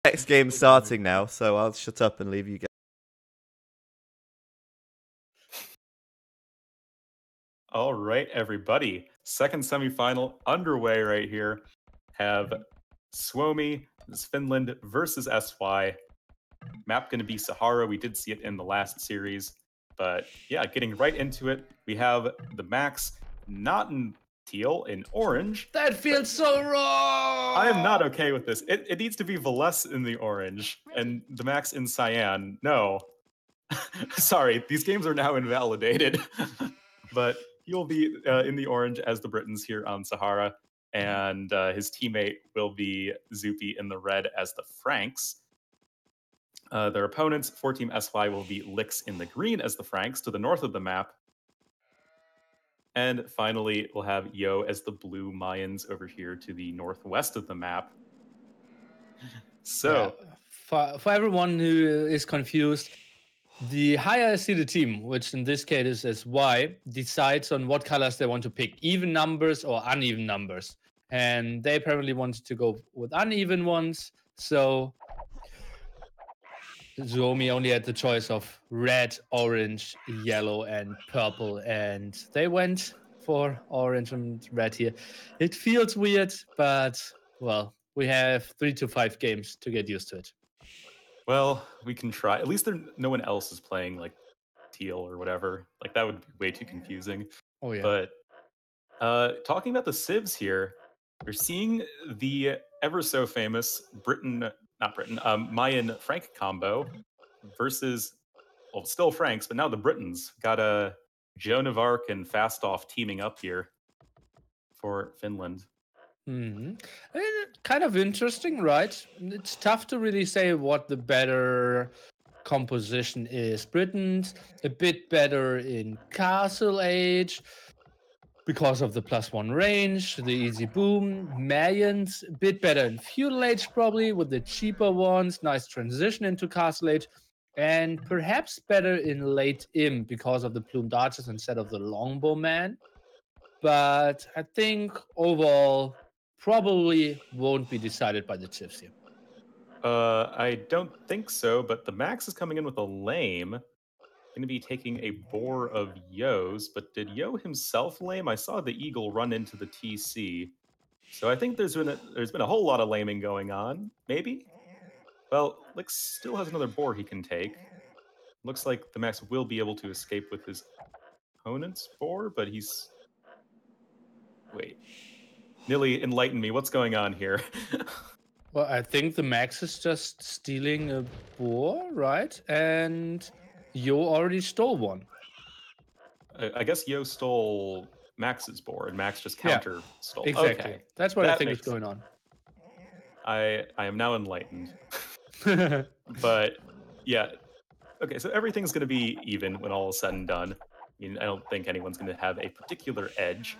Next game's starting now, so I'll shut up and leave you guys. All right, everybody. Second semifinal underway right here. Have Suomi, this is Finland, versus SY. Map going to be Sahara. We did see it in the last series. But yeah, getting right into it, we have the Max not in teal, in orange. That feels so wrong! I am not okay with this. It needs to be Valles in the orange and the Max in cyan. No. Sorry, these games are now invalidated. But he'll be in the orange as the Britons here on Sahara, and his teammate will be Zupi in the red as the Franks. Their opponents, for Team SY, will be Lix in the green as the Franks to the north of the map. And finally, we'll have Yo as the blue Mayans over here to the northwest of the map. So, for everyone who is confused, the higher I see the team, which in this case is SY, decides on what colors they want to pick, even numbers or uneven numbers. And they apparently wanted to go with uneven ones, so Suomi only had the choice of red, orange, yellow, and purple, and they went for orange and red here. It feels weird, but, well, we have 3 to 5 games to get used to it. well, we can try. At least no one else is playing, like, teal or whatever. Like, that would be way too confusing. Oh, yeah. But talking about the civs here, we're seeing the ever so famous Mayan Frank combo versus, well, still Franks, but now the Britons. Got a Joan of Arc and Fast Off teaming up here for Finland. Mm-hmm. Kind of interesting, right? It's tough to really say what the better composition is. Britain's a bit better in Castle Age because of the +1 range, the easy boom. Mayans a bit better in Feudal Age probably with the cheaper ones, nice transition into Castle Age, and perhaps better in late Im because of the plumed archers instead of the longbowman. But I think overall probably won't be decided by the chips here. I don't think so, but the Max is coming in with a lame. Going to be taking a boar of Yo's, but did Yo himself lame? I saw the eagle run into the TC. So I think there's been a whole lot of laming going on. Maybe? Well, Lix still has another boar he can take. Looks like the Max will be able to escape with his opponent's boar, but he's... Wait. Nilly, enlighten me. What's going on here? Well, I think the Max is just stealing a boar, right? And Yo already stole one. I guess Yo stole Max's boar, and Max just counter stole. Exactly. Okay. That's what I think is going on. I am now enlightened. But yeah. Okay, so everything's going to be even when all is said and done. I mean, I don't think anyone's going to have a particular edge.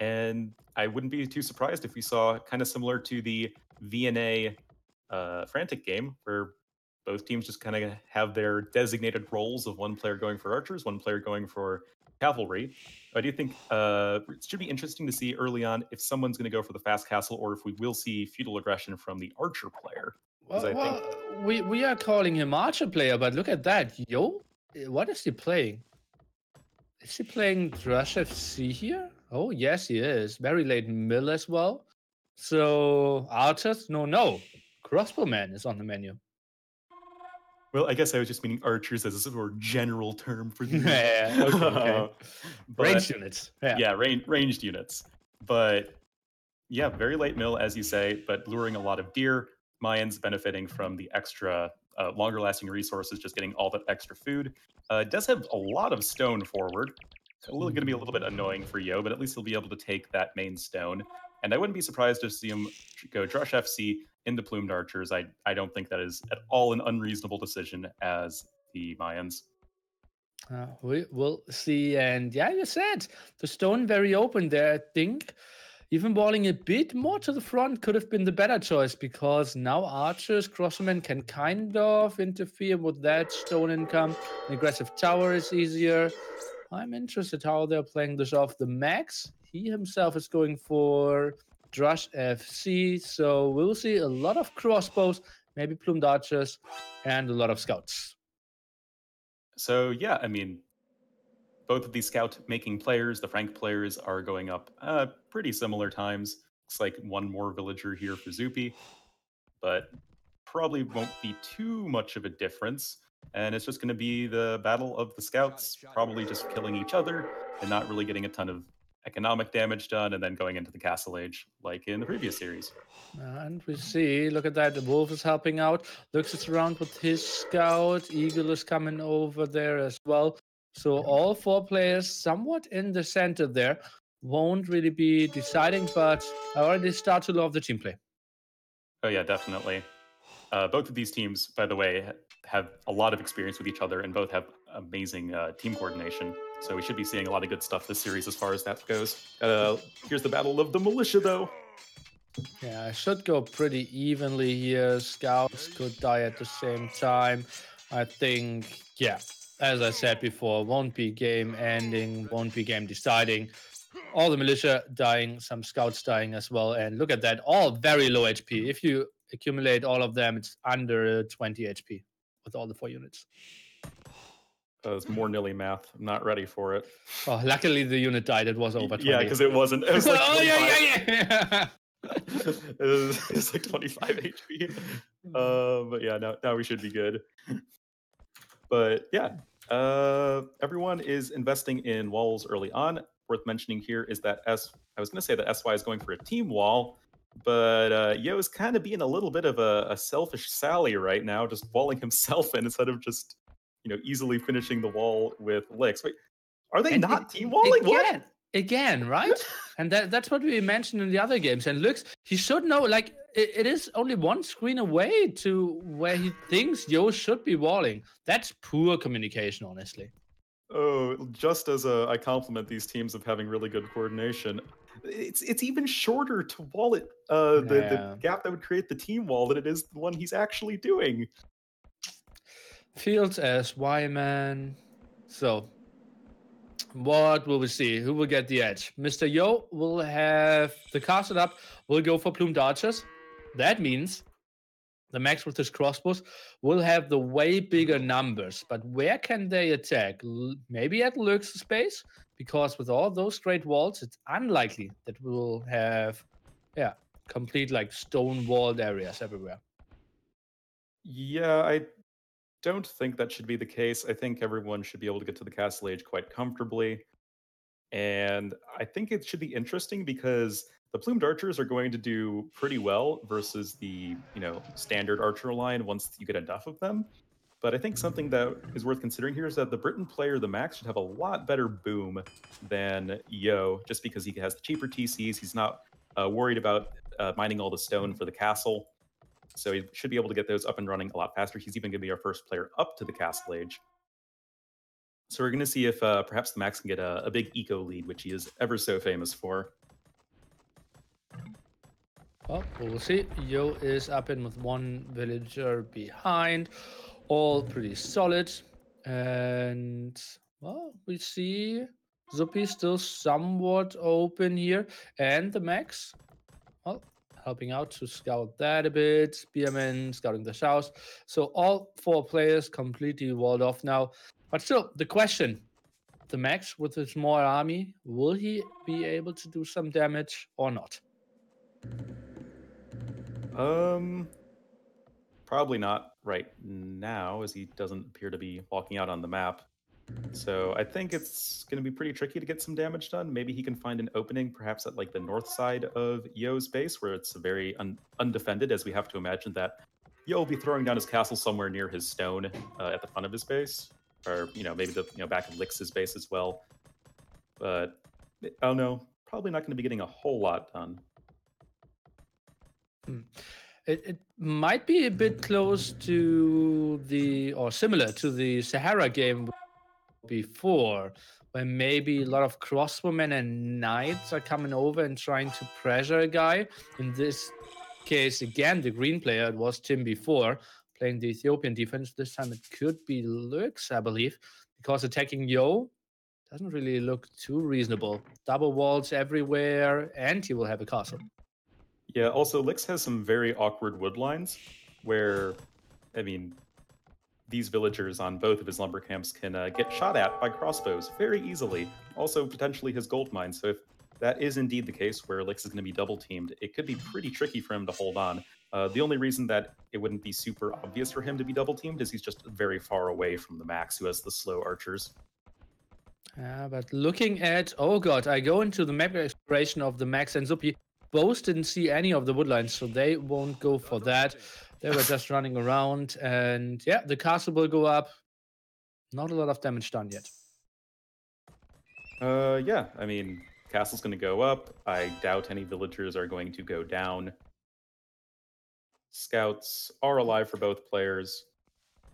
And I wouldn't be too surprised if we saw kind of similar to the VNA Frantic game, where both teams just kind of have their designated roles of one player going for archers, one player going for cavalry. I do think it should be interesting to see early on if someone's going to go for the fast castle or if we will see feudal aggression from the archer player. We are calling him archer player, but look at that. Yo, what is he playing? Is he playing Drush FC here? Oh, yes, he is. Very late mill as well. So, archers? No. Crossbowman is on the menu. Well, I guess I was just meaning archers as a sort of general term for the okay. Ranged units. Yeah, ranged units. But yeah, very late mill, as you say, but luring a lot of deer. Mayans benefiting from the extra longer lasting resources, just getting all that extra food. Does have a lot of stone forward. Going to be a little bit annoying for Yo, but at least he'll be able to take that main stone. And I wouldn't be surprised to see him go Drush FC into Plumed Archers. I don't think that is at all an unreasonable decision as the Mayans. We will see. And yeah, you said the stone very open there, I think. Even walling a bit more to the front could have been the better choice because now archers, crossmen can kind of interfere with that stone income. An aggressive tower is easier. I'm interested how they're playing this off. The Max, he himself is going for Drush FC, so we'll see a lot of crossbows maybe plumed archers, and a lot of scouts. So yeah, I mean, both of these scout-making players, the Frank players, are going up pretty similar times. Looks like one more villager here for Zupi, but probably won't be too much of a difference. And it's just going to be the battle of the scouts, probably just killing each other and not really getting a ton of economic damage done, and then going into the Castle Age, like in the previous series. And we see, look at that, the wolf is helping out. Lux is around with his scout. Eagle is coming over there as well. So all 4 players somewhat in the center there. Won't really be deciding, but I already start to love the team play. Oh yeah, definitely. Both of these teams, by the way, have a lot of experience with each other, and both have amazing team coordination. So we should be seeing a lot of good stuff this series as far as that goes. Here's the Battle of the Militia, though. Yeah, I should go pretty evenly here. Scouts could die at the same time. I think, yeah, as I said before, won't be game ending, won't be game deciding. All the militia dying, some scouts dying as well. And look at that, all very low HP. If you accumulate all of them, it's under 20 HP with all the 4 units. It's more nilly math. I'm not ready for it. Oh, luckily the unit died. It was over 20. Yeah, because it wasn't. It was like oh, 25. yeah. it was like 25 HP. But yeah, now we should be good. But yeah, everyone is investing in walls early on. Worth mentioning here is that I was going to say that SY is going for a team wall, but Yo is kind of being a little bit of a selfish Sally right now, just walling himself in instead of just easily finishing the wall with Licks. Wait, are they not team walling? What? Again, right? And that's what we mentioned in the other games. And Lux, he should know, like, it is only one screen away to where he thinks Yo should be walling. That's poor communication, honestly. Oh, just as I compliment these teams of having really good coordination, it's even shorter to wall it, the gap that would create the team wall than it is the one he's actually doing. Fields as Y-Man. So, what will we see? Who will get the edge? Mr. Yo will have the castle up, will go for plumed archers. That means the max with his crossbows will have the way bigger numbers. But where can they attack? Maybe at Lux's space? Because with all those straight walls, it's unlikely that we'll have, complete like stone walled areas everywhere. Yeah, I don't think that should be the case. I think everyone should be able to get to the Castle Age quite comfortably. And I think it should be interesting because the plumed archers are going to do pretty well versus the, standard archer line once you get enough of them. But I think something that is worth considering here is that the Britain player, the Max, should have a lot better boom than Yo, just because he has the cheaper TCs. He's not worried about mining all the stone for the castle. So he should be able to get those up and running a lot faster. He's even going to be our first player up to the Castle Age. So we're going to see if perhaps the Max can get a big eco lead, which he is ever so famous for. Well, we'll see. Yo is up in with one villager behind. All pretty solid. And, well, we see Zupi still somewhat open here. And the Max, well, helping out to scout that a bit. Spearman scouting the south. So all 4 players completely walled off now. But still, the question, the Max with his more army, will he be able to do some damage or not? Probably not right now, as he doesn't appear to be walking out on the map. So I think it's going to be pretty tricky to get some damage done. Maybe he can find an opening, perhaps at like the north side of Yo's base, where it's very undefended, as we have to imagine that Yo will be throwing down his castle somewhere near his stone at the front of his base, or maybe the back of Lix's base as well. But I don't know, probably not going to be getting a whole lot done. It might be a bit close to or similar to the Sahara game before, where maybe a lot of crossbowmen and knights are coming over and trying to pressure a guy. In this case, again, the green player, it was Tim before, playing the Ethiopian defense. This time it could be Lux, I believe, because attacking Yo doesn't really look too reasonable. Double walls everywhere, and he will have a castle. Yeah, also Lix has some very awkward wood lines. where, I mean, these villagers on both of his lumber camps can get shot at by crossbows very easily. Also, potentially his gold mine. So if that is indeed the case where Lix is going to be double teamed, it could be pretty tricky for him to hold on. The only reason that it wouldn't be super obvious for him to be double teamed is he's just very far away from the Max, who has the slow archers. Yeah, but looking at, oh god, I go into the map exploration of the Max and Zupi. Both didn't see any of the woodlines, so they won't go for that. They were just running around, and yeah, the castle will go up. Not a lot of damage done yet. Yeah, I mean, castle's going to go up. I doubt any villagers are going to go down. Scouts are alive for both players.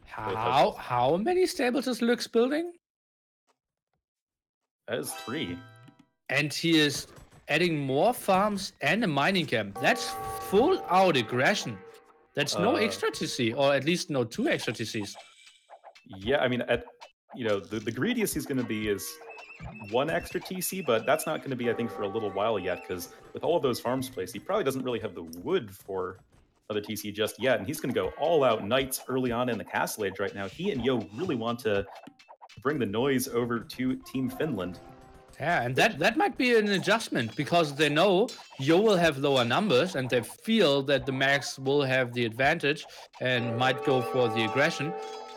How many stables is Lux building? That is 3. And he is adding more farms and a mining camp. That's full out aggression. That's no extra TC, or at least no 2 extra TCs. Yeah, I mean, the greediest he's going to be is 1 extra TC, but that's not going to be, I think, for a little while yet, because with all of those farms placed, he probably doesn't really have the wood for another TC just yet, and he's going to go all out knights early on in the Castle Age right now. He and Yo really want to bring the noise over to Team Finland. Yeah, and that might be an adjustment, because they know Yo will have lower numbers, and they feel that the Max will have the advantage and might go for the aggression,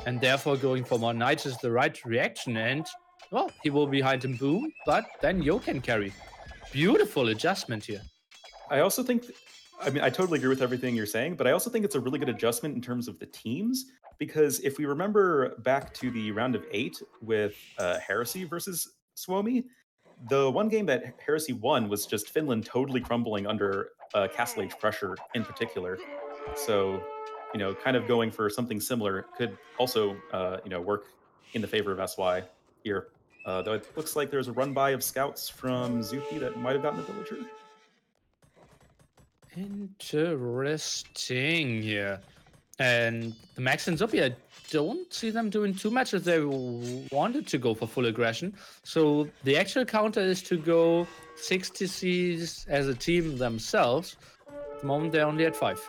and therefore going for more knights is the right reaction. And well, he will behind him boom, but then Yo can carry. Beautiful adjustment here. I also think, I mean, I totally agree with everything you're saying, but I also think it's a really good adjustment in terms of the teams, because if we remember back to the round of 8 with Heresy versus Suomi, the one game that Heresy won was just Finland totally crumbling under Castle Age pressure in particular. So, kind of going for something similar could also, work in the favor of SY here. Though it looks like there's a run by of scouts from Zuki that might have gotten a villager. Interesting here. And the Max and Zupi, I don't see them doing too much if they wanted to go for full aggression. So the actual counter is to go 6 TCs as a team themselves. At the moment, they're only at 5.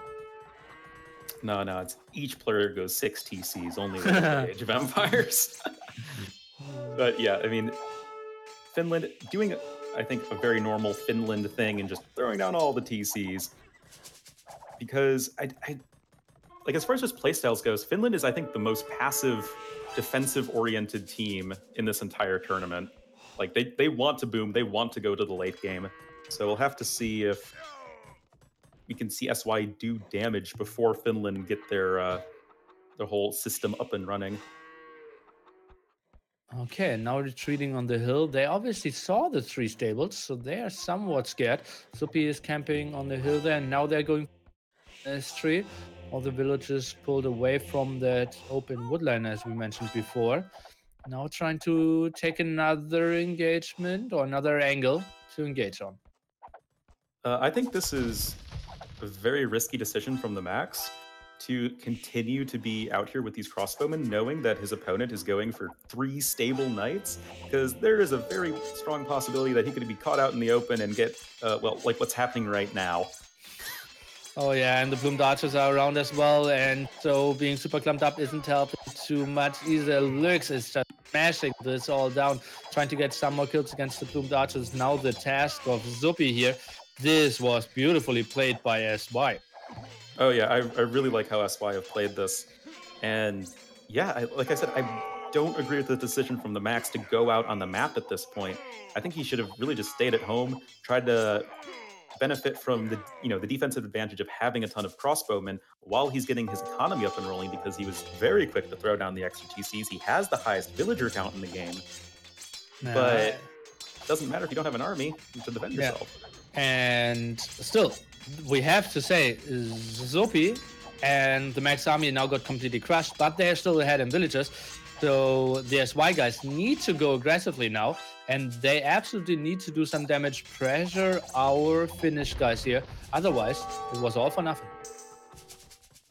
No, it's each player goes 6 TCs, only with Age of Empires. But yeah, I mean, Finland doing, I think, a very normal Finland thing and just throwing down all the TCs. Because I like, as far as just playstyles goes, Finland is, I think, the most passive, defensive-oriented team in this entire tournament. Like, they want to boom, they want to go to the late game. So we'll have to see if we can see SY do damage before Finland get their whole system up and running. Okay, now retreating on the hill. They obviously saw the 3 stables, so they are somewhat scared. Zupi is camping on the hill there, and now they're going for S3. All the villagers pulled away from that open woodline, as we mentioned before. Now trying to take another engagement or another angle to engage on. I think this is a very risky decision from the Max to continue to be out here with these crossbowmen, knowing that his opponent is going for 3 stable knights, because there is a very strong possibility that he could be caught out in the open and get, like what's happening right now. Oh yeah, and the Bloomed Archers are around as well, and so being super clumped up isn't helping too much either. Lux is just smashing this all down, trying to get some more kills against the Bloomed Archers. Now the task of Zupi here. This was beautifully played by SY. Oh yeah, I really like how SY have played this. And yeah, like I said, I don't agree with the decision from the Max to go out on the map at this point. I think he should have really just stayed at home, tried to benefit from the defensive advantage of having a ton of crossbowmen while he's getting his economy up and rolling, because he was very quick to throw down the extra TCs. He has the highest villager count in the game. But it doesn't matter if you don't have an army to defend yourself. And still, we have to say, Zupi and the Max army now got completely crushed, but they're still ahead in villagers. So the SY guys need to go aggressively now, and they absolutely need to do some damage, pressure our Finnish guys here. Otherwise, it was all for nothing.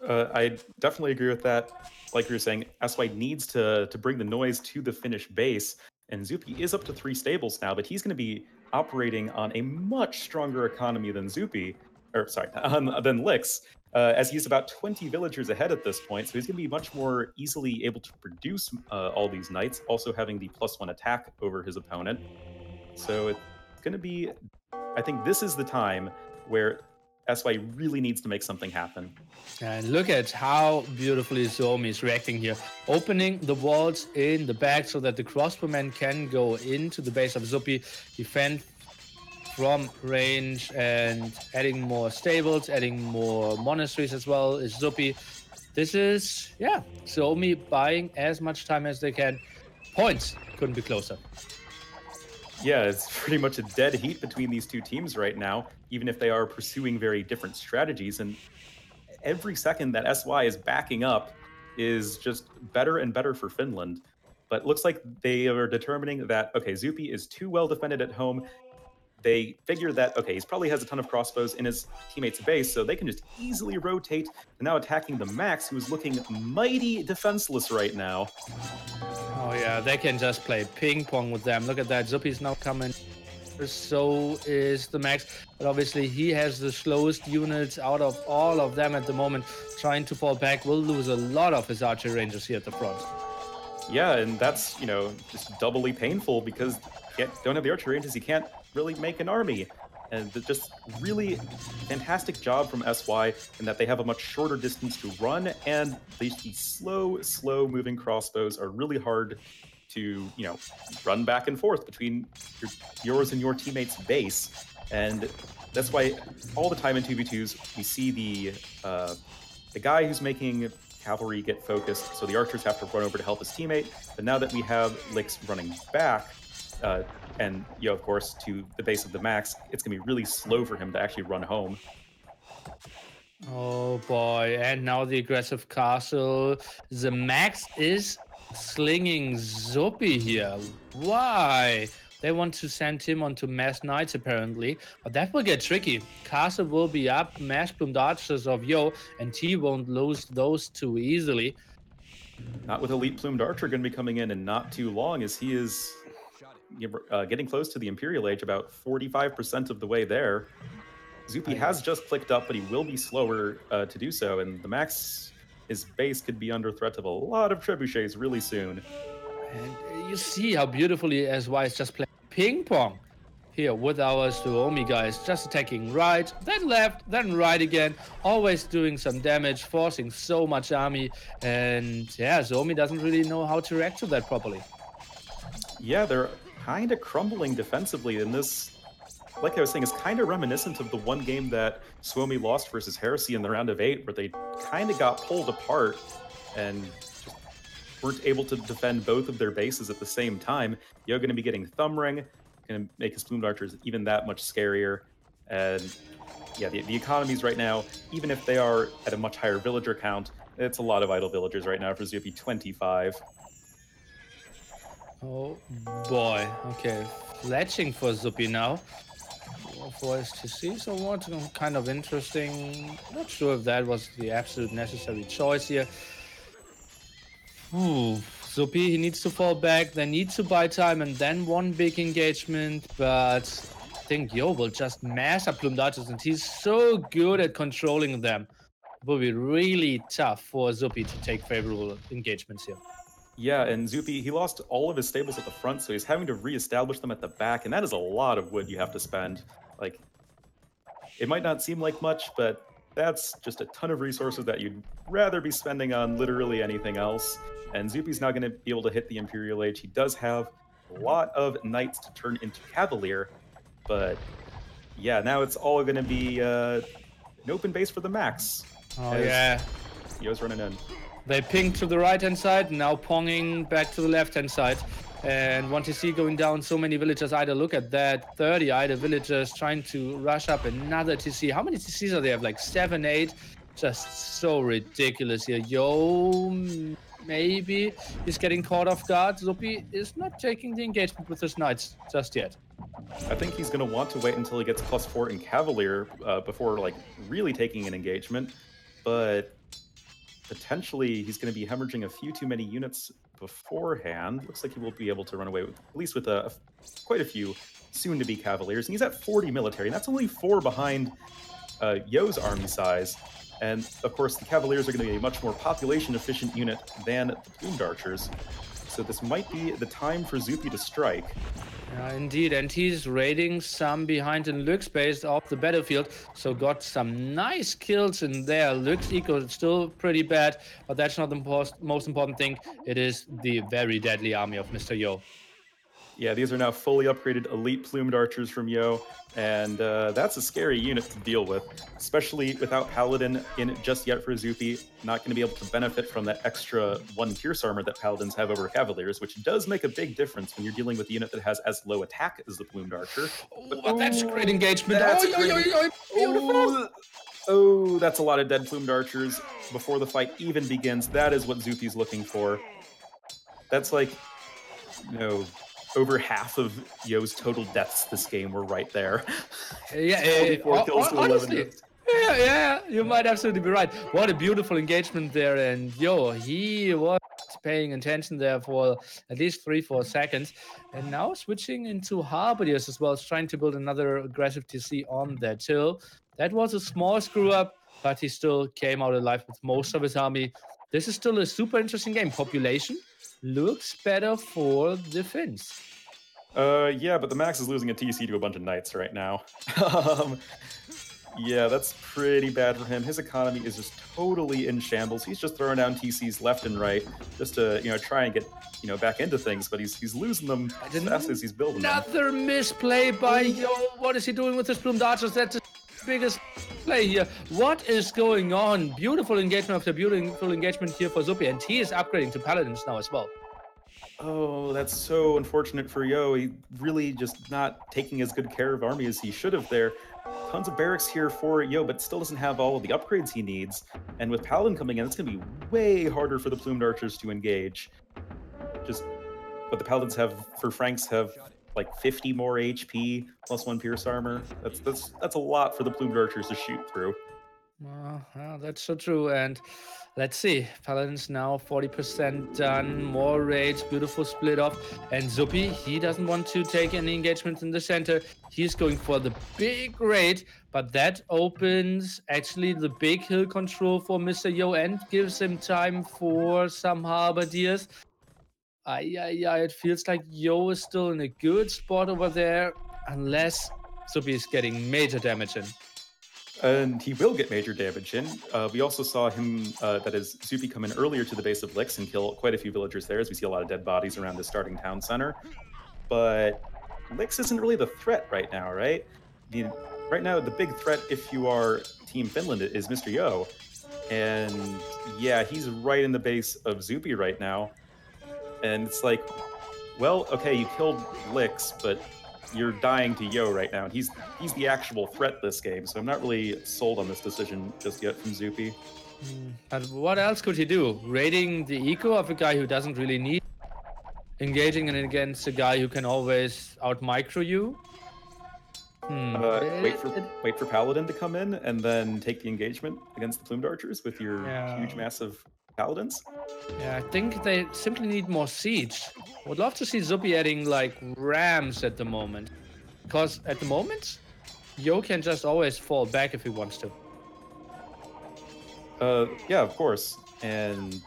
I definitely agree with that. Like you were saying, SY needs to bring the noise to the Finnish base, and Zupi is up to 3 stables now, but he's going to be operating on a much stronger economy than than Lix. as he's about 20 villagers ahead at this point, so he's going to be much more easily able to produce all these knights, also having the +1 attack over his opponent. So it's going to be, I think this is the time where SY really needs to make something happen. And look at how beautifully Suomi is reacting here. Opening the walls in the back so that the crossbowmen can go into the base of Zupi, defend from range, and adding more stables, adding more monasteries as well is Zupi. This is, yeah, Suomi buying as much time as they can. Points couldn't be closer. Yeah, it's pretty much a dead heat between these two teams right now, even if they are pursuing very different strategies. And every second that SY is backing up is just better and better for Finland. But it looks like they are determining that, okay, Zupi is too well defended at home. They figure that, okay, he probably has a ton of crossbows in his teammate's base, so they can just easily rotate. And now attacking the Max, who is looking mighty defenseless right now. Oh yeah, they can just play ping pong with them. Look at that, Zupi's now coming. So is the Max, but obviously he has the slowest units out of all of them at the moment. Trying to fall back will lose a lot of his archer rangers here at the front. Yeah, and that's, just doubly painful because you don't have the archer ranges, you can't really make an army. And just really fantastic job from SY in that they have a much shorter distance to run, and these slow moving crossbows are really hard to, run back and forth between yours and your teammate's base. And that's why all the time in 2v2s, we see the guy who's making cavalry get focused, so the archers have to run over to help his teammate. But now that we have Lix running back, and of course, to the base of the Max, it's gonna be really slow for him to actually run home. Oh boy, and now the aggressive castle. The Max is slinging Zupi here. Why? They want to send him onto mass knights apparently, but that will get tricky. Castle will be up, mass plumed archers of Yo, and he won't lose those too easily. Not with Elite Plumed Archer going to be coming in not too long, as he is getting close to the Imperial Age, about 45% of the way there. Zupi has just clicked up, but he will be slower to do so, and the Max, his base could be under threat of a lot of trebuchets really soon. And you see how beautifully SY is just playing ping pong here with our Suomi guys, just attacking right, then left, then right again, always doing some damage, forcing so much army, and yeah, Suomi doesn't really know how to react to that properly. Yeah, they're kind of crumbling defensively, and this, like I was saying, is kind of reminiscent of the one game that Suomi lost versus Heresy in the round of 8, where they kind of got pulled apart and just weren't able to defend both of their bases at the same time. You're going to be getting Thumb Ring, going to make his Plumed Archers even that much scarier. And yeah, the economies right now, even if they are at a much higher villager count, it's a lot of idle villagers right now for Zupi, 25. Oh boy, okay, fletching for Zupi now. For us to see, so what kind of interesting. Not sure if that was the absolute necessary choice here. Zupi, he needs to fall back, they need to buy time, and then one big engagement, but I think Yo will just mass up Plumed Archers, and he's so good at controlling them. It will be really tough for Zupi to take favorable engagements here. Yeah, and Zupi, he lost all of his stables at the front, so he's having to reestablish them at the back, and that is a lot of wood you have to spend. Like, it might not seem like much, but that's just a ton of resources that you'd rather be spending on literally anything else. And Zupi's now going to be able to hit the Imperial Age. He does have a lot of knights to turn into Cavalier, but yeah, now it's all going to be an open base for the Max. Oh yeah. Yo's running in. They pinged to the right-hand side, now ponging back to the left-hand side. And want to see going down so many villagers either. Look at that, 30 either villagers trying to rush up another TC. How many TCs are they have? Like 7, 8? Just so ridiculous here. Yo, maybe he's getting caught off guard. Zupi is not taking the engagement with his knights just yet. I think he's going to want to wait until he gets +4 in Cavalier before really taking an engagement. But potentially he's going to be hemorrhaging a few too many units beforehand. Looks like he will be able to run away with, at least with quite a few soon-to-be Cavaliers. And he's at 40 military, and that's only 4 behind Yo's army size. And of course, the Cavaliers are going to be a much more population-efficient unit than the Plumed Archers. So this might be the time for Zupi to strike. Indeed, and he's raiding some behind in Luke's base off the battlefield, so got some nice kills in there. Luke's eco is still pretty bad, but that's not the most important thing. It is the very deadly army of Mr. Yo. Yeah, these are now fully upgraded elite Plumed Archers from Yo, and that's a scary unit to deal with, especially without Paladin in it just yet for Zupi. Not going to be able to benefit from that extra 1 Pierce armor that Paladins have over Cavaliers, which does make a big difference when you're dealing with a unit that has as low attack as the Plumed Archer. But that's a great engagement. Beautiful. Oh, that's a lot of dead Plumed Archers before the fight even begins. That is what Zupi's looking for. That's like, over half of Yo's total deaths this game were right there. Yeah, 44 kills to 11 deaths. Yeah, you might absolutely be right. What a beautiful engagement there, and Yo, he was paying attention there for at least 3-4 seconds, and now switching into Harbiers as well, trying to build another aggressive TC on that hill. That was a small screw up, but he still came out alive with most of his army. This is still a super interesting game. Population looks better for the Finns. Yeah, but the Max is losing a TC to a bunch of Knights right now. Yeah, that's pretty bad for him. His economy is just totally in shambles. He's just throwing down TCs left and right just to, try and get, back into things, but he's losing them as fast as he's building them. Another misplay by Yo. What is he doing with his Plumed Archers? That's his biggest play here. What is going on? Beautiful engagement after beautiful engagement here for Zupi, and he is upgrading to Paladins now as well. Oh, that's so unfortunate for Yo. He really just not taking as good care of army as he should have there. Tons of barracks here for Yo, but still doesn't have all of the upgrades he needs. And with Paladin coming in, it's going to be way harder for the Plumed Archers to engage. Just what the Paladins have for Franks have like 50 more HP plus 1 Pierce armor. That's a lot for the Plumed Archers to shoot through. Well, that's so true. And let's see. Paladins now 40% done. More raids. Beautiful split off. And Zupi, he doesn't want to take any engagement in the center. He's going for the big raid. But that opens actually the big hill control for Mr. Yo and gives him time for some Halberdiers. It feels like Yo is still in a good spot over there. Unless Zupi is getting major damage in. And he will get major damage in. We also saw him, that is, Zupi come in earlier to the base of Lix and kill quite a few villagers there, as we see a lot of dead bodies around the starting town center. But Lix isn't really the threat right now, right? Right now, the big threat, if you are Team Finland, is Mr. Yo. And yeah, he's right in the base of Zupi right now. And it's like, well, okay, you killed Lix, but you're dying to Yo right now, and he's the actual threat this game, so I'm not really sold on this decision just yet from Zupi. But what else could he do? Raiding the eco of a guy who doesn't really need, engaging against a guy who can always out-micro you? Wait for Paladin to come in and then take the engagement against the Plumed Archers with your huge, massive Paladins? Yeah, I think they simply need more siege. Would love to see Zupi adding like rams at the moment. Because at the moment, Yo can just always fall back if he wants to. Yeah, of course. And,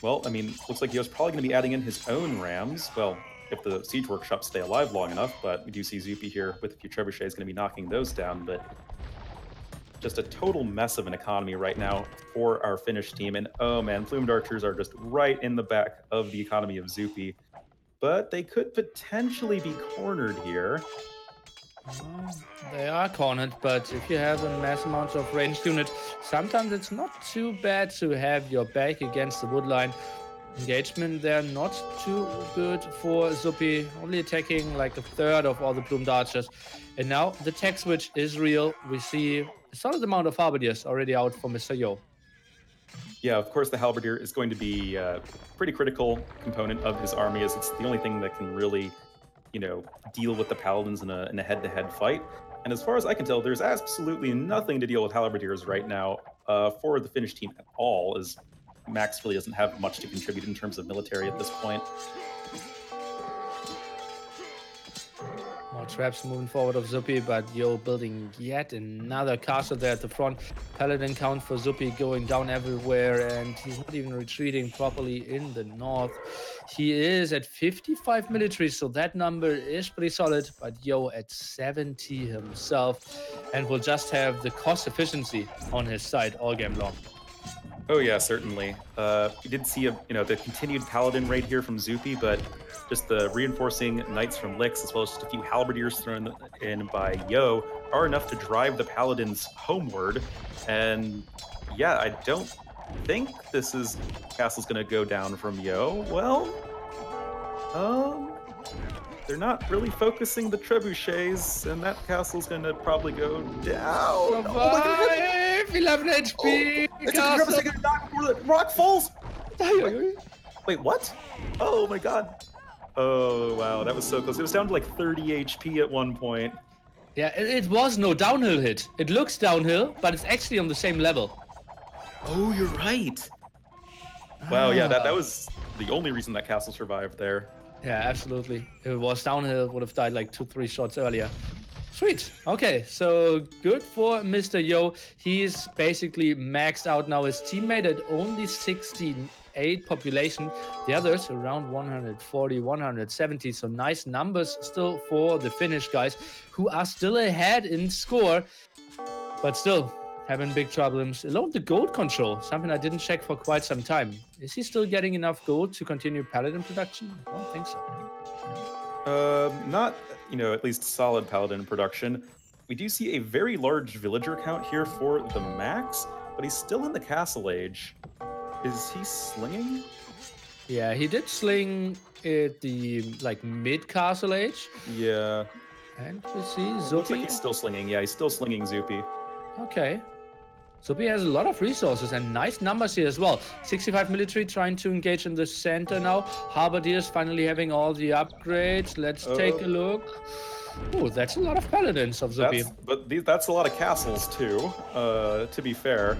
well, I mean, looks like Yo's probably going to be adding in his own rams. Well, if the siege workshops stay alive long enough, but we do see Zupi here with a few trebuchets going to be knocking those down, but just a total mess of an economy right now for our Finnish team. And oh man, Plumed Archers are just right in the back of the economy of Zupi. But they could potentially be cornered here. They are cornered, but if you have a mass amount of ranged unit, sometimes it's not too bad to have your back against the wood line. Engagement there not too good for Zupi, only attacking like a third of all the Plumed Archers. And now the tech switch is real. We see a solid amount of Halberdiers already out for Mr. Yo. Yeah, of course the Halberdier is going to be a pretty critical component of his army, as it's the only thing that can really, deal with the Paladins in a head-to-head fight. And as far as I can tell, there's absolutely nothing to deal with Halberdiers right now for the Finnish team at all, as Max really doesn't have much to contribute in terms of military at this point. More More traps moving forward of Zupi, but Yo building yet another castle there at the front. Paladin count for Zupi going down everywhere, and he's not even retreating properly in the north. He is at 55 military, so that number is pretty solid, but Yo at 70 himself, and will just have the cost efficiency on his side all game long. Oh yeah, certainly. We did see the continued paladin raid here from Zupi, but just the reinforcing knights from Lix, as well as just a few halberdiers thrown in by Yo, are enough to drive the paladins homeward. And yeah, I don't think this castle's gonna go down from Yo. Well, they're not really focusing the trebuchets, and that castle's gonna probably go down. Survive! 11 HP! It's a second knock before the rock falls! Wait, what? Oh my god. Oh wow, that was so close. It was down to like 30 HP at one point. Yeah, it was no downhill hit. It looks downhill, but it's actually on the same level. Oh, you're right. Wow, yeah, that was the only reason that castle survived there. Yeah, absolutely. If it was downhill, it would have died like 2-3 shots earlier. Sweet. Okay, so good for Mr. Yo. He's basically maxed out now. His teammate at only 68 population. The others around 140, 170. So nice numbers still for the Finnish guys, who are still ahead in score, but still having big problems. Alone the gold control, something I didn't check for quite some time. Is he still getting enough gold to continue paladin production? I don't think so. Not, at least solid paladin production. We do see a very large villager count here for the max, but he's still in the castle age. Is he slinging? Yeah, he did sling at the mid castle age. Yeah. And we see Zupi. Looks like he's still slinging. Yeah, he's still slinging Zupi. Okay. Zupi has a lot of resources and nice numbers here as well. 65 military trying to engage in the center now. Halberdiers finally having all the upgrades. Let's take a look. Oh, that's a lot of paladins of Zupi. That's a lot of castles too, to be fair.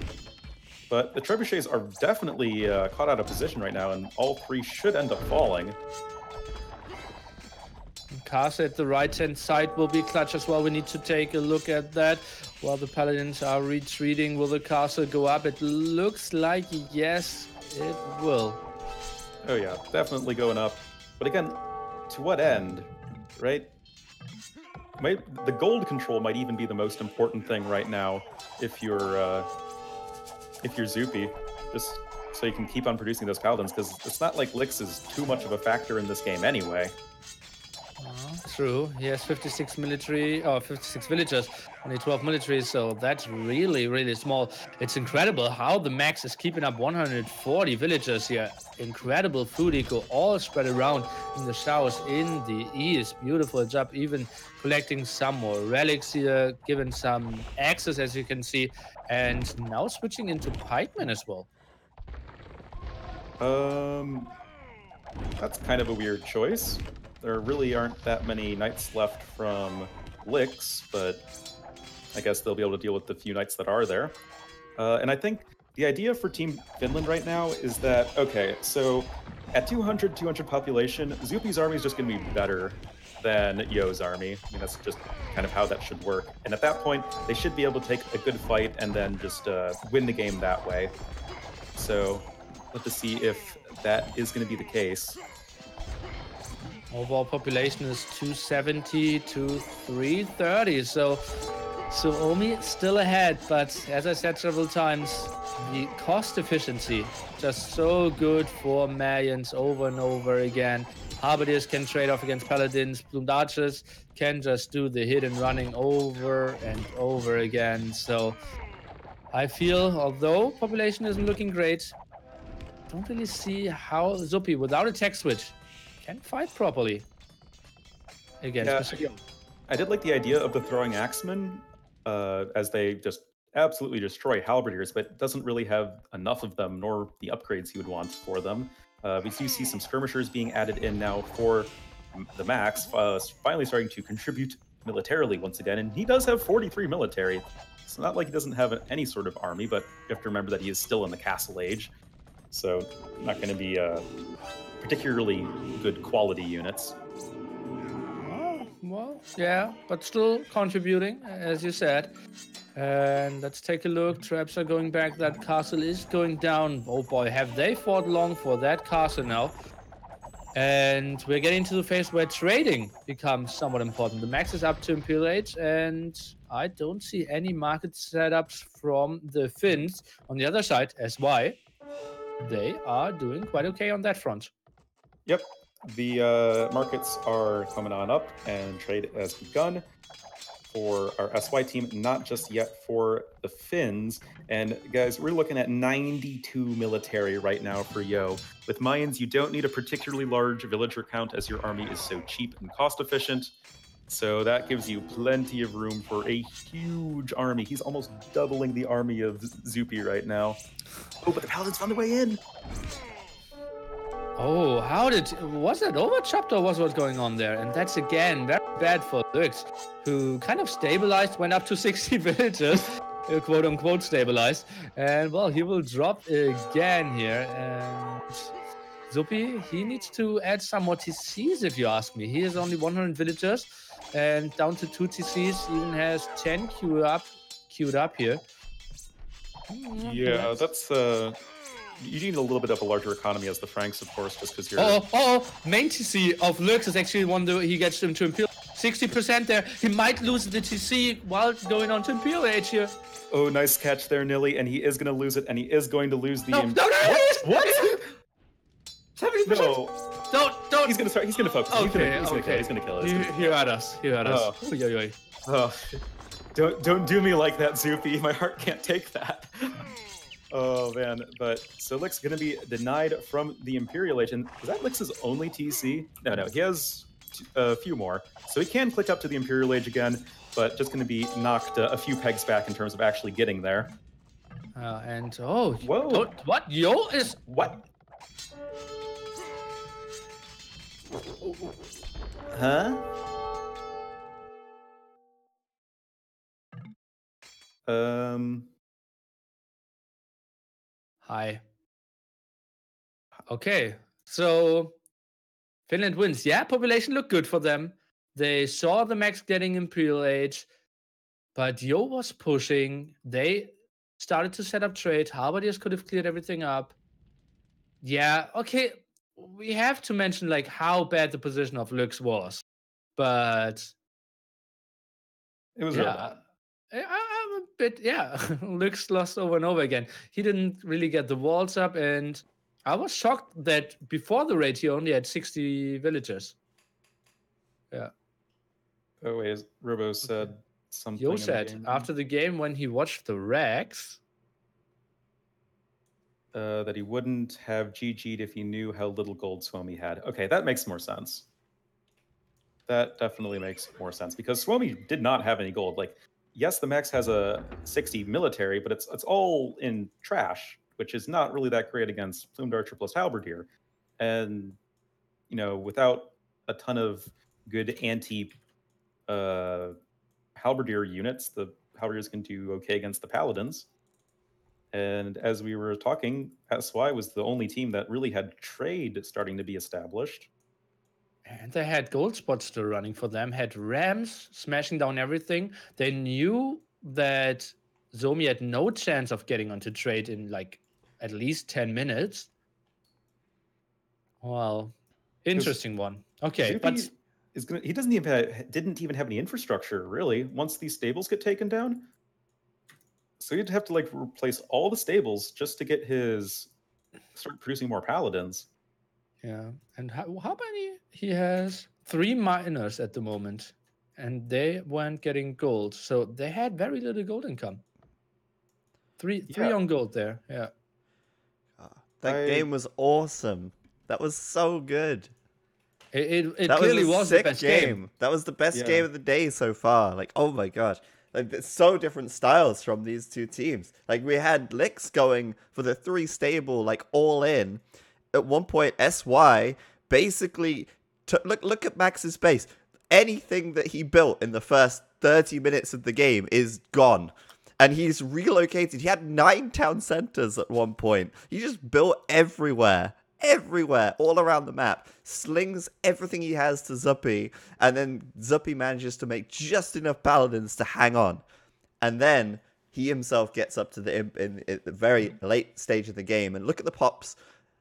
But the trebuchets are definitely caught out of position right now, and all three should end up falling. Castle at the right-hand side will be clutch as well. We need to take a look at that. While the paladins are retreating, will the castle go up? It looks like yes, it will. Oh yeah, definitely going up. But again, to what end, right? The gold control might even be the most important thing right now if you're Zupi, just so you can keep on producing those paladins, because it's not like Lix is too much of a factor in this game anyway. True. He has 56 military, or 56 villagers, only 12 military, so that's really, really small. It's incredible how the max is keeping up 140 villagers here. Incredible food eco, all spread around in the showers in the east. Beautiful job, even collecting some more relics here, given some access, as you can see, and now switching into pikemen as well. That's kind of a weird choice. There really aren't that many knights left from Lix, but I guess they'll be able to deal with the few knights that are there. And I think the idea for Team Finland right now is that, okay, so at 200 population, Zupi's army is just going to be better than Yo's army. I mean, that's just kind of how that should work. And at that point, they should be able to take a good fight and then just win the game that way. So we'll have to see if that is going to be the case. Overall population is 270 to 330, so Suomi still ahead, but as I said several times, the cost efficiency just so good for Malians over and over again. Halberdiers can trade off against paladins, plumed archers can just do the hit and running over and over again. So I feel, although population isn't looking great, don't really see how Zupi, without a tech switch, can fight properly against Mr. Yo. I did like the idea of the throwing axemen, as they just absolutely destroy halberdiers, but it doesn't really have enough of them, nor the upgrades he would want for them. We do see some skirmishers being added in now for the max, finally starting to contribute militarily once again, and he does have 43 military. It's not like he doesn't have any sort of army, but you have to remember that he is still in the castle age, so not going to be particularly good quality units. Well, yeah, but still contributing, as you said. And let's take a look. Traps are going back. That castle is going down. Oh boy, have they fought long for that castle now. And we're getting to the phase where trading becomes somewhat important. The max is up to Imperial Age, and I don't see any market setups from the Finns. On the other side, SY, they are doing quite okay on that front. Yep. The markets are coming on up, and trade has begun for our SY team, not just yet for the Finns. And guys, we're looking at 92 military right now for Yo. With Mayans, you don't need a particularly large villager count as your army is so cheap and cost efficient. So that gives you plenty of room for a huge army. He's almost doubling the army of Zupi right now. Oh, but the Paladins found their way in. Oh, was it overchopped or what's going on there? And that's again very bad for Lux, who kind of stabilized, went up to 60 villagers, quote unquote stabilized. And well, he will drop again here. And Zupi, he needs to add some more TCs if you ask me. He has only 100 villagers and down to 2 TCs, even has 10 queued up here. Yeah, that's you need a little bit of a larger economy as the Franks, of course, just because you're... Main TC of Lux is actually one that he gets him to Imperial. 60% there. He might lose the TC while going on to Imperial Age here. Oh, nice catch there, Nilly, and he is going to lose it, and he is going to lose the... No! What? 70%? No. Don't. He's going to focus. Okay, He's going to kill it. Here at us. Oh. Don't do me like that, Zupi. My heart can't take that. Oh, man. But so Lix going to be denied from the Imperial Age. And is that Lix's only TC? No. He has a few more. So he can click up to the Imperial Age again, but just going to be knocked a few pegs back in terms of actually getting there. Whoa. What? Yo is... What? Huh? Hi. Okay, so Finland wins. Yeah, population looked good for them. They saw the max getting Imperial Age, but Yo was pushing. They started to set up trade. Halberdiers could have cleared everything up. Yeah, okay. We have to mention like how bad the position of Lux was, but it was really bad. I'm a bit, Lux lost over and over again. He didn't really get the walls up, and I was shocked that before the raid he only had 60 villagers. Yeah. Oh wait, Robo said something. Yo said after the game when he watched the Rex that he wouldn't have GG'd if he knew how little gold Suomi had. Okay, that makes more sense. That definitely makes more sense because Suomi did not have any gold. Like, yes, the max has a 60 military, but it's all in trash, which is not really that great against Plumed Archer plus Halberdier. And, without a ton of good Halberdier units, the Halberdiers can do okay against the Paladins. And as we were talking, SY was the only team that really had trade starting to be established. And they had gold spots still running for them, had Rams smashing down everything. They knew that Zomi had no chance of getting onto trade in like at least 10 minutes. Well, interesting one. Okay, but he didn't even have any infrastructure really once these stables get taken down. So he'd have to like replace all the stables just to get start producing more paladins. Yeah, and how many? He has 3 miners at the moment, and they weren't getting gold, so they had very little gold income. Three on gold there. Yeah. That game was awesome. That was so good. It clearly was the best game. That was the best game of the day so far. Like, oh my gosh. Like, it's so different styles from these two teams. Like, we had Lix going for the 3 stable, like, all in. At one point, SY basically... Look at Max's base. Anything that he built in the first 30 minutes of the game is gone. And he's relocated. He had 9 town centers at one point. He just built everywhere. everywhere, all around the map, slings everything he has to Zuppy, and then Zuppy manages to make just enough paladins to hang on. And then he himself gets up to the imp in the very late stage of the game, and look at the pops.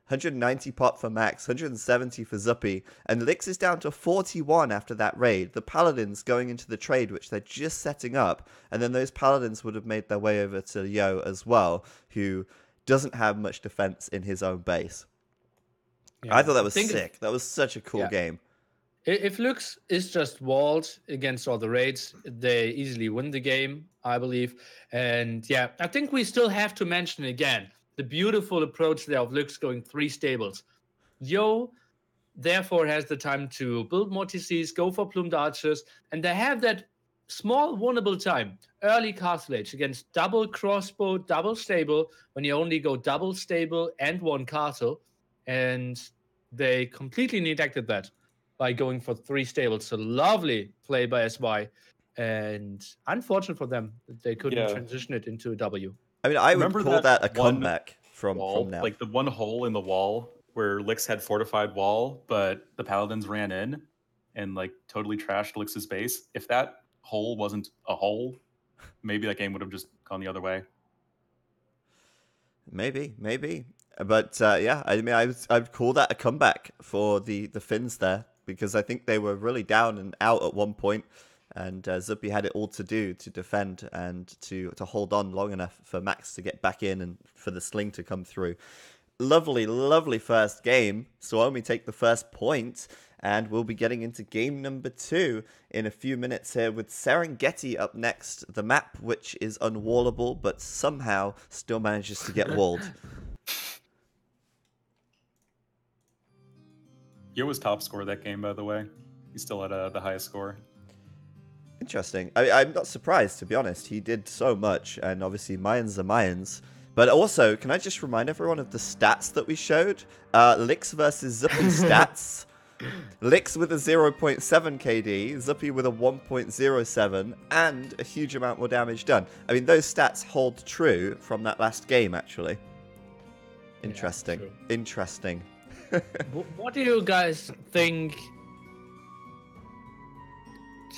190 pop for Max, 170 for Zuppy, and Lix is down to 41 after that raid. The Paladins going into the trade, which they're just setting up, and then those Paladins would have made their way over to Yo as well, who doesn't have much defense in his own base. Yeah, I thought that was sick. That was such a cool game. If Lux is just walled against all the raids, they easily win the game, I believe. And yeah, I think we still have to mention again the beautiful approach there of Lux going 3 stables. Yo, therefore, has the time to build more TCs, go for plumed archers, and they have that small winnable time. Early castle age against double crossbow, double stable, when you only go double stable and 1 castle. And they completely neglected that by going for 3 stables. So lovely play by SY. And unfortunate for them that they couldn't transition it into a W. I mean, I would call that a comeback from now. Like the one hole in the wall where Lix had fortified wall, but the Paladins ran in and like totally trashed Lix's base. If that hole wasn't a hole, maybe that game would have just gone the other way. Maybe. But yeah, I mean, I'd call that a comeback for the Finns there, because I think they were really down and out at one point. And Zuppy had it all to do to defend and to hold on long enough for Max to get back in and for the sling to come through. Lovely, lovely first game. Suomi take the first point, and we'll be getting into game number 2 in a few minutes here with Serengeti up next. The map, which is unwallable, but somehow still manages to get walled. Yo was top scorer that game, by the way. He still had the highest score. Interesting. I'm not surprised, to be honest. He did so much, and obviously Mayans are Mayans. But also, can I just remind everyone of the stats that we showed? Lix versus Zuppy stats. Lix with a 0.7 KD, Zuppy with a 1.07, and a huge amount more damage done. I mean, those stats hold true from that last game, actually. Interesting. Yeah, interesting. What do you guys think?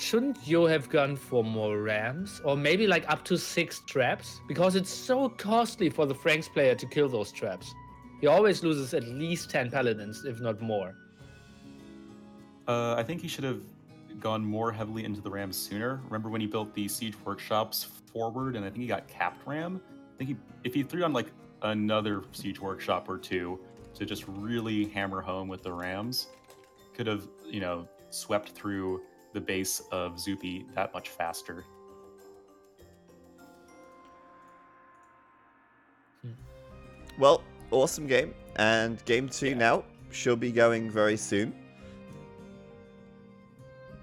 Shouldn't you have gone for more rams? Or maybe like up to 6 traps? Because it's so costly for the Franks player to kill those traps. He always loses at least 10 paladins, if not more. I think he should have gone more heavily into the rams sooner. Remember when he built the siege workshops forward, and I think he got capped ram? I think if he threw on like another siege workshop or 2 to just really hammer home with the rams, could have, swept through the base of Zuppy that much faster. Well, awesome game. And game 2 now should be going very soon.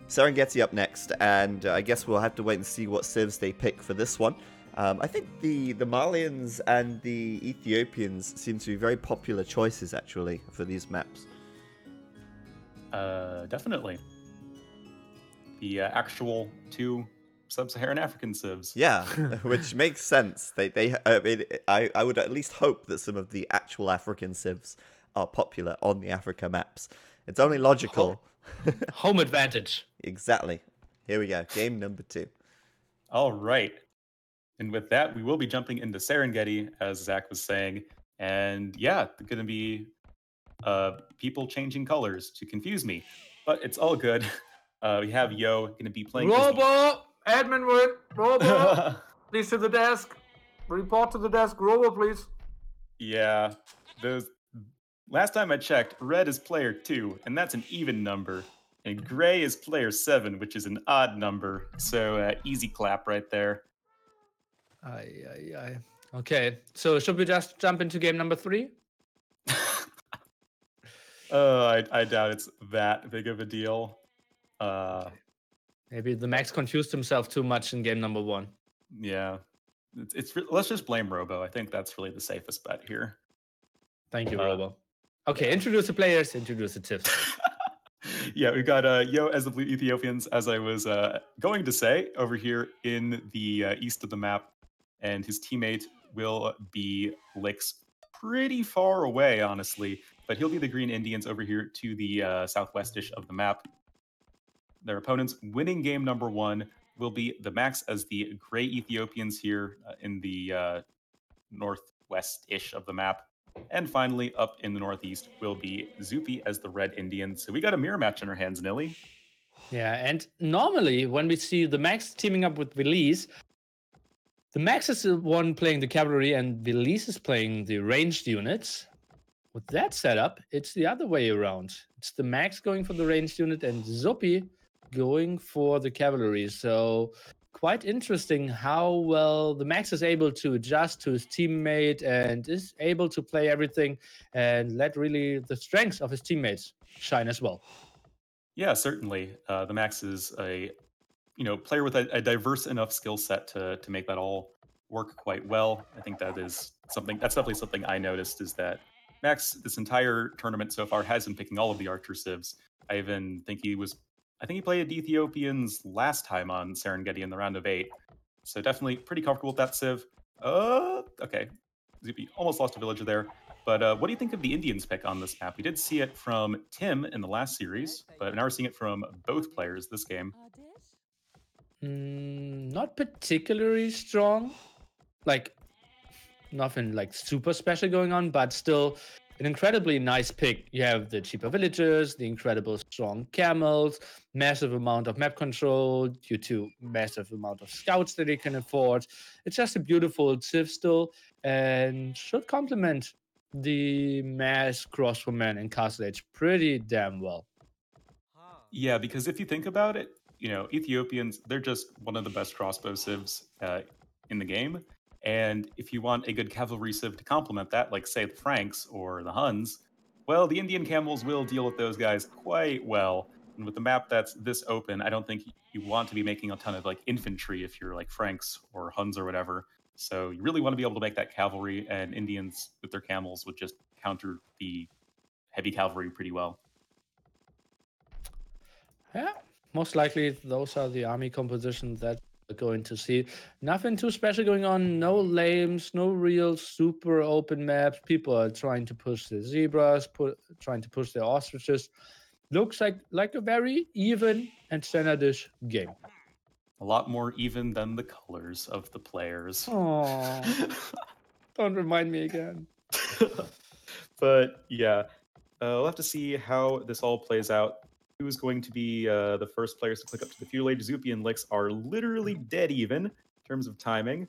Serengeti up next, and I guess we'll have to wait and see what civs they pick for this one. I think the Malians and the Ethiopians seem to be very popular choices, actually, for these maps. Definitely. The actual 2 sub-Saharan African civs. Yeah, which makes sense. I would at least hope that some of the actual African civs are popular on the Africa maps. It's only logical. Home advantage. Exactly. Here we go. Game number 2. All right. And with that, we will be jumping into Serengeti, as Zach was saying. And yeah, it's going to be people changing colors to confuse me. But it's all good. We have Yo going to be playing... Robo! Admin word! Robo! Please to the desk. Report to the desk. Robo, please. Yeah. Last time I checked, red is player 2, and that's an even number. And gray is player 7, which is an odd number. So easy clap right there. Aye. Okay, so should we just jump into game number 3? I doubt it's that big of a deal. Okay. Maybe the Max confused himself too much in game number 1. Yeah. Let's just blame Robo. I think that's really the safest bet here. Thank you, Robo. Okay, introduce the players, introduce the tips. Yeah, we've got Yo as the Blue Ethiopians, as I was going to say, over here in the east of the map. And his teammate will be Lix pretty far away, honestly, but he'll be the Green Indians over here to the southwest-ish of the map. Their opponents winning game number 1 will be the Max as the Gray Ethiopians here in the northwest-ish of the map. And finally, up in the northeast will be Zupi as the Red Indians. So we got a mirror match in our hands, Nilly. Yeah, and normally when we see the Max teaming up with Velise, the Max is the one playing the cavalry and Velise is playing the ranged units. With that setup, it's the other way around. It's the Max going for the ranged unit and Zupi going for the cavalry. So quite interesting how well the Max is able to adjust to his teammate and is able to play everything and let really the strengths of his teammates shine as well. Yeah, certainly. The Max is a player with a diverse enough skill set to make that all work quite well. I think that's definitely something I noticed is that Max this entire tournament so far has been picking all of the archer civs. I think he played Ethiopians last time on Serengeti in the round of 8. So definitely pretty comfortable with that civ. Okay. Zupi almost lost a villager there. But what do you think of the Indians pick on this map? We did see it from Tim in the last series, but now we're seeing it from both players this game. Not particularly strong. Like, nothing like super special going on, but still an incredibly nice pick. You have the cheaper villagers, the incredible strong camels, massive amount of map control due to massive amount of scouts that they can afford. It's just a beautiful civ still and should complement the mass crossbowmen in Castle Age pretty damn well. Yeah, because if you think about it, Ethiopians, they're just one of the best crossbow civs in the game. And if you want a good cavalry civ to complement that, like, say, the Franks or the Huns, well, the Indian camels will deal with those guys quite well. And with the map that's this open, I don't think you want to be making a ton of, like, infantry if you're, like, Franks or Huns or whatever. So you really want to be able to make that cavalry, and Indians with their camels would just counter the heavy cavalry pretty well. Yeah, most likely those are the army compositions that we're going to see. Nothing too special going on. No lames, no real super open maps. People are trying to push the zebras, trying to push their ostriches. Looks like a very even and standardish game. A lot more even than the colors of the players. Oh, don't remind me again. But yeah, we'll have to see how this all plays out. Who's going to be the first players to click up to the Feudal Age? Zupi and Lix are literally dead even in terms of timing.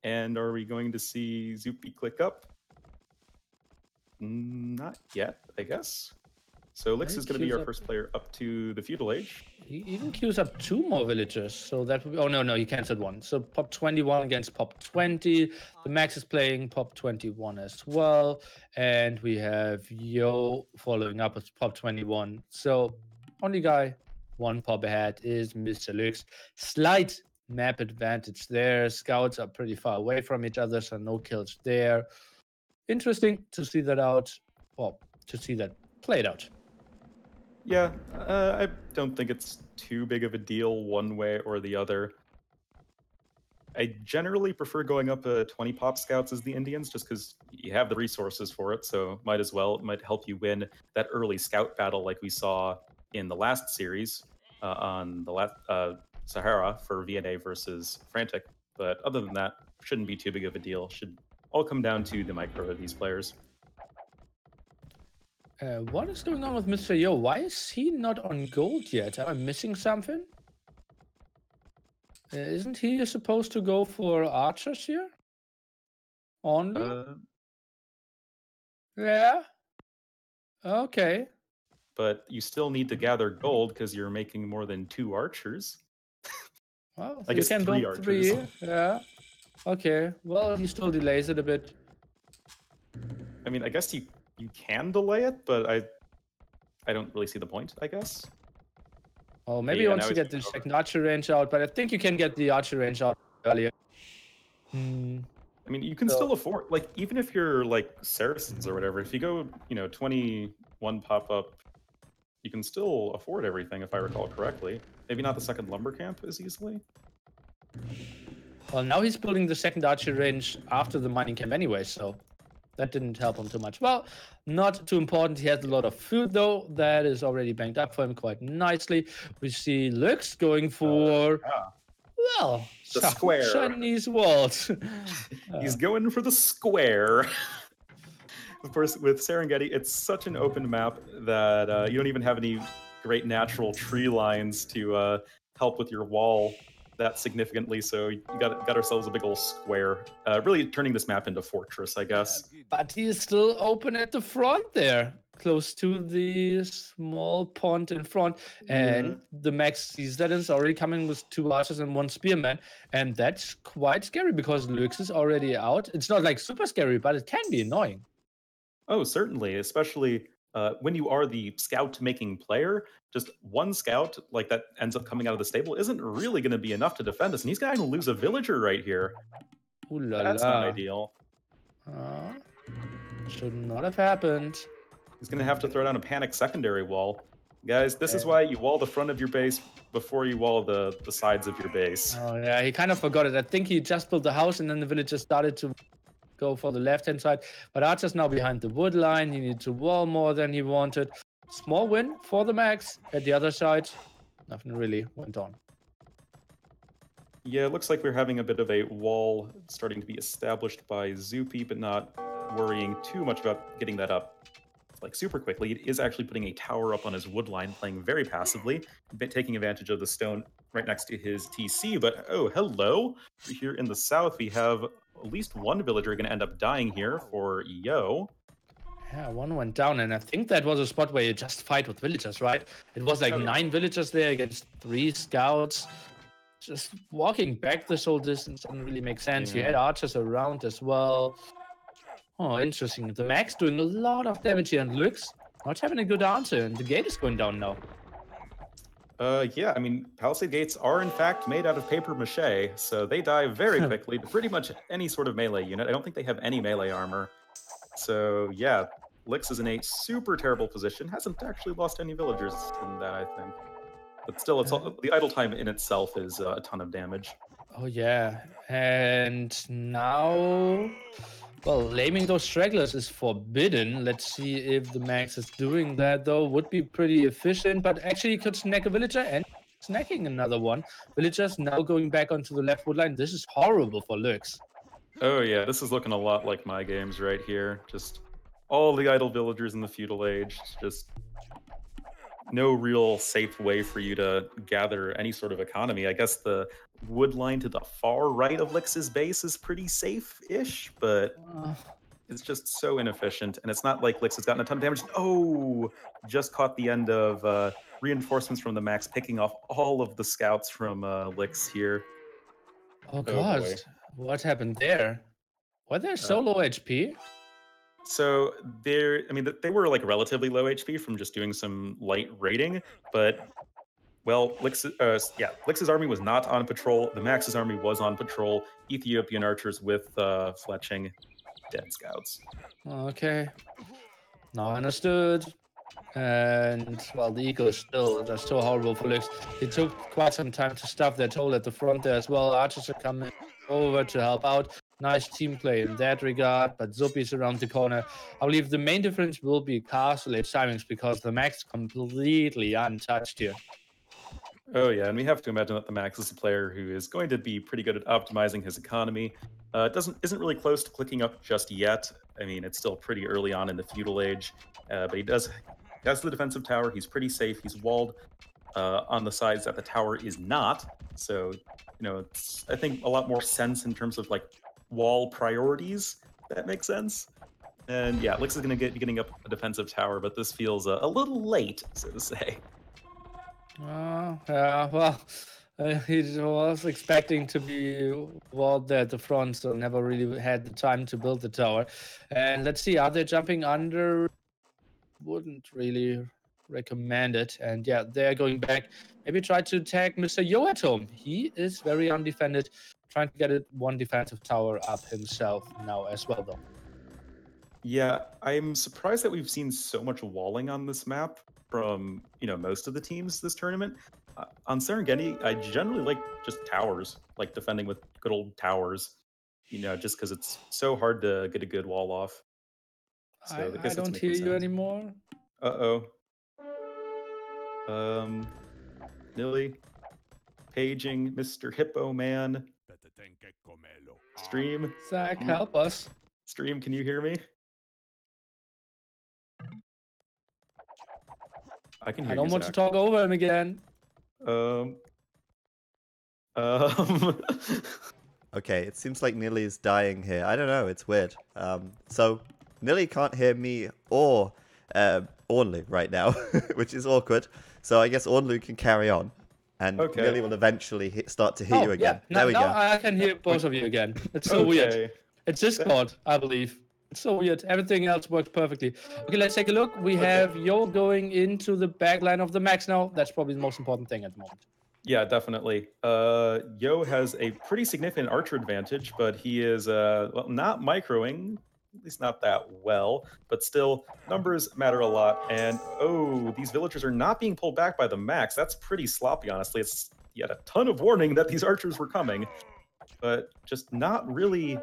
And are we going to see Zupi click up? Not yet, I guess. So Lix is going to be our first player up to the Feudal Age. He even queues up 2 more villagers, so that would be... Oh, no, he cancelled 1. So Pop 21 against Pop 20. The Max is playing Pop 21 as well. And we have Yo following up with Pop 21. So only guy 1 pop ahead is Mr. Lux. Slight map advantage there. Scouts are pretty far away from each other, so no kills there. Interesting to see that out. Well, to see that played out. Yeah, I don't think it's too big of a deal one way or the other. I generally prefer going up 20 pop scouts as the Indians, just because you have the resources for it, so might as well. It might help you win that early scout battle like we saw in the last series on the last Sahara for VNA versus Frantic. But other than that, shouldn't be too big of a deal. Should all come down to the micro of these players. What is going on with Mr. Yo? Why is he not on gold yet? Am I missing something? Isn't he supposed to go for archers here? Only? Yeah. Okay. But you still need to gather gold because you're making more than 2 archers. Well, I guess you can 3 build archers. 3. Yeah. Okay. Well, he still delays it a bit. I mean, I guess you can delay it, but I don't really see the point, I guess. Oh, maybe he wants to get the second archer range out, but I think you can get the archer range out earlier. I mean, you can still afford, like, even if you're like Saracens or whatever, if you go, 21 pop up, you can still afford everything, if I recall correctly. Maybe not the second lumber camp as easily. Well, now he's building the second archery range after the mining camp anyway, so that didn't help him too much. Well, not too important. He has a lot of food, though. That is already banked up for him quite nicely. We see Lux going for, well, The some square. Chinese walls. He's going for the square. Of course, with Serengeti, it's such an open map that you don't even have any great natural tree lines to help with your wall that significantly. So you got ourselves a big old square, really turning this map into fortress, I guess. But he is still open at the front there, close to the small pond in front. And the Max sees that and is already coming with 2 archers and 1 spearman. And that's quite scary because Lux is already out. It's not like super scary, but it can be annoying. Oh, certainly, especially when you are the scout-making player. Just 1 scout like that ends up coming out of the stable isn't really going to be enough to defend us, and he's going to lose a villager right here. Ooh la That's la. not ideal. Should not have happened. He's going to have to throw down a panic secondary wall. Guys, this is why you wall the front of your base before you wall the sides of your base. Oh yeah, he kind of forgot it. I think he just built the house and then the villagers started to go for the left-hand side. But Archer's now behind the wood line. He needed to wall more than he wanted. Small win for the Max. At the other side, nothing really went on. Yeah, it looks like we're having a bit of a wall starting to be established by Zoopy, but not worrying too much about getting that up like super quickly. He is actually putting a tower up on his wood line, playing very passively, taking advantage of the stone right next to his TC. But oh, hello! Here in the south, we have at least 1 villager going to end up dying here for Yo. Yeah, 1 went down, and I think that was a spot where you just fight with villagers, right? It was like 9 villagers there against 3 scouts. Just walking back this whole distance doesn't really make sense. You had archers around as well. Oh, interesting. The Max doing a lot of damage here, and Lux not having a good answer, and the gate is going down now. Yeah, I mean, palisade gates are in fact made out of paper mache, so they die very quickly to pretty much any sort of melee unit. I don't think they have any melee armor. So yeah, Lix is in a super terrible position. Hasn't actually lost any villagers in that, I think. But still, it's the idle time in itself is a ton of damage. Oh yeah, and now, well, laming those stragglers is forbidden. Let's see if the Max is doing that, though. Would be pretty efficient, but actually could snack a villager and snacking another one. Villagers now going back onto the left wood line. This is horrible for Lux. Oh yeah, this is looking a lot like my games right here. Just all the idle villagers in the feudal age. Just no real safe way for you to gather any sort of economy. I guess the wood line to the far right of Lix's base is pretty safe-ish, but it's just so inefficient. And it's not like Lix has gotten a ton of damage. Oh, just caught the end of reinforcements from the Max, picking off all of the scouts from Lix here. Oh god, what happened there? Were they so low HP? So they were like relatively low HP from just doing some light raiding, but well, Lix's army was not on patrol. The Max's army was on patrol. Ethiopian archers with fletching, dead scouts. Okay, now understood. And well, the eco is still horrible for Lux. It took quite some time to stuff that hole at the front there as well. Archers are coming over to help out. Nice team play in that regard, but Zopi's around the corner. I believe the main difference will be castle age timings because the Max completely untouched here. Oh yeah, and we have to imagine that the Max is a player who is going to be pretty good at optimizing his economy. Isn't really close to clicking up just yet. I mean, it's still pretty early on in the feudal age, but he has the defensive tower. He's pretty safe. He's walled on the sides that the tower is not. So, it's, I think, a lot more sense in terms of like wall priorities. If that makes sense. And yeah, Lix is going to be getting up a defensive tower, but this feels a little late, so to say. Yeah, well, he was expecting to be walled there at the front, so never really had the time to build the tower. And let's see, are they jumping under? Wouldn't really recommend it. And yeah, they're going back. Maybe try to attack Mr. Yo at home. He is very undefended, trying to get it 1 defensive tower up himself now as well, though. Yeah, I'm surprised that we've seen so much walling on this map from most of the teams this tournament. On Serengeti, I generally like just towers, like defending with good old towers. Just because it's so hard to get a good wall off. So I I guess it's don't hear making you sense. anymore. Uh-oh. Nilly, paging Mr. Hippo Man. Stream, Zach, can you, help us. Stream, can you hear me? I can hear I don't you, want to Zach. talk over him again. Um, um, Okay, it seems like Nilly is dying here. I don't know, it's weird. So Nilly can't hear me or Ornlu right now, which is awkward. So I guess Ornlu can carry on, and Okay. Nilly will eventually start to hear you again. Yeah. There we Now go. I can hear both of you again. It's so weird. okay. It's Discord, I believe. It's so weird. Everything else works perfectly. Okay, let's take a look. We have Yo going into the back line of the max now. That's probably the most important thing at the moment. Yeah, definitely. Yo has a pretty significant archer advantage, but he is well, not microing, at least not that well, but still, numbers matter a lot. And oh, these villagers are not being pulled back by the max. That's pretty sloppy, honestly. He had a ton of warning that these archers were coming, but just not really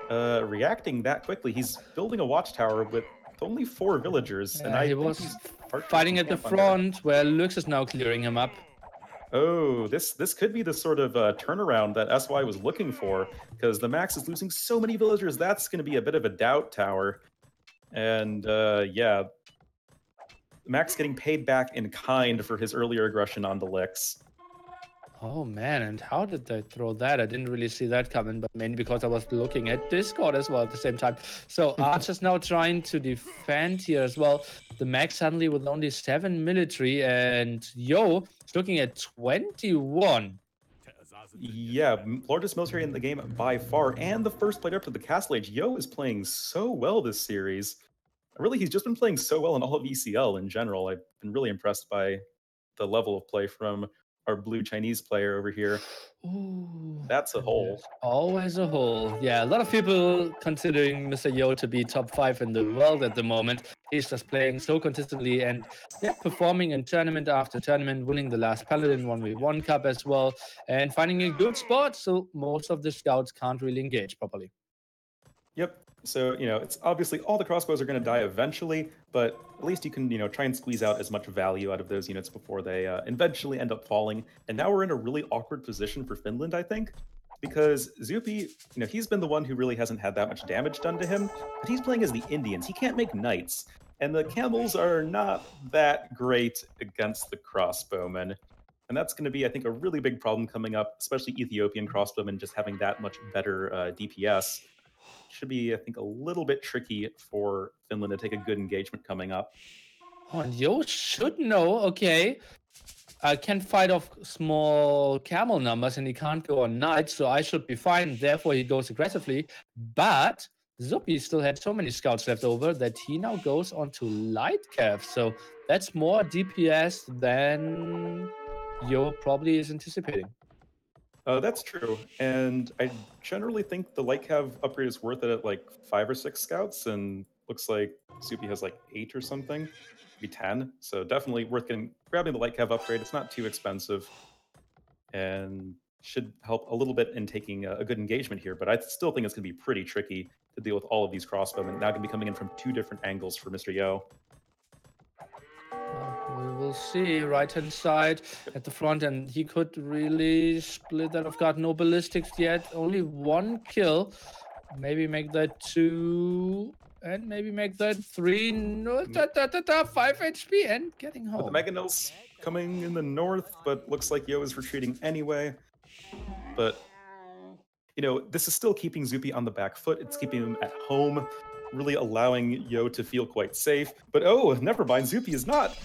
reacting that quickly. He's building a watchtower with only 4 villagers, and I he think was these archers fighting can at the camp under. front where Lux is now clearing him up. Oh, this could be the sort of turnaround that SY was looking for, because the Max is losing so many villagers. That's going to be a bit of a doubt tower. And yeah, Max getting paid back in kind for his earlier aggression on the Licks. Oh man, and how did they throw that? I didn't really see that coming, but mainly because I was looking at Discord as well at the same time. So Archer's now trying to defend here as well. The max suddenly with only 7 military, and Yo is looking at 21. Yeah, largest military in the game by far, and the first player up to the Castle Age. Yo is playing so well this series. Really, he's just been playing so well in all of ECL in general. I've been really impressed by the level of play from our blue Chinese player over here. Ooh, That's a hole. there's always a hole. Yeah, a lot of people considering Mr. Yo to be top 5 in the world at the moment. He's just playing so consistently and performing in tournament after tournament, winning the last Paladin 1v1 Cup as well, and finding a good spot. So most of the scouts can't really engage properly. Yep. So, it's obviously all the crossbows are going to die eventually, but at least you can, try and squeeze out as much value out of those units before they eventually end up falling. And now we're in a really awkward position for Finland, I think, because Zupi, he's been the one who really hasn't had that much damage done to him, but he's playing as the Indians. He can't make knights, and the camels are not that great against the crossbowmen. And that's going to be, I think, a really big problem coming up, especially Ethiopian crossbowmen just having that much better DPS. Should be, I think, a little bit tricky for Finland to take a good engagement coming up. Oh, and Yo should know, okay, I can fight off small camel numbers and he can't go on knights, so I should be fine. Therefore, he goes aggressively. But Zupi still had so many scouts left over that he now goes on to light cav. So that's more DPS than Yo probably is anticipating. That's true, and I generally think the light cav upgrade is worth it at like 5 or 6 scouts, and looks like Zupi has like 8 or something, maybe 10. So definitely worth grabbing the light cav upgrade. It's not too expensive, and should help a little bit in taking a good engagement here. But I still think it's going to be pretty tricky to deal with all of these crossbowmen. Now going to be coming in from 2 different angles for Mr. Yo. We will see right-hand side at the front, and he could really split that off guard. No ballistics yet, only 1 kill. Maybe make that 2, and maybe make that 3. No, 5 HP and getting home. But the Meganils coming in the north, but looks like Yo is retreating anyway. But this is still keeping Zupi on the back foot. It's keeping him at home, really allowing Yo to feel quite safe. But oh, never mind, Zupi is not.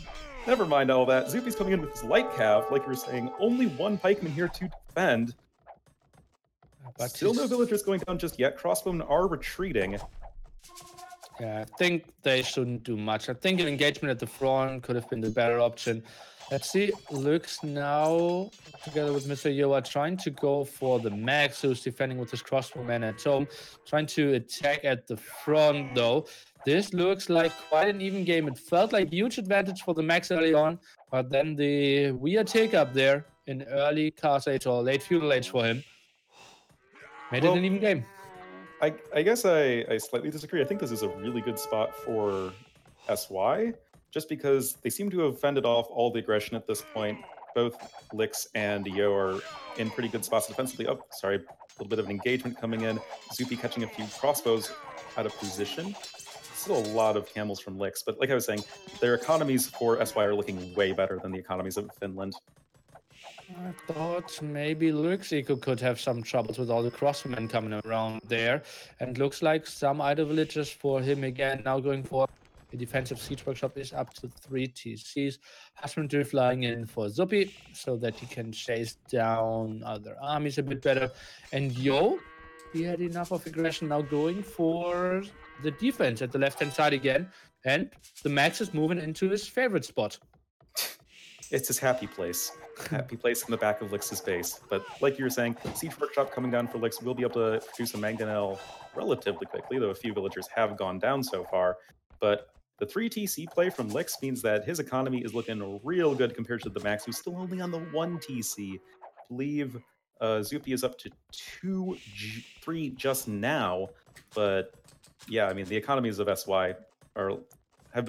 Never mind all that. Zupi's coming in with his light cav, like you were saying. Only 1 pikeman here to defend. But still no villagers going down just yet. Crossbowmen are retreating. Yeah, I think they shouldn't do much. I think an engagement at the front could have been the better option. Let's see, Lux now, together with Mr. Yo, are trying to go for the max, who's defending with his crossbowman at home. Trying to attack at the front, though. this looks like quite an even game. It felt like huge advantage for the Max early on, but then the weird hiccup there in early Cars Age or late Feudal Age for him made it an even game. I guess I slightly disagree. I think this is a really good spot for SY, just because they seem to have fended off all the aggression at this point. Both Lix and Yo are in pretty good spots defensively. Oh, sorry, a little bit of an engagement coming in. Zupi catching a few crossbows out of position. Still a lot of camels from Lix, but like I was saying, their economies for SY are looking way better than the economies of Finland. I thought maybe Luxico could have some troubles with all the crossmen coming around there. And looks like some idle villagers for him again. Now going for the defensive siege workshop is up to 3 TCs. Husbandry flying in for Zupi so that he can chase down other armies a bit better. And Yo, he had enough of aggression now going for the defense at the left-hand side again. And the Max is moving into his favorite spot. It's his happy place. Happy place in the back of Lix's base. But like you were saying, Siege Workshop coming down for Lix will be able to produce a mangonel relatively quickly, though a few villagers have gone down so far. But the 3 TC play from Lix means that his economy is looking real good compared to the Max, who's still only on the 1 TC. I believe Zupi is up to 3 just now. But yeah, I mean, the economies of SY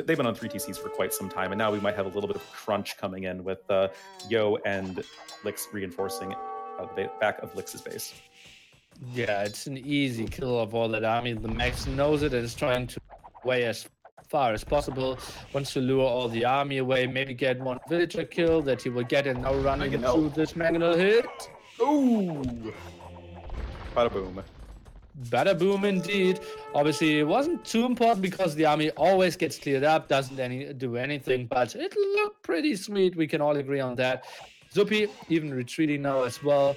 they've been on 3 TCs for quite some time, and now we might have a little bit of crunch coming in with Yo and Lix reinforcing the back of Lix's base. Yeah, it's an easy kill of all that army. The Max knows it and is trying to away as far as possible. Wants to lure all the army away, maybe get one villager kill that he will get, and now running through this mangonel hit. Ooh! Bada boom. Bada boom indeed. Obviously, it wasn't too important because the army always gets cleared up, doesn't do anything, but it looked pretty sweet. We can all agree on that. Zupi even retreating now as well.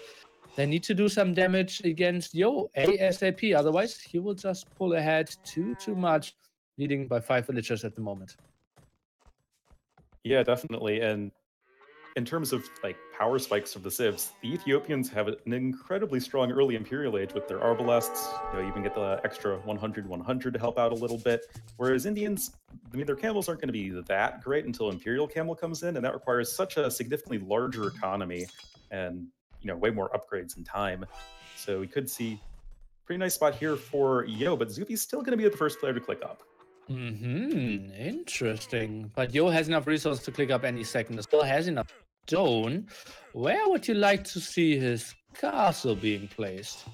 They need to do some damage against Yo ASAP, otherwise he will just pull ahead too much, leading by 5 villagers at the moment. Yeah, definitely. And in terms of like power spikes of the civs, the Ethiopians have an incredibly strong early Imperial Age with their arbalests. You even get the extra 100 to help out a little bit. Whereas Indians, I mean, their camels aren't going to be that great until Imperial Camel comes in, and that requires such a significantly larger economy and way more upgrades in time. So we could see a pretty nice spot here for Yo, but Zupi's still going to be the first player to click up. Interesting. But Yo has enough resources to click up any second. Still has enough stone. Where would you like to see his castle being placed?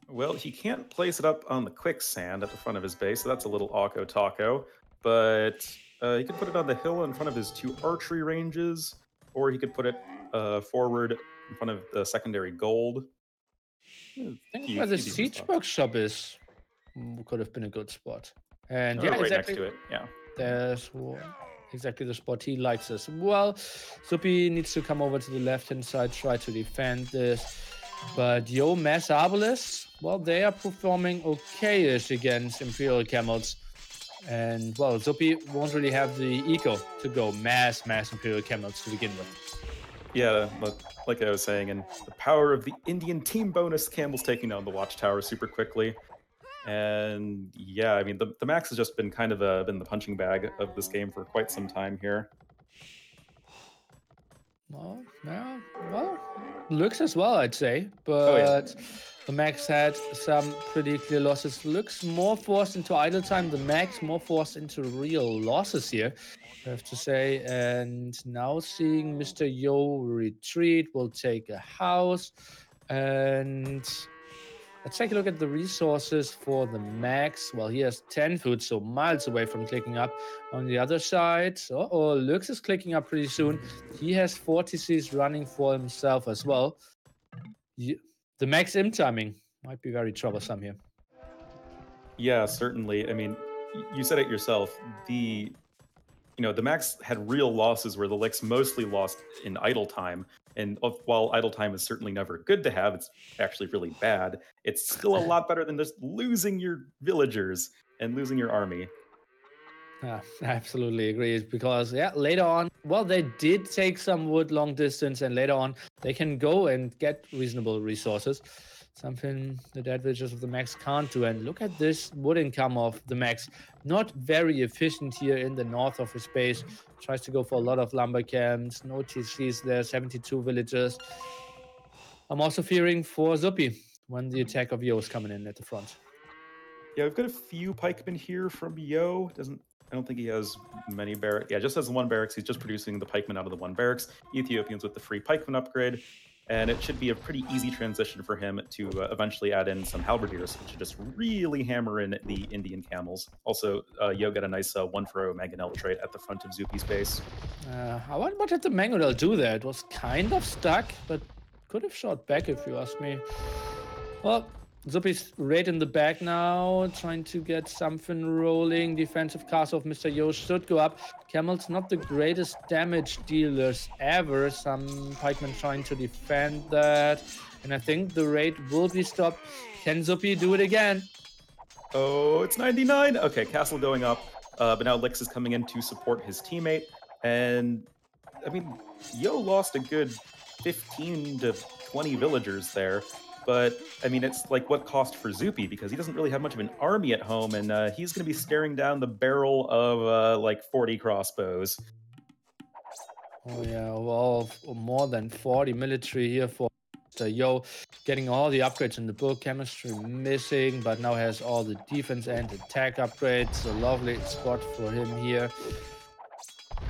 Well, he can't place it up on the quicksand at the front of his base, so that's a little awko taco. But he could put it on the hill in front of his 2 archery ranges, or he could put it forward in front of the secondary gold. I think where the siege workshop is could have been a good spot. And yeah, right exactly. next to it. Yeah, there's exactly the spot he likes as well. Zupi needs to come over to the left-hand side, try to defend this. But Yo Mass Arbalists, well, they are performing okay-ish against Imperial Camels. And, well, Zupi won't really have the eco to go mass Imperial Camels to begin with. Yeah, like I was saying, and the power of the Indian team bonus camels taking down the watchtower super quickly. And yeah, I mean, the Max has just been kind of been the punching bag of this game for quite some time here. Well, yeah, Lux as well, I'd say. But the Max had some pretty clear losses. Lux more forced into idle time. The Max more forced into real losses here, I have to say. And now seeing Mr. Yo retreat, will take a house. And let's take a look at the resources for the Max. Well, he has 10 food, so miles away from clicking up. On the other side, Lux is clicking up pretty soon. He has 4 TCs running for himself as well. The Max im timing might be very troublesome here. Yeah, certainly. I mean, you said it yourself. The Max had real losses where the Lix mostly lost in idle time. And while idle time is certainly never good to have, it's actually really bad. It's still a lot better than just losing your villagers and losing your army. I absolutely agree. Because later on, well, they did take some wood long distance, and later on they can go and get reasonable resources. Something the advantages of the Max can't do. And look at this wood income of the Max. Not very efficient here in the north of his base. Tries to go for a lot of lumber camps. No TCs there, 72 villagers. I'm also fearing for Zuppy when the attack of Yo is coming in at the front. Yeah, we've got a few pikemen here from Yo. I don't think he has many barracks. Yeah, just has the one barracks. He's just producing the pikemen out of the one barracks. Ethiopians with the free pikeman upgrade. And it should be a pretty easy transition for him to eventually add in some halberdiers, which should just really hammer in the Indian camels. Also, Yo got a nice 1-for-0 mangonel trait at the front of Zupi's base. What did the mangonel do there? It was kind of stuck, but could have shot back if you ask me. Well, Zuppy's right in the back now, trying to get something rolling. Defensive castle of Mr. Yo should go up. Camels not the greatest damage dealers ever. Some pikemen trying to defend that. And I think the raid will be stopped. Can Zuppy do it again? Oh, it's 99. Okay, castle going up. But now Lix is coming in to support his teammate. And, I mean, Yo lost a good 15 to 20 villagers there. But, I mean, it's like what cost for Zupi, because he doesn't really have much of an army at home, and he's going to be staring down the barrel of, like, 40 crossbows. Oh, yeah, well, more than 40 military here for Yo, getting all the upgrades in the book. Chemistry missing, but now has all the defense and attack upgrades. A lovely spot for him here.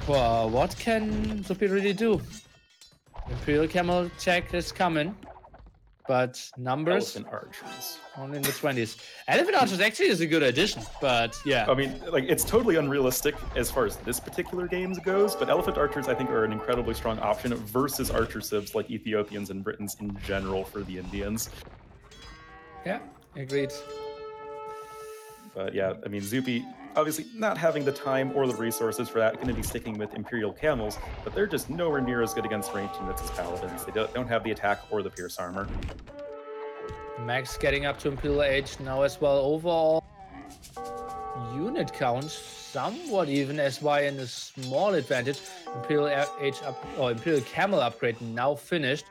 Well, what can Zupi really do? Imperial Camel check is coming. But numbers Elephant archers only in the 20s. Elephant archers actually is a good addition, but yeah. I mean, like, it's totally unrealistic as far as this particular game goes, but elephant archers I think are an incredibly strong option versus archer civs like Ethiopians and Britons in general for the Indians. Yeah, agreed. But yeah, I mean, Zupi, obviously not having the time or the resources for that, going to be sticking with Imperial camels, but they're just nowhere near as good against ranged units as paladins. They don't have the attack or the pierce armor. Max getting up to Imperial Age now as well. Overall unit count somewhat even, SY in a small advantage. Imperial Age up, or Imperial Camel upgrade now finished.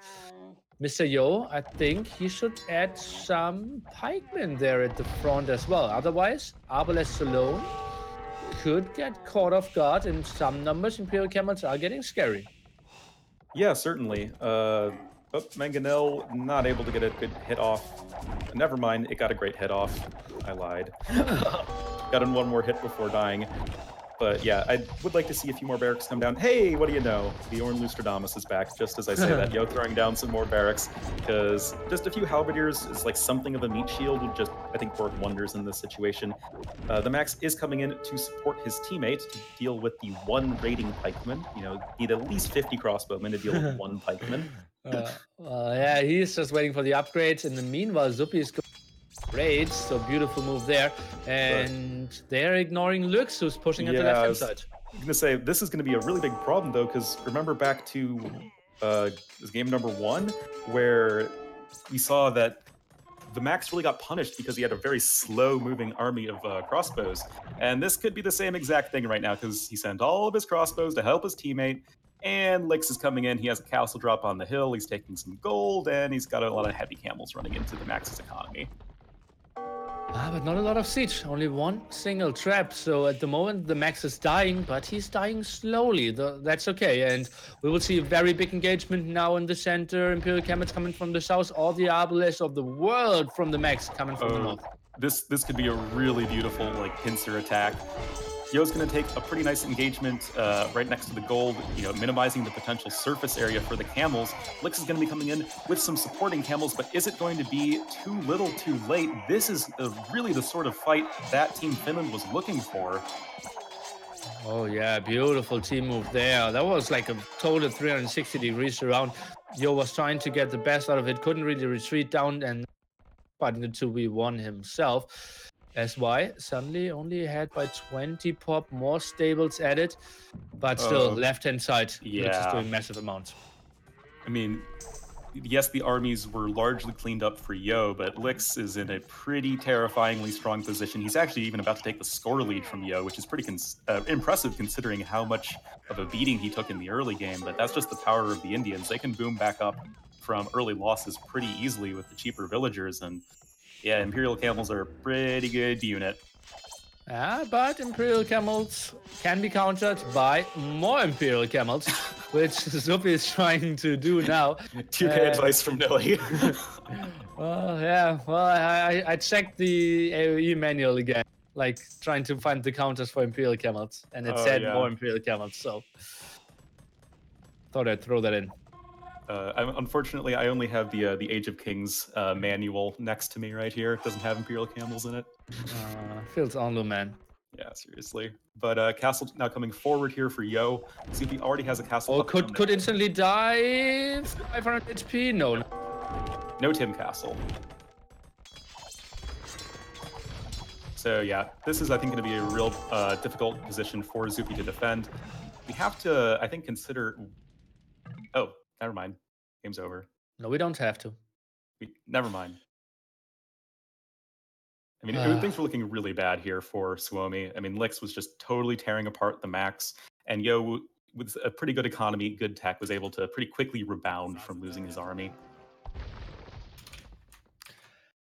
Mr. Yo, I think he should add some pikemen there at the front as well. Otherwise, Arbalest alone could get caught off guard. In some numbers, Imperial Camels are getting scary. Yeah, certainly. Mangonel not able to get a good hit off. Never mind, it got a great hit off. I lied. Got in one more hit before dying. But yeah, I would like to see a few more barracks come down. Hey, what do you know? The Orn Lustradamus is back, just as I say that. Yo, throwing down some more barracks, because just a few halberdiers is like something of a meat shield would just, I think, work wonders in this situation. The Max is coming in to support his teammate to deal with the one raiding pikeman. You know, need at least 50 crossbowmen to deal with one pikeman. Yeah, he's just waiting for the upgrades. In the meanwhile, Zuppy is going raids, so beautiful move there. And they're ignoring Lux, who's pushing at the left-hand side. I'm going to say, this is going to be a really big problem, though, because remember back to game number 1, where we saw that the Max really got punished because he had a very slow-moving army of crossbows. And this could be the same exact thing right now, because he sent all of his crossbows to help his teammate, and Lix is coming in. He has a castle drop on the hill, he's taking some gold, and he's got a lot of heavy camels running into the Max's economy. But not a lot of siege, only one single trap. So at the moment, the Max is dying, but he's dying slowly. That's okay. And we will see a very big engagement now in the center. Imperial Camels coming from the south, all the Arbalists of the world from the Max coming from the north. This could be a really beautiful, like, pincer attack. Yo's going to take a pretty nice engagement right next to the gold, you know, minimizing the potential surface area for the camels. Lix is going to be coming in with some supporting camels, but is it going to be too little too late? This is really the sort of fight that Team Finland was looking for. Oh yeah, beautiful team move there. That was like a total 360 degrees around. Yo was trying to get the best out of it, couldn't really retreat down and fighting the 2v1 himself. SY suddenly only had by 20 pop, more stables added, but still left-hand side, Lix is doing massive amounts. I mean, yes, the armies were largely cleaned up for Yo, but Lix is in a pretty terrifyingly strong position. He's actually even about to take the score lead from Yo, which is pretty impressive considering how much of a beating he took in the early game, but that's just the power of the Indians. They can boom back up from early losses pretty easily with the cheaper villagers, and yeah, Imperial Camels are a pretty good unit. Yeah, but Imperial Camels can be countered by more Imperial Camels, which Zupi is trying to do now. 2K advice from Nilly. Well, yeah. Well, I checked the AoE manual again, like trying to find the counters for Imperial Camels, and it said more Imperial Camels, so thought I'd throw that in. Unfortunately, I only have the Age of Kings manual next to me right here. It doesn't have Imperial Camels in it. Feels on, man. Yeah, seriously. But castle now coming forward here for Yo. Zupi already has a castle. Oh, could instantly die. 500 HP? No. No Tim Castle. So yeah, this is, I think, going to be a real difficult position for Zupi to defend. We have to, I think, consider... Oh, never mind. Game's over. No, we don't have to. Never mind. I mean, things were looking really bad here for Suomi. I mean, Lix was just totally tearing apart the Max, and Yo, with a pretty good economy, good tech, was able to pretty quickly rebound from losing his army.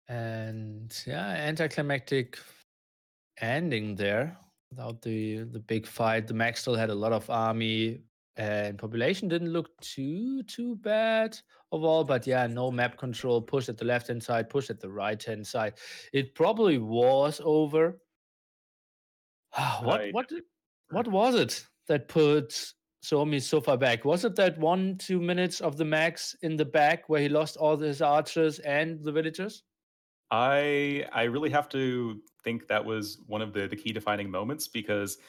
And yeah, anticlimactic ending there without the big fight. The Max still had a lot of army, and population didn't look too bad overall. But yeah, no map control. Push at the left hand side, push at the right hand side. It probably was over. What was it that put Suomi so far back? Was it that 1-2 minutes of the Max in the back where he lost all his archers and the villagers? I really have to think that was one of the key defining moments, because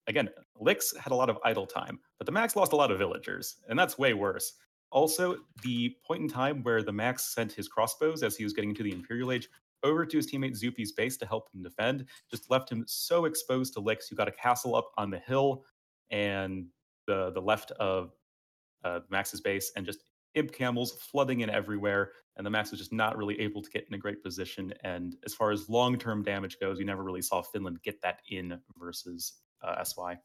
again, Lix had a lot of idle time, but the Max lost a lot of villagers, and that's way worse. Also, the point in time where the Max sent his crossbows as he was getting into the Imperial Age over to his teammate Zupi's base to help him defend just left him so exposed to Lix, who got a castle up on the hill and the left of Max's base, and just imp camels flooding in everywhere, and the Max was just not really able to get in a great position. And as far as long-term damage goes, we never really saw Finland get that in versus SY.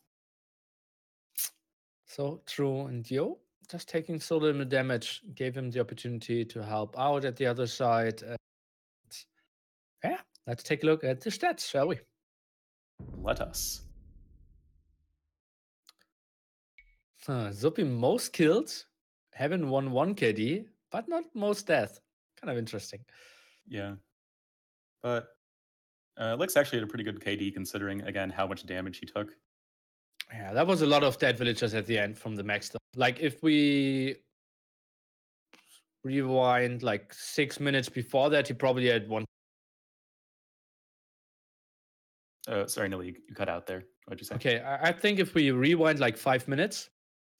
So true. And Yo, just taking so little damage, gave him the opportunity to help out at the other side. And yeah, let's take a look at the stats, shall we? Let us. Zupi most kills, having won 1 KD, but not most death. Kind of interesting. Yeah. But Lix actually had a pretty good KD considering, again, how much damage he took. Yeah, that was a lot of dead villagers at the end from the Max. Like, if we rewind like 6 minutes before that, he probably had 1. Sorry, Nilly, you cut out there. What'd you say? Okay, I think if we rewind like 5 minutes,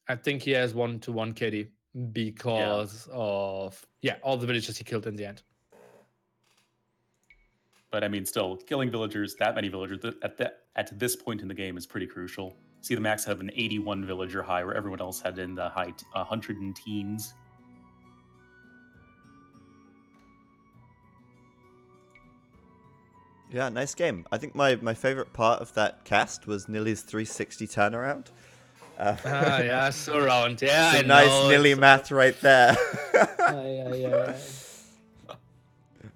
I think he has 1-1 KD because of all the villagers he killed in the end. But I mean, still, killing villagers, that many villagers at this point in the game is pretty crucial. See the Max have an 81 villager high, where everyone else had in the high 100 and teens. Yeah, nice game. I think my favorite part of that cast was Nilly's 360 turnaround. Yeah, surround. Yeah, it's a nice Nilly math right there. Yeah.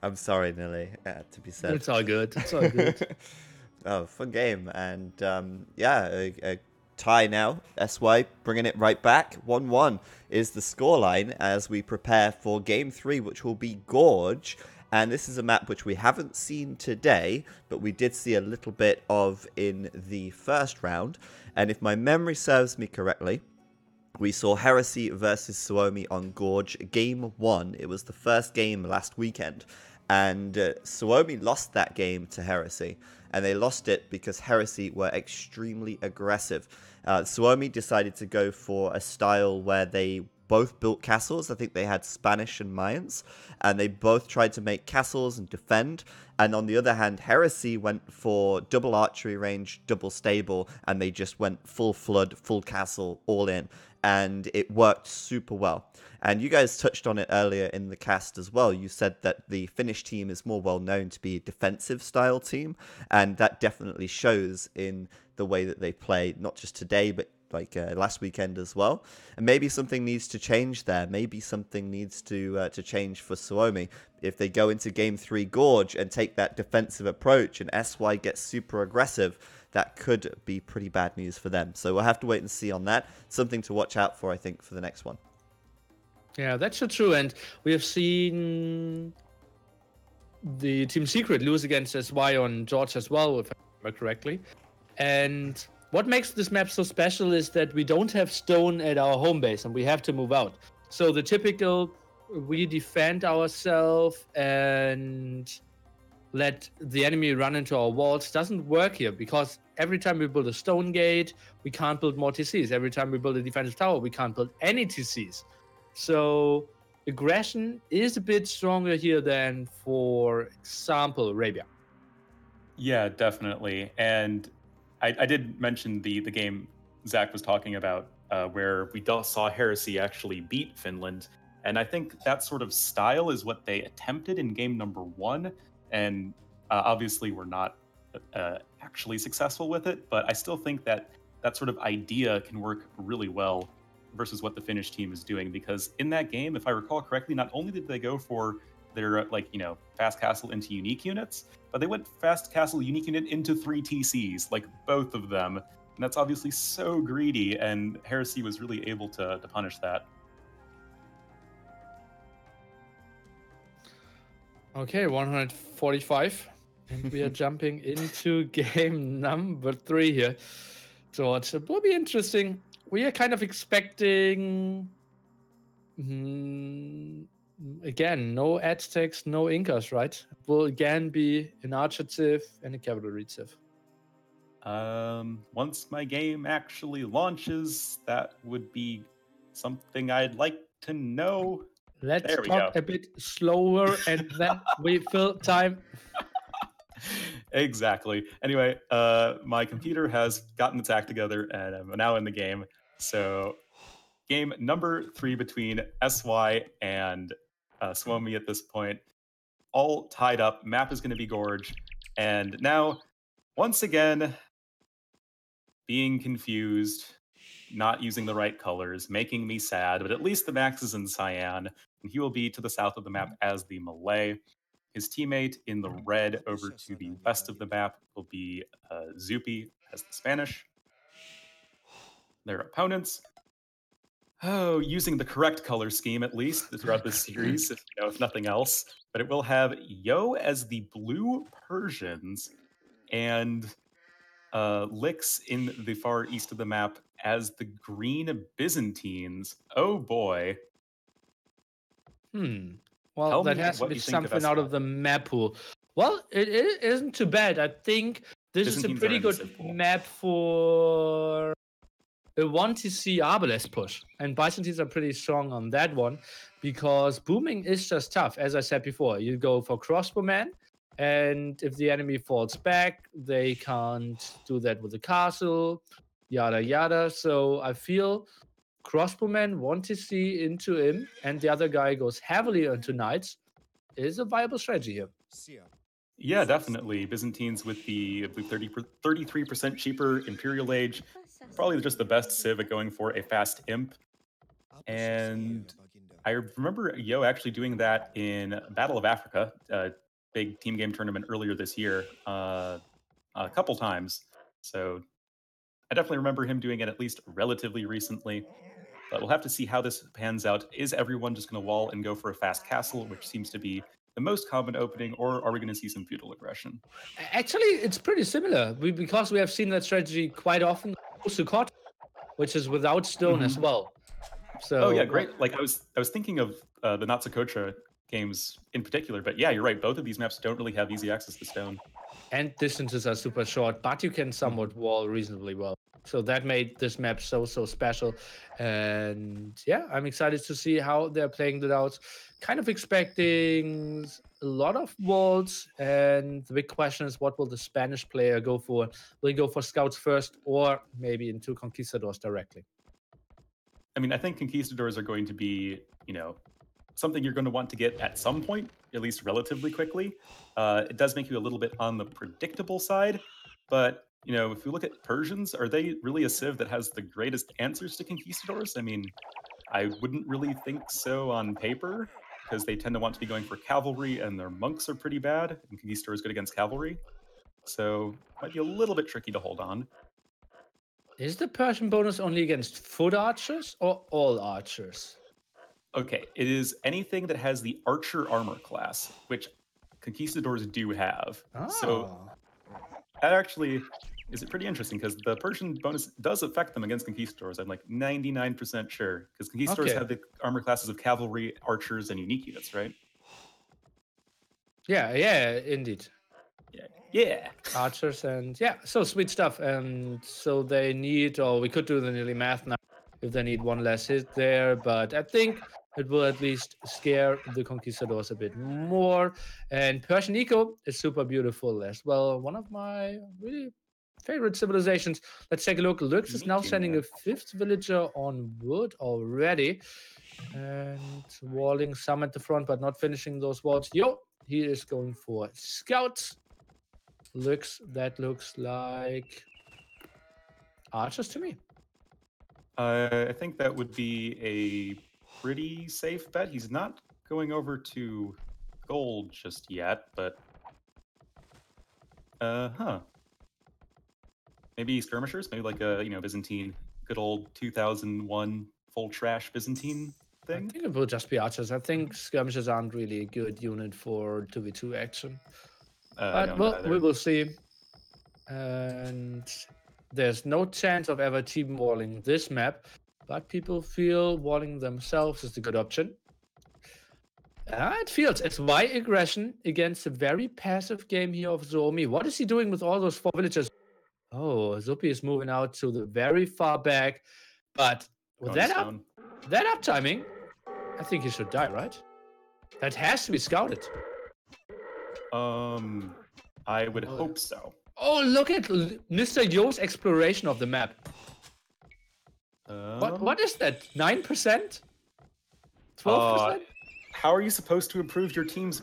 I'm sorry, Nilly, to be said. It's all good. It's all good. Oh, fun game. And a tie now. SY bringing it right back. 1-1 is the scoreline as we prepare for Game 3, which will be Gorge. And this is a map which we haven't seen today, but we did see a little bit of in the first round. And if my memory serves me correctly, we saw Heresy versus Suomi on Gorge Game 1. It was the first game last weekend. And Suomi lost that game to Heresy. And they lost it because Heresy were extremely aggressive. Suomi decided to go for a style where they both built castles. I think they had Spanish and Mayans, and they both tried to make castles and defend. And on the other hand, Heresy went for double archery range, double stable, and they just went full flood, full castle, all in. And it worked super well. And you guys touched on it earlier in the cast as well. You said that the Finnish team is more well known to be a defensive style team, and that definitely shows in the way that they play, not just today, but last weekend as well. And maybe something needs to change there. Maybe something needs to change for Suomi. If they go into Game 3 Gorge and take that defensive approach and SY gets super aggressive, that could be pretty bad news for them. So we'll have to wait and see on that. Something to watch out for, I think, for the next one. Yeah, that's so true. And we have seen the Team Secret lose against SY on George as well, if I remember correctly. And what makes this map so special is that we don't have stone at our home base and we have to move out. So the typical, we defend ourselves and let the enemy run into our walls doesn't work here, because every time we build a stone gate, we can't build more TCs. Every time we build a defensive tower, we can't build any TCs. So aggression is a bit stronger here than, for example, Arabia. Yeah, definitely. And I did mention the game Zach was talking about, where we saw Heresy actually beat Finland. And I think that sort of style is what they attempted in game number 1. And obviously we're not actually successful with it, but I still think that that sort of idea can work really well versus what the Finnish team is doing. Because in that game, if I recall correctly, not only did they go for their fast castle into unique units, but they went fast castle unique unit into 3 TCs, like both of them. And that's obviously so greedy, and Heresy was really able to punish that. Okay, 145. And we are jumping into game number 3 here. So it will be interesting. We are kind of expecting... again, no Aztecs, no Incas, right? It will again be an Archer Civ and a Cavalry Civ. Once my game actually launches, that would be something I'd like to know. Let's talk a bit slower and then we fill time. Exactly. Anyway, my computer has gotten its act together and I'm now in the game. So game number 3 between SY and Suomi at this point. All tied up. Map is going to be Gorge. And now, once again, being confused, not using the right colors, making me sad, but at least the Max is in cyan, and he will be to the south of the map as the Malay. His teammate in the red over to the west of the map will be Zupi as the Spanish. Their opponents, using the correct color scheme at least throughout this series, if nothing else, but it will have Yo as the blue Persians and Lix in the far east of the map as the green Byzantines. Oh boy. Well, that has to be something out of the map pool. Well, it isn't too bad. I think this is a pretty good map for a 1TC Arbalest push. And Byzantines are pretty strong on that one because booming is just tough. As I said before, you go for crossbowman, and if the enemy falls back, they can't do that with the castle, yada yada. So I feel crossbowman 1TC into him, and the other guy goes heavily into knights, is a viable strategy here. Yeah, definitely. Byzantines with the 33% cheaper Imperial Age, probably just the best civ at going for a fast imp. And I remember Yo actually doing that in Battle of Africa, a big team game tournament earlier this year, a couple times. So I definitely remember him doing it at least relatively recently. But we'll have to see how this pans out. Is everyone just going to wall and go for a fast castle, which seems to be the most common opening, or are we going to see some feudal aggression? Actually, it's pretty similar because we have seen that strategy quite often, which is without stone as well. So yeah, great. Like I was thinking of the Natsukotra games in particular, but yeah, you're right. Both of these maps don't really have easy access to stone. And distances are super short, but you can somewhat wall reasonably well. So that made this map so special. And yeah, I'm excited to see how they're playing it out. Kind of expecting a lot of walls. And the big question is, what will the Spanish player go for? Will he go for scouts first or maybe into conquistadors directly? I mean, I think conquistadors are going to be, something you're going to want to get at some point, at least relatively quickly. It does make you a little bit on the predictable side, but if you look at Persians, are they really a civ that has the greatest answers to conquistadors? I mean, I wouldn't really think so on paper, because they tend to want to be going for cavalry, and their monks are pretty bad, and conquistadors good against cavalry. So might be a little bit tricky to hold on. Is the Persian bonus only against foot archers or all archers? Okay, it is anything that has the archer armor class, which conquistadors do have. So that actually is pretty interesting, because the Persian bonus does affect them against conquistadors. I'm like 99% sure, because conquistadors have the armor classes of cavalry, archers, and unique units, right? Yeah, indeed. Yeah. Archers and so sweet stuff. And so they need, or we could do the nearly math now, if they need one less hit there, but I think it will at least scare the conquistadors a bit more. And Persian Eco is super beautiful as well. One of my really favorite civilizations. Let's take a look. Lux is now sending a 5th villager on wood already, and walling some at the front, but not finishing those walls. He is going for scouts. That looks like archers to me. I think that would be a pretty safe bet. He's not going over to gold just yet, but maybe skirmishers, maybe like a Byzantine, good old 2001 full trash Byzantine thing. I think it will just be archers. I think skirmishers aren't really a good unit for 2v2 action. But we will see. And there's no chance of ever team walling this map, but people feel walling themselves is a good option. It feels it's Y aggression against a very passive game here of Suomi. What is he doing with all those 4 villagers? Oh, Zupi is moving out to the very far back, but with that uptiming, I think he should die, right? That has to be scouted. I would hope so. Oh, look at Mr. Yo's exploration of the map. What is that? 9%? 12%? How are you supposed to improve your team's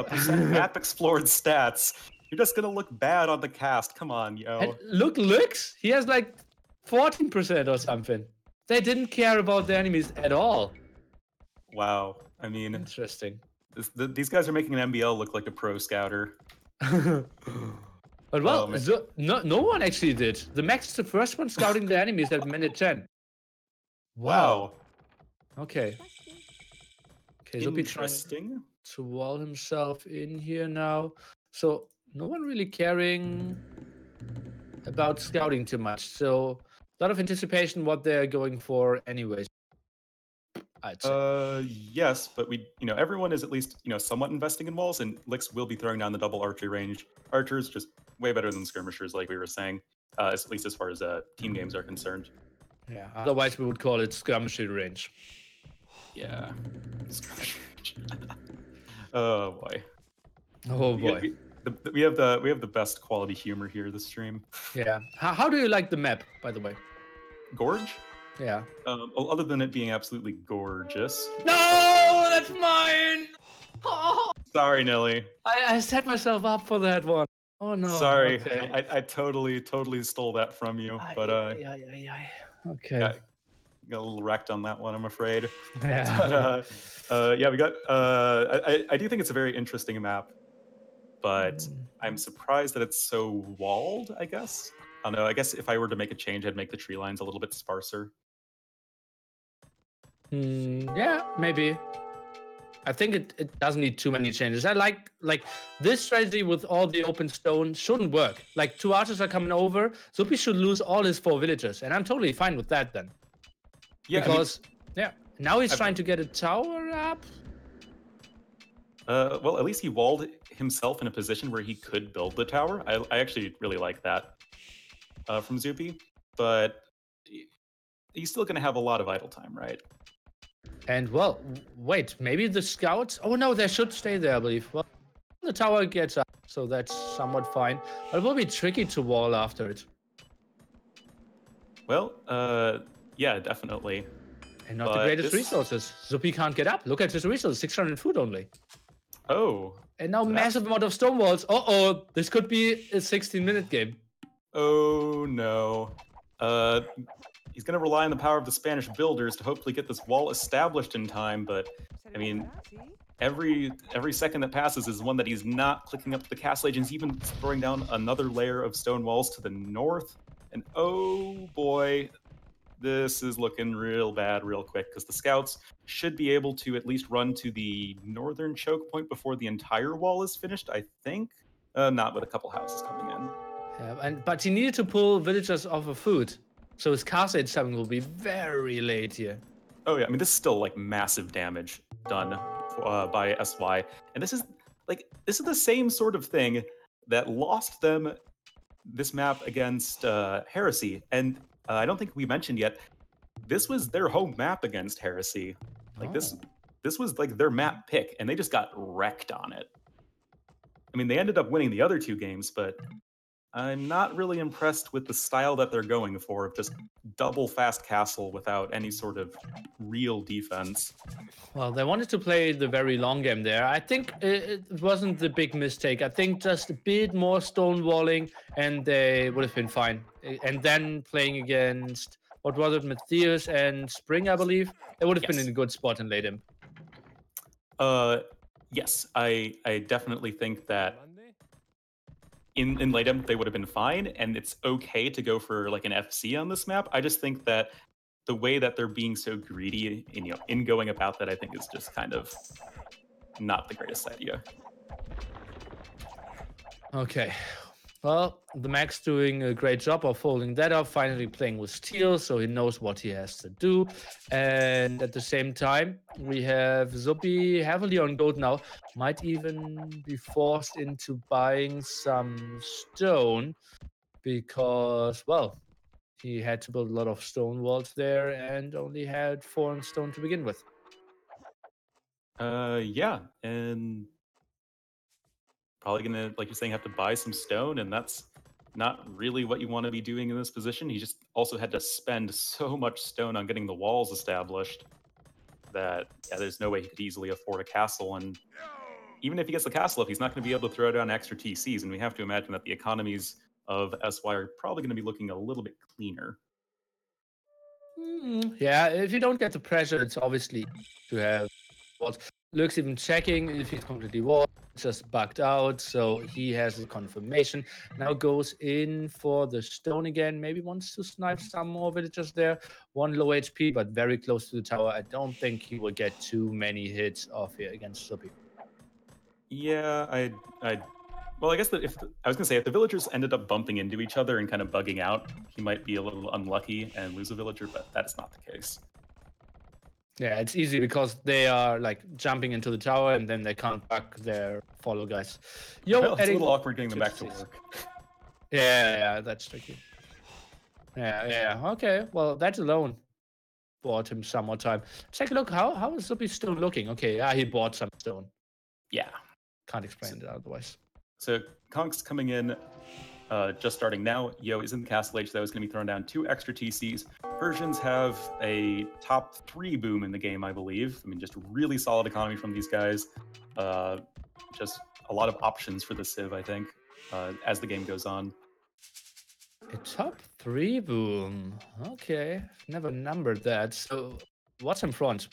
percent map explored stats? You're just gonna look bad on the cast. Come on, yo. And look, Lux, he has like 14% or something. They didn't care about the enemies at all. Wow. I mean, interesting. These guys are making an MBL look like a pro scouter. But no one actually did. The Max is the first one scouting the enemies at minute 10. Wow. Okay. Interesting. To wall himself in here now. So no one really caring about scouting too much. So a lot of anticipation what they're going for anyways. I'd say. Yes, but everyone is at least, somewhat investing in walls, and Lix will be throwing down the double archery range. Archers just way better than skirmishers, like we were saying, at least as far as team games are concerned. Yeah, otherwise we would call it skirmishing range. Yeah. Oh boy. Oh boy. We have the best quality humor here this stream. Yeah. How do you like the map, by the way? Gorge? Yeah. Other than it being absolutely gorgeous. No, that's mine. Oh. Sorry, Nelly. I set myself up for that one. Oh no. Sorry, okay. I totally stole that from you, but okay. Got a little wrecked on that one, I'm afraid. Yeah. But, we got. I do think it's a very interesting map, but I'm surprised that it's so walled. I guess. I don't know. I guess if I were to make a change, I'd make the tree lines a little bit sparser. Yeah, maybe. I think it doesn't need too many changes. I like this strategy with all the open stone shouldn't work. Like 2 archers are coming over, Zupi should lose all his 4 villagers, and I'm totally fine with that then. Yeah, because now he's trying to get a tower up. Well, at least he walled himself in a position where he could build the tower. I actually really like that from Zupi, but he's still going to have a lot of idle time, right? And well, wait, maybe the scouts? Oh no, they should stay there, I believe. Well, the tower gets up, so that's somewhat fine. But it will be tricky to wall after it. Well, yeah, definitely. And not the greatest resources. Zupi can't get up. Look at his resources, 600 food only. Oh. And now massive amount of stone walls. Uh-oh, this could be a 16-minute game. Oh no. He's going to rely on the power of the Spanish builders to hopefully get this wall established in time, but I mean, every second that passes is one that he's not clicking up to the castle age, and he's even throwing down another layer of stone walls to the north. And oh boy, this is looking real bad real quick, because the scouts should be able to at least run to the northern choke point before the entire wall is finished, I think. Not with a couple houses coming in. Yeah, but he needed to pull villagers off of food, so his castle age summon will be very late here. Oh yeah, I mean, this is still like massive damage done by SY, and this is the same sort of thing that lost them this map against Heresy, and I don't think we mentioned yet, this was their home map against Heresy. Like this was like their map pick, and they just got wrecked on it. I mean, they ended up winning the other 2 games, but I'm not really impressed with the style that they're going for, of just double fast castle without any sort of real defense. Well, they wanted to play the very long game there. I think it wasn't the big mistake. I think just a bit more stonewalling and they would have been fine. And then playing against, what was it, Matthias and Spring, I believe? They would have been in a good spot in late imp. Yes, I definitely think that in late imp they would have been fine, and it's okay to go for like an FC on this map. I just think that the way that they're being so greedy in going about that, I think is just kind of not the greatest idea. Okay. Well, the Mac's doing a great job of folding that up, finally playing with steel, so he knows what he has to do. And at the same time, we have Zubi heavily on gold now, might even be forced into buying some stone because, well, he had to build a lot of stone walls there and only had 4 on stone to begin with. Yeah, and probably gonna, like you're saying, have to buy some stone, and that's not really what you want to be doing in this position. He just also had to spend so much stone on getting the walls established that there's no way he could easily afford a castle. And even if he gets the castle up, he's not going to be able to throw down extra TCs, and we have to imagine that the economies of SY are probably going to be looking a little bit cleaner. Yeah, if you don't get the pressure, it's obviously to have walls. Luke's even checking if he's completely walled, just bugged out, so he has a confirmation. Now goes in for the stone again, maybe wants to snipe some more villagers there. 1 low HP, but very close to the tower. I don't think he will get too many hits off here against Zubi. Yeah, well, I guess that I was gonna say, if the villagers ended up bumping into each other and kind of bugging out, he might be a little unlucky and lose a villager, but that is not the case. Yeah, it's easy because they are like jumping into the tower and then they can't bug their follow guys. Well, it's a little awkward getting them back to work. Yeah, that's tricky. Yeah. Okay, well, that alone bought him some more time. Take a look. How is Zubi still looking? Okay, yeah, he bought some stone. Yeah. Can't explain it otherwise. So Konk's coming in, just starting now. Yo is in the castle age, though, is going to be throwing down 2 extra TCs. Persians have a top 3 boom in the game, I believe. I mean, just really solid economy from these guys. Just a lot of options for the Civ, I think, as the game goes on. A top 3 boom. Okay, never numbered that. So what's in front?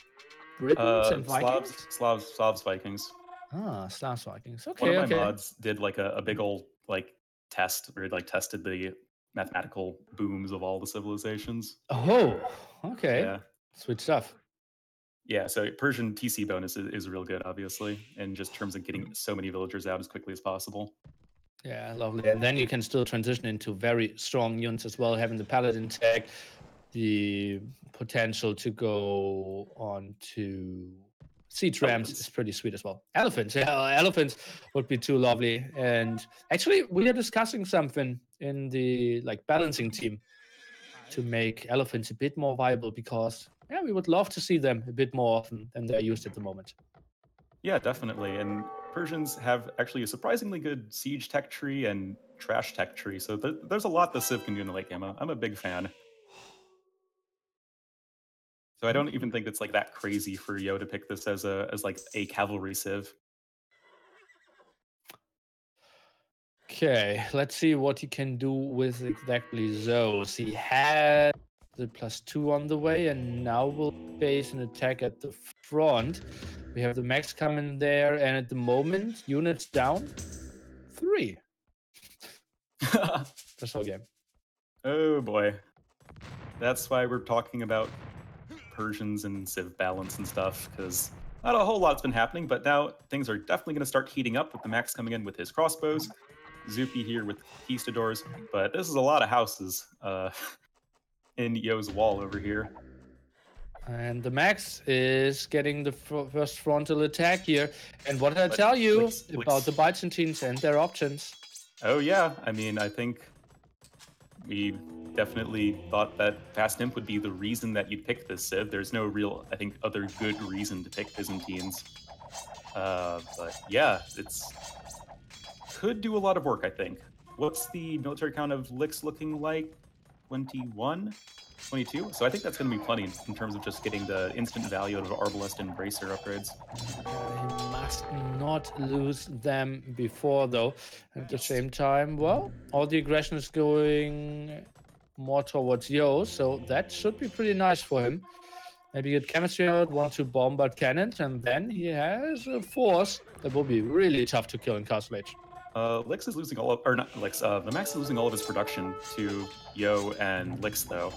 Britons and Vikings? Slavs, Vikings. Ah, Slavs, Vikings. Okay, One of my mods did like a big old like test where it like tested the mathematical booms of all the civilizations. Oh, okay. Yeah. Sweet stuff. Yeah, so Persian TC bonus is real good, obviously, in just terms of getting so many villagers out as quickly as possible. Yeah, lovely. And then you can still transition into very strong units as well, having the Paladin tag, the potential to go on to siege rams is pretty sweet as well. Elephants, yeah, elephants would be too lovely. And actually, we are discussing something in the like balancing team to make elephants a bit more viable because yeah, we would love to see them a bit more often than they're used at the moment. Yeah, definitely. And Persians have actually a surprisingly good siege tech tree and trash tech tree, so there's a lot the Civ can do in the late game. I'm a big fan. So I don't even think it's like that crazy for Yo to pick this as like a cavalry Civ. Okay, let's see what he can do with exactly those. He had the +2 on the way, and now will face an attack at the front. We have the max coming there, and at the moment, units down 3. That's all game. Oh boy. That's why we're talking about Persians and Civ balance and stuff, because not a whole lot's been happening, but now things are definitely going to start heating up with the Max coming in with his crossbows, Zupi here with conquistadors, but this is a lot of houses in Yo's wall over here. And the max is getting the first frontal attack here. And what did I tell you about the Byzantines and their options? Oh yeah, I mean, I think we definitely thought that Fast Imp would be the reason that you'd pick this Civ. There's no real, I think, other good reason to pick Byzantines. But yeah, it's could do a lot of work, I think. What's the military count of Licks looking like? 21? 22? So I think that's going to be plenty in terms of just getting the instant value out of Arbalest and Bracer upgrades. He must not lose them before, though. At the same time, well, all the aggression is going more towards Yo, so that should be pretty nice for him. Maybe get chemistry out, 1-2 bombard cannons, and then he has a force that will be really tough to kill in Castle Age. Lix is losing all of, or not Lix, the Max is losing all of his production to Yo and Lix, though.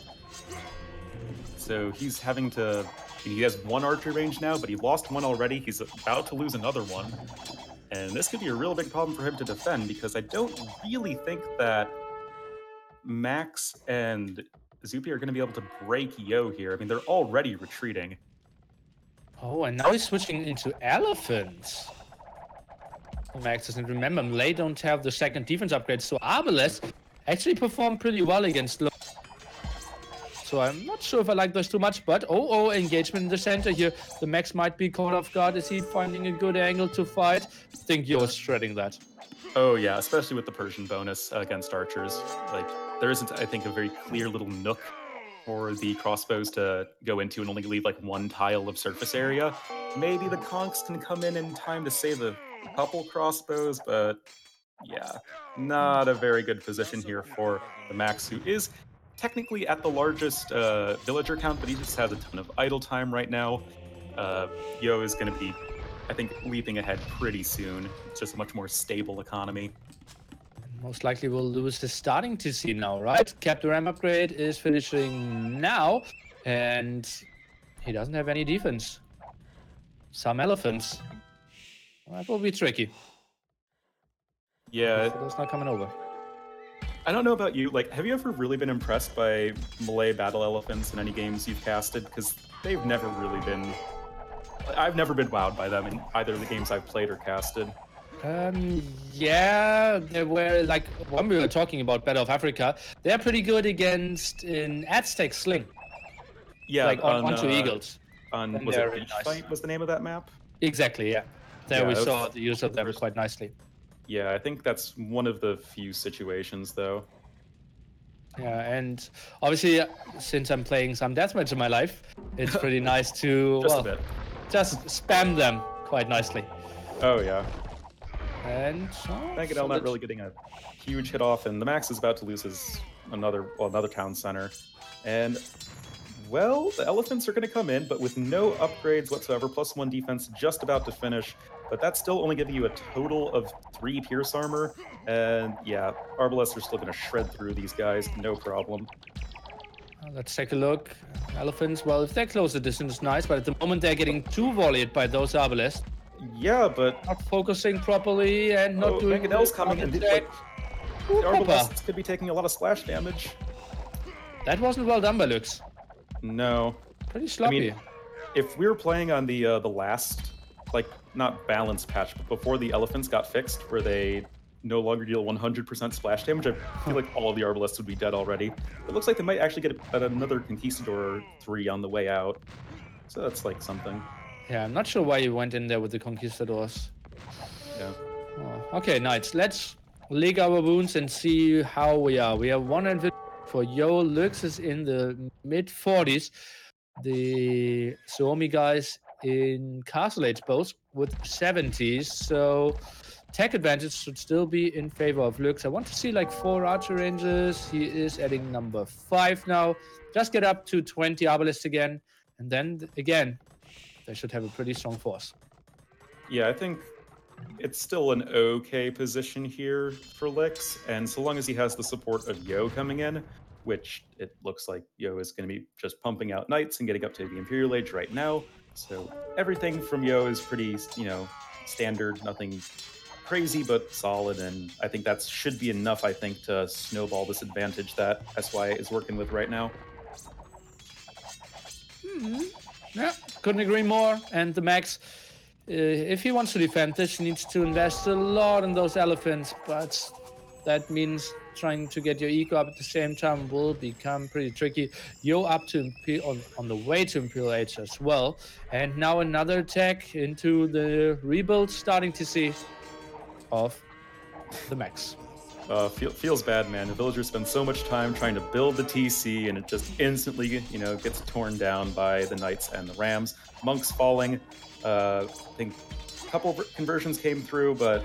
So he's having to, he has 1 archery range now, but he lost 1 already. He's about to lose another 1. And this could be a real big problem for him to defend, because I don't really think that Max and Zupi are going to be able to break Yo here. I mean, they're already retreating. Oh, and now he's switching into elephants. Max doesn't remember. Malay don't have the second defense upgrade, so Arbalest actually performed pretty well against low. So I'm not sure if I like those too much, but engagement in the center here. The Max might be caught off guard. Is he finding a good angle to fight? I think Yo is shredding that. Oh yeah, especially with the Persian bonus against archers. Like, there isn't, I think, a very clear little nook for the crossbows to go into and only leave like 1 tile of surface area. Maybe the conks can come in time to save a couple crossbows, but yeah, not a very good position here for the Max, who is technically at the largest villager count, but he just has a ton of idle time right now. Yo is going to be, I think, leaping ahead pretty soon. It's just a much more stable economy. Most likely will lose his starting TC now, right? Captain Ram upgrade is finishing now, and he doesn't have any defense. Some elephants. Well, that will be tricky. Yeah. Feudal's not coming over. I don't know about you, like, have you ever really been impressed by Malay battle elephants in any games you've casted? Because they've never really been... I've never been wowed by them in either of the games I've played or casted. Yeah, they were, like, when we were talking about Battle of Africa, they're pretty good against an Aztec sling. Yeah, like onto eagles. On, was it Beach Fight was the name of that map? Exactly, yeah. There Yeah, we it was- saw the use of them quite nicely. Yeah, I think that's one of the few situations, though. Yeah, and obviously, since I'm playing some deathmatch in my life, it's pretty nice to Just a bit. just spam them quite nicely. Oh, yeah. And Megadel not really getting a huge hit off, and the Max is about to lose his another town center. And, well, the elephants are going to come in, but with no upgrades whatsoever, +1 defense just about to finish. But that's still only giving you a total of 3 Pierce armor. And yeah, Arbalests are still going to shred through these guys, no problem. Let's take a look. Elephants, well, if they're close, the distance is nice, but at the moment they're getting too volleyed by those Arbalests. Yeah, but... Not focusing properly and not doing... Megadel's coming, and like, the Arbalests could be taking a lot of splash damage. That wasn't well done by Lux. No. Pretty sloppy. I mean, if we were playing on the last, like, not balance patch, but before the elephants got fixed, where they no longer deal 100% splash damage, I feel like all of the Arbalests would be dead already. It looks like they might actually get another Conquistador 3 on the way out. So that's like something. Yeah, I'm not sure why you went in there with the Conquistadors. Yeah. Oh, okay, nice. Let's lick our wounds and see how we are. We are 100 for Yo. Lux is in the mid-40s. The Suomi guys in Castle Age both with 70s. So tech advantage should still be in favor of Lux. I want to see like 4 archer ranges. He is adding number 5 now. Just get up to 20 arbalists again. And then again, they should have a pretty strong force. Yeah, I think it's still an okay position here for Lix, and so long as he has the support of Yo coming in, which it looks like Yo is going to be just pumping out knights and getting up to the Imperial Age right now. So everything from Yo is pretty, standard, nothing crazy, but solid, and I think that should be enough, I think, to snowball this advantage that SY is working with right now. Yeah, couldn't agree more. And the Max, if he wants to defend this, he needs to invest a lot in those elephants, but that means trying to get your eco up at the same time will become pretty tricky. Yo up to on the way to Imperial Age as well. And now another attack into the rebuild, starting to see of the Max. Feels bad, man. The villagers spend so much time trying to build the TC, and it just instantly, gets torn down by the knights and the rams. Monks falling. I think a couple of conversions came through, but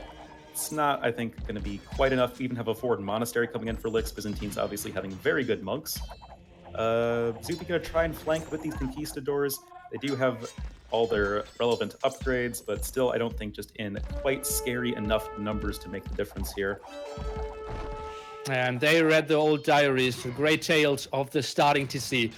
it's not, I think, going to be quite enough to even have a forward monastery coming in for Lix. Byzantines obviously having very good monks. Zupi going to try and flank with these conquistadors. They do have all their relevant upgrades, but still, I don't think just in quite scary enough numbers to make the difference here. And they read the old diaries, the great tales of the starting TC.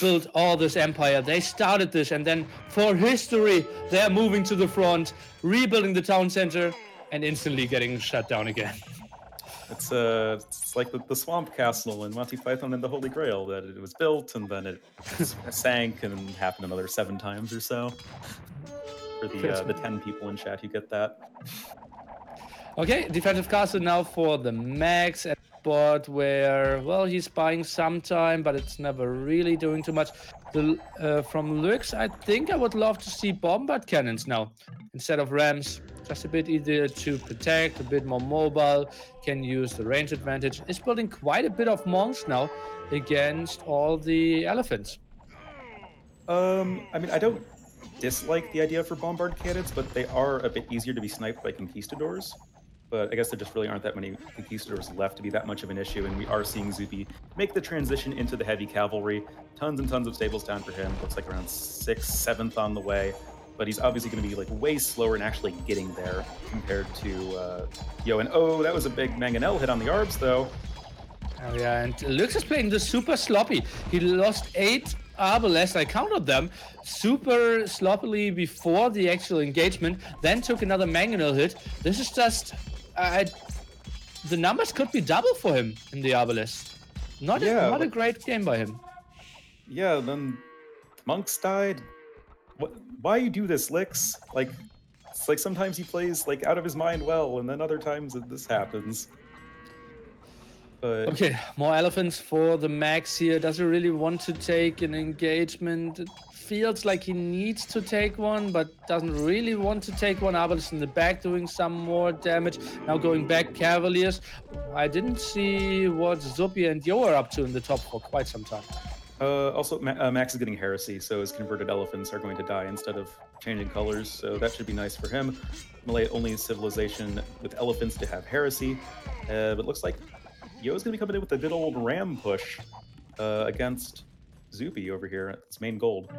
Built all this empire. They started this, and then for history, they're moving to the front, rebuilding the town center, and instantly getting shut down again. It's like the swamp castle in Monty Python and the Holy Grail, that it was built and then it sank and happened another 7 times or so. For the 10 people in chat, you get that. Okay, defensive castle now for the Max at spot where, well, he's buying some time, but it's never really doing too much. From Lux, I think I would love to see bombard cannons now instead of rams. Just a bit easier to protect, a bit more mobile, can use the range advantage. It's building quite a bit of monks now against all the elephants. I don't dislike the idea for bombard cannons, but they are a bit easier to be sniped by conquistadors. But I guess there just really aren't that many conquistadors left to be that much of an issue, and we are seeing Zupi make the transition into the heavy cavalry. Tons and tons of stables down for him. Looks like around 6th, 7th on the way. But he's obviously going to be like way slower in actually getting there compared to Yo. And that was a big Mangonel hit on the Arbs, though. Oh yeah, and Lux is playing this super sloppy. He lost 8 Arbalists, I counted them, super sloppily before the actual engagement, then took another Mangonel hit. This is just... the numbers could be double for him in the Arbalest. Not a great game by him. Yeah, then monks died. Why you do this, Lix? Like, it's like sometimes he plays like out of his mind well, and then other times this happens. But... Okay, more elephants for the Max here. Does he really want to take an engagement? It feels like he needs to take one, but doesn't really want to take one. Arbalest in the back doing some more damage. Now going back, Cavaliers. I didn't see what Zupi and Yo are up to in the top for quite some time. Also, Max is getting heresy, so his converted elephants are going to die instead of changing colors, so that should be nice for him. Malay only civilization with elephants to have heresy, but looks like Yo's going to be coming in with a good old ram push against Zupi over here. It's main gold.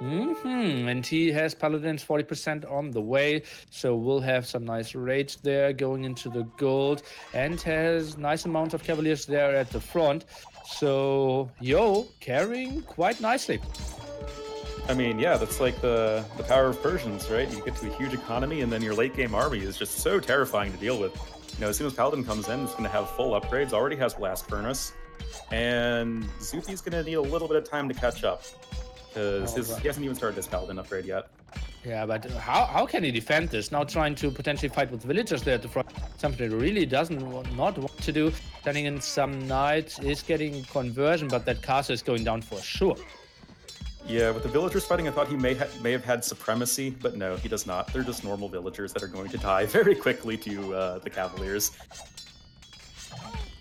And he has Paladins 40% on the way, so we'll have some nice raids there going into the gold, and has nice amount of Cavaliers there at the front. So Yo carrying quite nicely. I mean, yeah, that's like the power of Persians, right? You get to a huge economy, and then your late game army is just so terrifying to deal with. As soon as Paladin comes in, it's going to have full upgrades. Already has Blast Furnace, and Zupi's going to need a little bit of time to catch up because he hasn't even started his Paladin upgrade yet. Yeah, but how can he defend this? Now trying to potentially fight with villagers there at the front, something he really not want to do. Sending in some knights is getting conversion, but that castle is going down for sure. Yeah, with the villagers fighting, I thought he may have had supremacy, but no, he does not. They're just normal villagers that are going to die very quickly to the Cavaliers.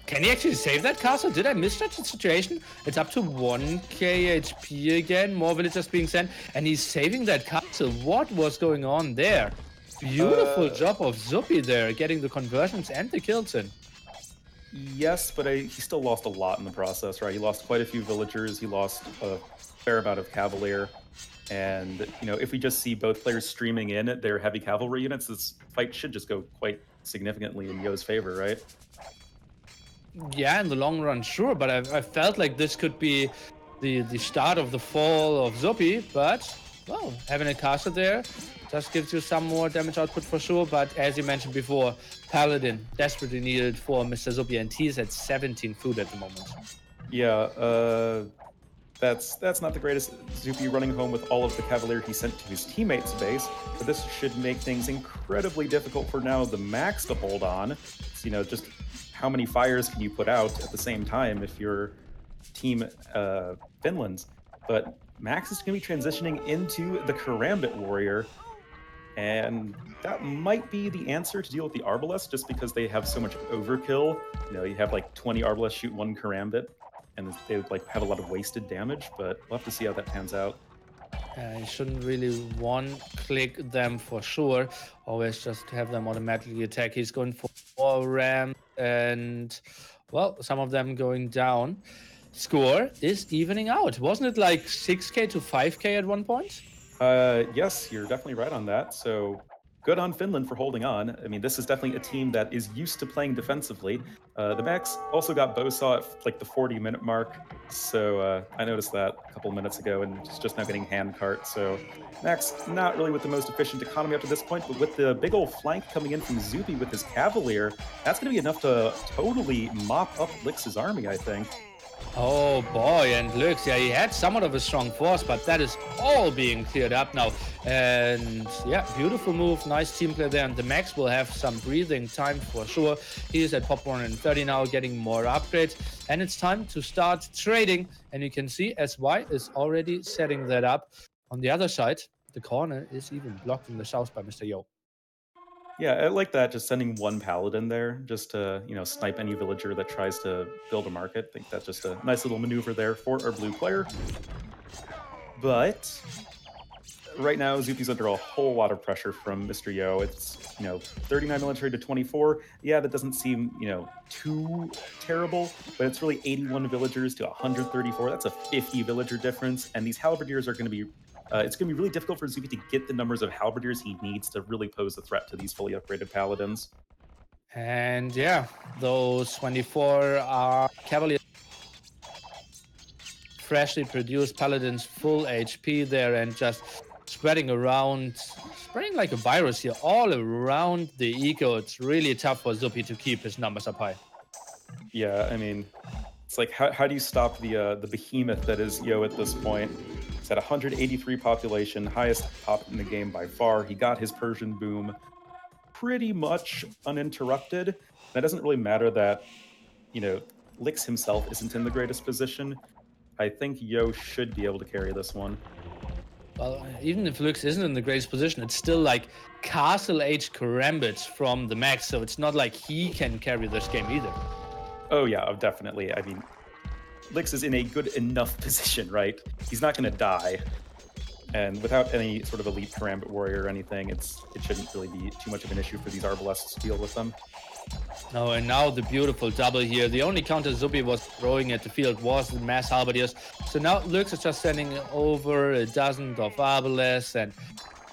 Can he actually save that castle? Did I misjudge the situation? It's up to 1k HP again, more villagers being sent, and he's saving that castle. What was going on there? Beautiful job of Zupi there, getting the conversions and the kills in. Yes, but he still lost a lot in the process, right? He lost quite a few villagers. He lost a fair amount of Cavalier. And, you know, if we just see both players streaming in their heavy cavalry units, this fight should just go quite significantly in Yo's favor, right? Yeah, in the long run, sure. But I felt like this could be the start of the fall of Zupi. But, well, having a caster there just gives you some more damage output for sure. But as you mentioned before, Paladin desperately needed for Mr. Zupi, and he's at 17 food at the moment. Yeah, that's not the greatest. Zupi running home with all of the Cavalier he sent to his teammates' base, but this should make things incredibly difficult for now the Max to hold on. It's, you know, just how many fires can you put out at the same time if you're Team Finland's? But Max is going to be transitioning into the Karambit Warrior, and that might be the answer to deal with the Arbalest, just because they have so much overkill. You know, you have like 20 Arbalest shoot one Karambit, and they would like have a lot of wasted damage, but we'll have to see how that pans out. You shouldn't really one-click them for sure. Always just have them automatically attack. He's going for 4 ram, and well, some of them going down. Score is evening out. Wasn't it like 6k to 5k at one point? Yes, you're definitely right on that. So good on Finland for holding on. I mean, this is definitely a team that is used to playing defensively. The Max also got Bowsaw at like the 40-minute mark. So I noticed that a couple of minutes ago, and it's just now getting handcart. So Max not really with the most efficient economy up to this point, but with the big old flank coming in from Zupi with his Cavalier, that's going to be enough to totally mop up Lix's army, I think. Oh boy, and Lux, yeah, he had somewhat of a strong force, but that is all being cleared up now. And yeah, beautiful move, nice team play there, and the Max will have some breathing time for sure. He is at pop 130 now, getting more upgrades, and it's time to start trading. And you can see SY is already setting that up. On the other side, the corner is even blocked in the south by Mr. Yo. Yeah, I like that, just sending one paladin there just to, you know, snipe any villager that tries to build a market. I think that's just a nice little maneuver there for our blue player. But right now, Zupi's under a whole lot of pressure from Mr. Yo. It's, you know, 39 military to 24. Yeah, that doesn't seem, you know, too terrible, but it's really 81 villagers to 134. That's a 50 villager difference, and these halberdiers are going to be it's going to be really difficult for Zupi to get the numbers of halberdiers he needs to really pose a threat to these fully upgraded paladins. And yeah, those 24 are Cavalier. Freshly produced paladins, full HP there, and just spreading like a virus here all around the eco. It's really tough for Zupi to keep his numbers up high. Yeah, I mean, it's like, how do you stop the behemoth that is Yo at this point? He's at 183 population, highest pop in the game by far. He got his Persian boom pretty much uninterrupted. That doesn't really matter that, you know, Lix himself isn't in the greatest position. I think Yo should be able to carry this one. Well, even if Lux isn't in the greatest position, it's still like Castle Age Karambits from the Max, so it's not like he can carry this game either. Oh yeah, definitely. I mean, Lix is in a good enough position, right? He's not going to die. And without any sort of elite Karambit warrior or anything, it shouldn't really be too much of an issue for these Arbalests to deal with them. No, and now the beautiful double here. The only counter Zupi was throwing at the field was the mass halberdiers. So now Lux is just sending over a dozen of Arbalests, and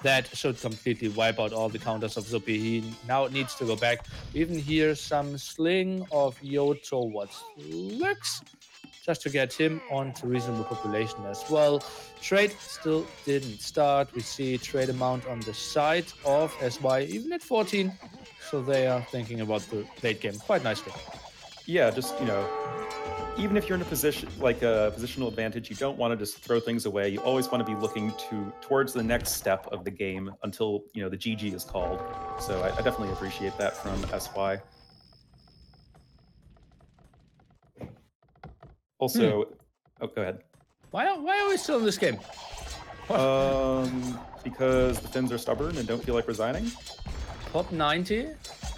that should completely wipe out all the counters of Zupi. He now needs to go back. We even hear some sling of Yo towards Lux, just to get him onto reasonable population as well. Trade still didn't start. We see trade amount on the side of SY, even at 14. So they are thinking about the late game quite nicely. Yeah, just, you know, even if you're in a position, like a positional advantage, you don't want to just throw things away. You always want to be looking towards the next step of the game until, you know, the GG is called. So I definitely appreciate that from SY. Also, oh, go ahead. Why are we still in this game? Because the Finns are stubborn and don't feel like resigning. Pop 90.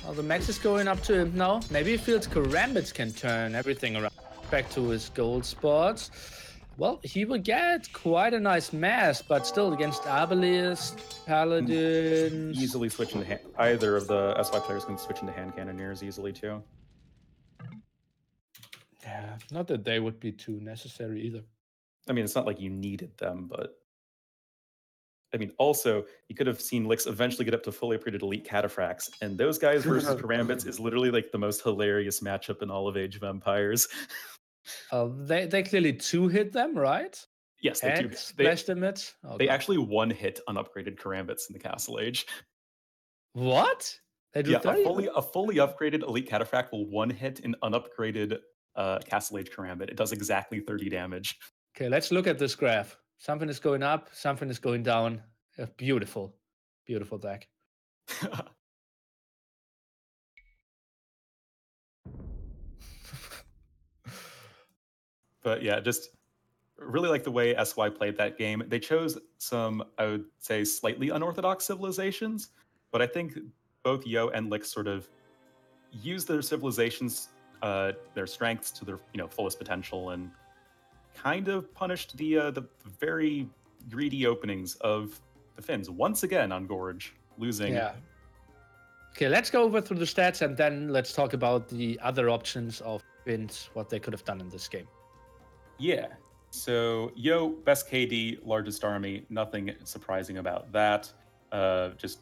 Well, the Max is going up to him now. Maybe he feels Karambits can turn everything around. Back to his gold spots. Well, he will get quite a nice mass, but still against Arbalest, Paladins. Easily switch into either of the SY players can switch into hand cannoneers easily too. Yeah, not that they would be too necessary either. I mean, it's not like you needed them, but I mean, also you could have seen Lix eventually get up to fully upgraded elite cataphracts, and those guys versus Karambits is literally like the most hilarious matchup in all of Age of Empires. They clearly 2-hit them, right? Yes, they do. And splash damage. They actually 1-hit unupgraded Karambits in the Castle Age. What? They do Yeah, 30? a fully upgraded elite cataphract will 1-hit an unupgraded Castle Age Karambit. It does exactly 30 damage. Okay, let's look at this graph. Something is going up, something is going down. Beautiful, beautiful deck. But yeah, just really like the way SY played that game. They chose some, I would say, slightly unorthodox civilizations, but I think both Yo and Lick sort of used their civilizations, their strengths to their fullest potential, and kind of punished the very greedy openings of the Finns once again on Gorge, losing. Yeah. Okay, let's go over through the stats and then let's talk about the other options of Finns, what they could have done in this game. Yeah. So Yo, best KD, largest army, nothing surprising about that. Just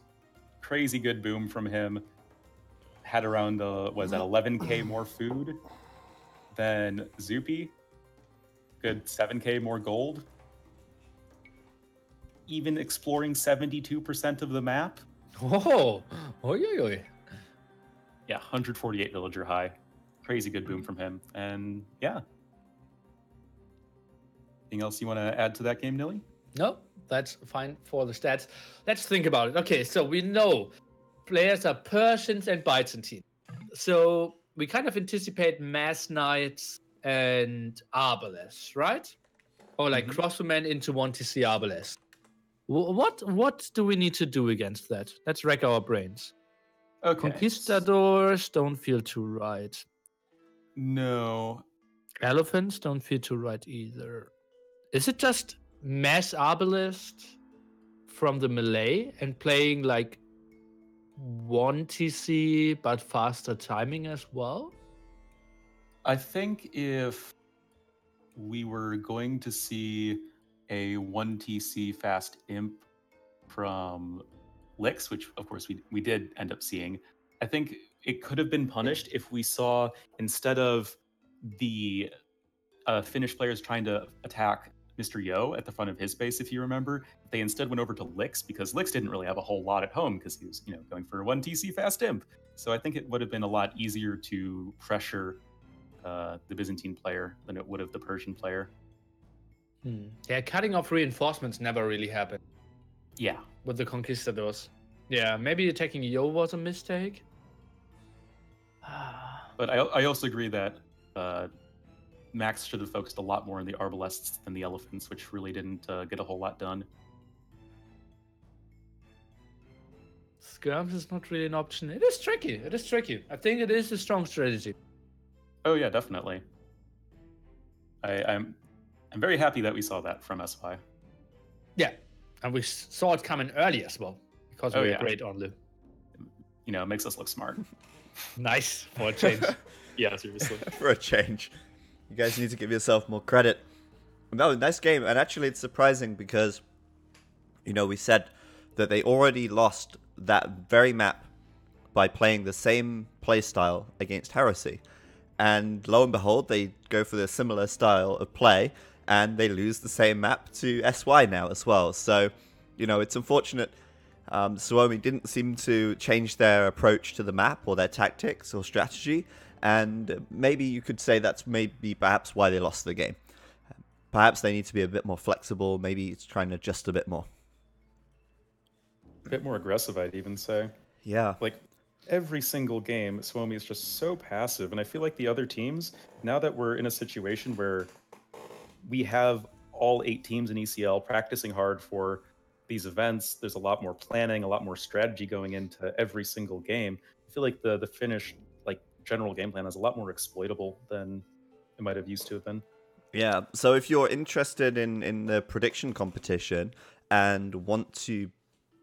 crazy good boom from him. Had around 11k more food than Zupi. Good 7k more gold. Even exploring 72% of the map. Oh, oi. Yeah, 148 villager high. Crazy good boom from him. And yeah. Anything else you want to add to that game, Nilly? No, that's fine for the stats. Let's think about it. Okay, so we know players are Persians and Byzantine. So we kind of anticipate Mass Knights and Arbalest, right? Or like crosswomen into 1TC Arbalest. What do we need to do against that? Let's rack our brains. Okay. Conquistadors don't feel too right. No. Elephants don't feel too right either. Is it just Mass Arbalest from the melee and playing like 1TC but faster timing as well? I think if we were going to see a 1TC fast imp from Lix, which of course we did end up seeing, I think it could have been punished if we saw, instead of the Finnish players trying to attack Mr. Yo at the front of his base, if you remember, they instead went over to Lix, because Lix didn't really have a whole lot at home because he was, going for a 1TC fast imp. So I think it would have been a lot easier to pressure the Byzantine player than it would have the Persian player. Yeah, cutting off reinforcements never really happened. Yeah. With the Conquistadors. Yeah, maybe attacking Yo was a mistake. But I also agree that Max should have focused a lot more on the Arbalests than the Elephants, which really didn't get a whole lot done. Skirms is not really an option. It is tricky. I think it is a strong strategy. Oh yeah, definitely. I'm very happy that we saw that from SY. Yeah, and we saw it coming early as well, because we're great on Lu. It makes us look smart. Nice, for a change. Yeah, seriously. For a change. You guys need to give yourself more credit. No, nice game. And actually it's surprising because, we said that they already lost that very map by playing the same playstyle against Heresy. And lo and behold, they go for the similar style of play, and they lose the same map to SY now as well. So, it's unfortunate. Suomi didn't seem to change their approach to the map or their tactics or strategy, and maybe you could say that's perhaps why they lost the game. Perhaps they need to be a bit more flexible, maybe it's trying to adjust a bit more. A bit more aggressive, I'd even say. Yeah. Like, every single game, Suomi is just so passive, and I feel like the other teams, now that we're in a situation where we have all 8 teams in ECL practicing hard for these events, there's a lot more planning, a lot more strategy going into every single game. I feel like the Finnish general game plan is a lot more exploitable than it might have used to have been. Yeah, so if you're interested in the prediction competition and want to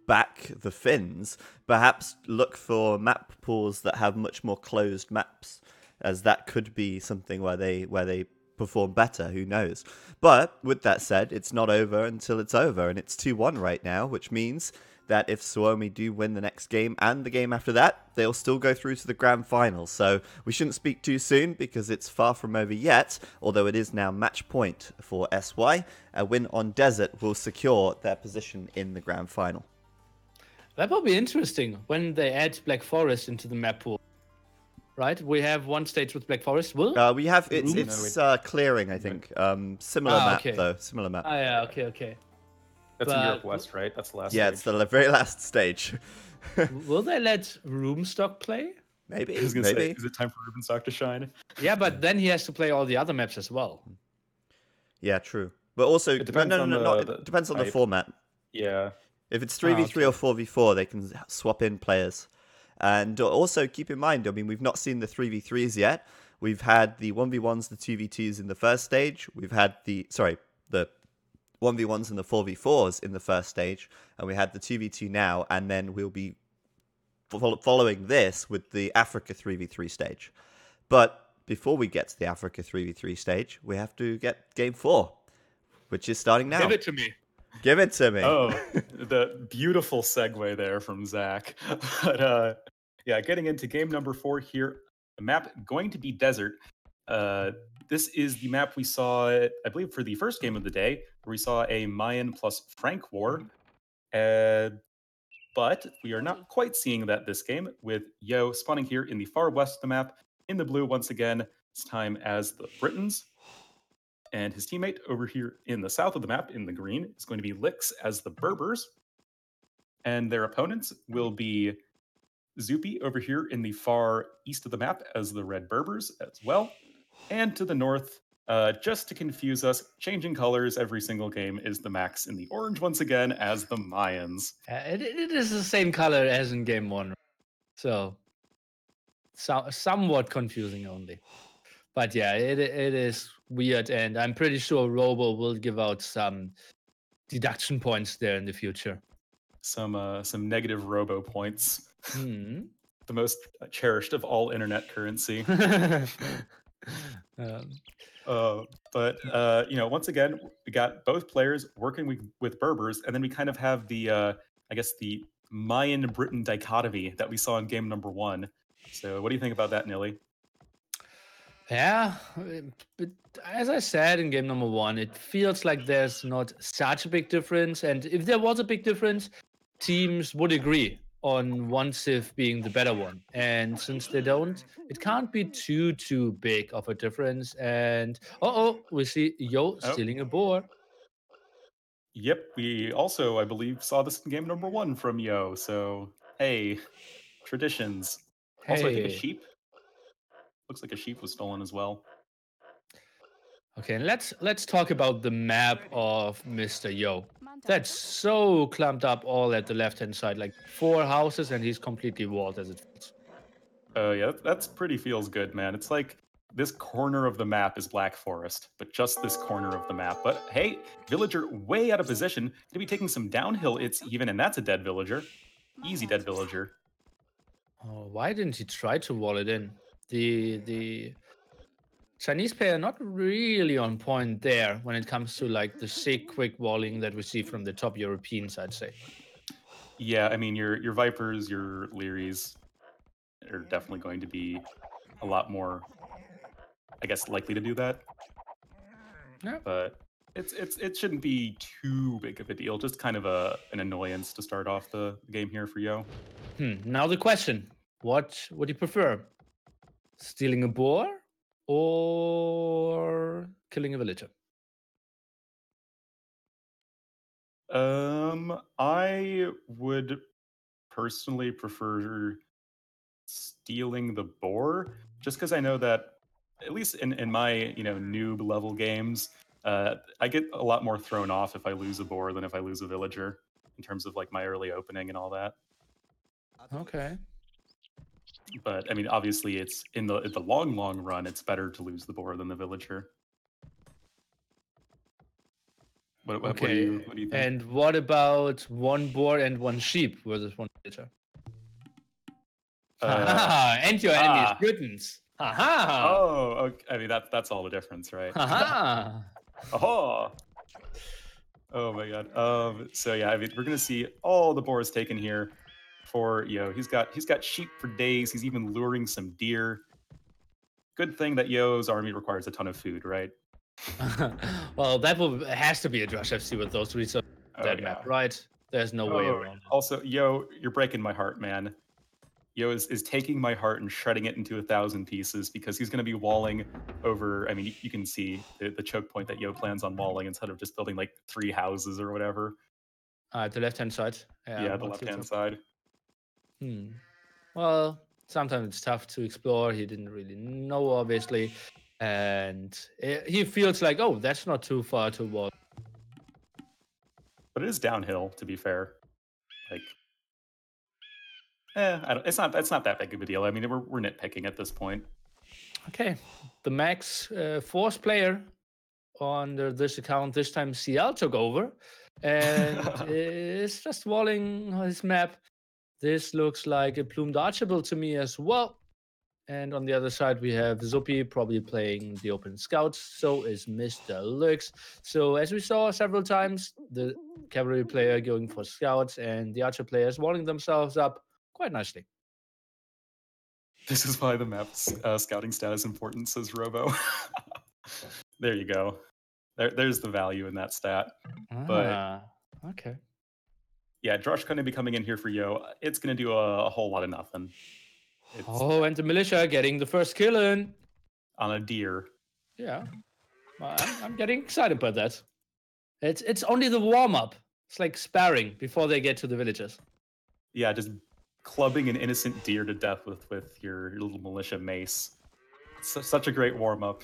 back the Finns, perhaps look for map pools that have much more closed maps, as that could be something where they perform better. Who knows? But with that said, it's not over until it's over, and it's 2-1 right now, which means that if Suomi do win the next game and the game after that, they'll still go through to the grand final. So we shouldn't speak too soon because it's far from over yet, although it is now match point for SY. A win on Desert will secure their position in the grand final. That will be interesting when they add Black Forest into the map pool. Right? We have one stage with Black Forest. Will We have it's clearing, I think. Similar map okay. though. Similar map. Yeah, okay. That's in Europe West, right? That's the last Yeah, stage. it's the very last stage. Will they let Roomstock play? Maybe. I was gonna say, is it time for Rubenstock to shine? Yeah, but then he has to play all the other maps as well. Yeah, true. But also, It depends on it depends on the format. Yeah. If it's 3v3 or 4v4, they can swap in players. And also keep in mind, I mean, we've not seen the 3v3s yet. We've had the 1v1s, the 2v2s in the first stage. We've had the 1v1s and the 4v4s in the first stage. And we had the 2v2 now. And then we'll be following this with the Africa 3v3 stage. But before we get to the Africa 3v3 stage, we have to get game 4, which is starting now. Give it to me. Give it to me. Oh, the beautiful segue there from Zach. But yeah, getting into game number 4 here. The map going to be Desert. This is the map we saw, I believe, for the first game of the day, where we saw a Mayan plus Frank war. But we are not quite seeing that this game, with Yo spawning here in the far west of the map, in the blue once again, this time as the Britons. And his teammate over here in the south of the map, in the green, is going to be Lix as the Berbers. And their opponents will be Zupi over here in the far east of the map as the Red Berbers as well. And to the north, just to confuse us, changing colors every single game, is the Max in the orange once again as the Mayans. It is the same color as in game 1. So somewhat confusing only. But yeah, it is weird, and I'm pretty sure Robo will give out some deduction points there in the future. Some negative Robo points. The most cherished of all internet currency. But once again, we got both players working with Berbers, and then we kind of have the I guess the Mayan-Briton dichotomy that we saw in game number 1. So what do you think about that, Nilly? Yeah, but as I said in game number 1, it feels like there's not such a big difference. And if there was a big difference, teams would agree on one Civ being the better one. And since they don't, it can't be too big of a difference. And we see Yo stealing a boar. Yep, we also, I believe, saw this in game number 1 from Yo. So hey, traditions. Also, I think a sheep. Looks like a sheep was stolen as well. Okay, and let's talk about the map of Mr. Yo. That's so clumped up all at the left-hand side, like 4 houses, and he's completely walled as it feels. Yeah, that's pretty feels good, man. It's like this corner of the map is Black Forest, but just this corner of the map. But hey, villager way out of position. Going to be taking some downhill. It's even, and that's a dead villager. Easy dead villager. Oh, why didn't he try to wall it in? The Chinese player not really on point there when it comes to like the sick quick walling that we see from the top Europeans, I'd say. Yeah, I mean your Vipers, your Learys are definitely going to be a lot more, I guess, likely to do that. Yeah. But it shouldn't be too big of a deal. Just kind of an annoyance to start off the game here for Yo. Now the question: what would you prefer? Stealing a boar or killing a villager? I would personally prefer stealing the boar, just because I know that at least in my noob level games, I get a lot more thrown off if I lose a boar than if I lose a villager in terms of like my early opening and all that. Okay. But I mean, obviously, it's in the long run, it's better to lose the boar than the villager. What do you think? And what about one boar and one sheep versus one villager? And your enemy is Britons. Oh, okay. I mean that's all the difference, right? Oh. Oh my god. So yeah, I mean we're gonna see all the boars taken here for he's got sheep for days, he's even luring some deer. Good thing that Yo's army requires a ton of food, right? Well, that has to be a Josh FC with those resources that map, right? There's no way around it. Also, Yo, you're breaking my heart, man. Yo is taking my heart and shredding it into 1,000 pieces because he's going to be walling over. I mean, you can see the choke point that Yo plans on walling instead of just building like 3 houses or whatever. The left-hand side. Yeah, the left-hand side. Well, sometimes it's tough to explore. He didn't really know, obviously. And he feels like, oh, that's not too far to walk. But it is downhill, to be fair. Like, it's not that big of a deal. I mean, we're nitpicking at this point. Okay, the max force player on this account this time, CL took over, and is just walling his map. This looks like a plumed archable to me as well. And on the other side, we have Zupi probably playing the open scouts. So is Mr. Lux. So as we saw several times, the cavalry player going for scouts and the archer players walling themselves up quite nicely. This is why the map's scouting stat is important, says Robo. There you go. There's the value in that stat. But okay. Yeah, Drosh going to be coming in here for Yo. It's going to do a whole lot of nothing. And the militia getting the first kill in. On a deer. Yeah. Well, I'm getting excited about that. It's only the warm-up. It's like sparring before they get to the villages. Yeah, just clubbing an innocent deer to death with your little militia mace. It's such a great warm-up.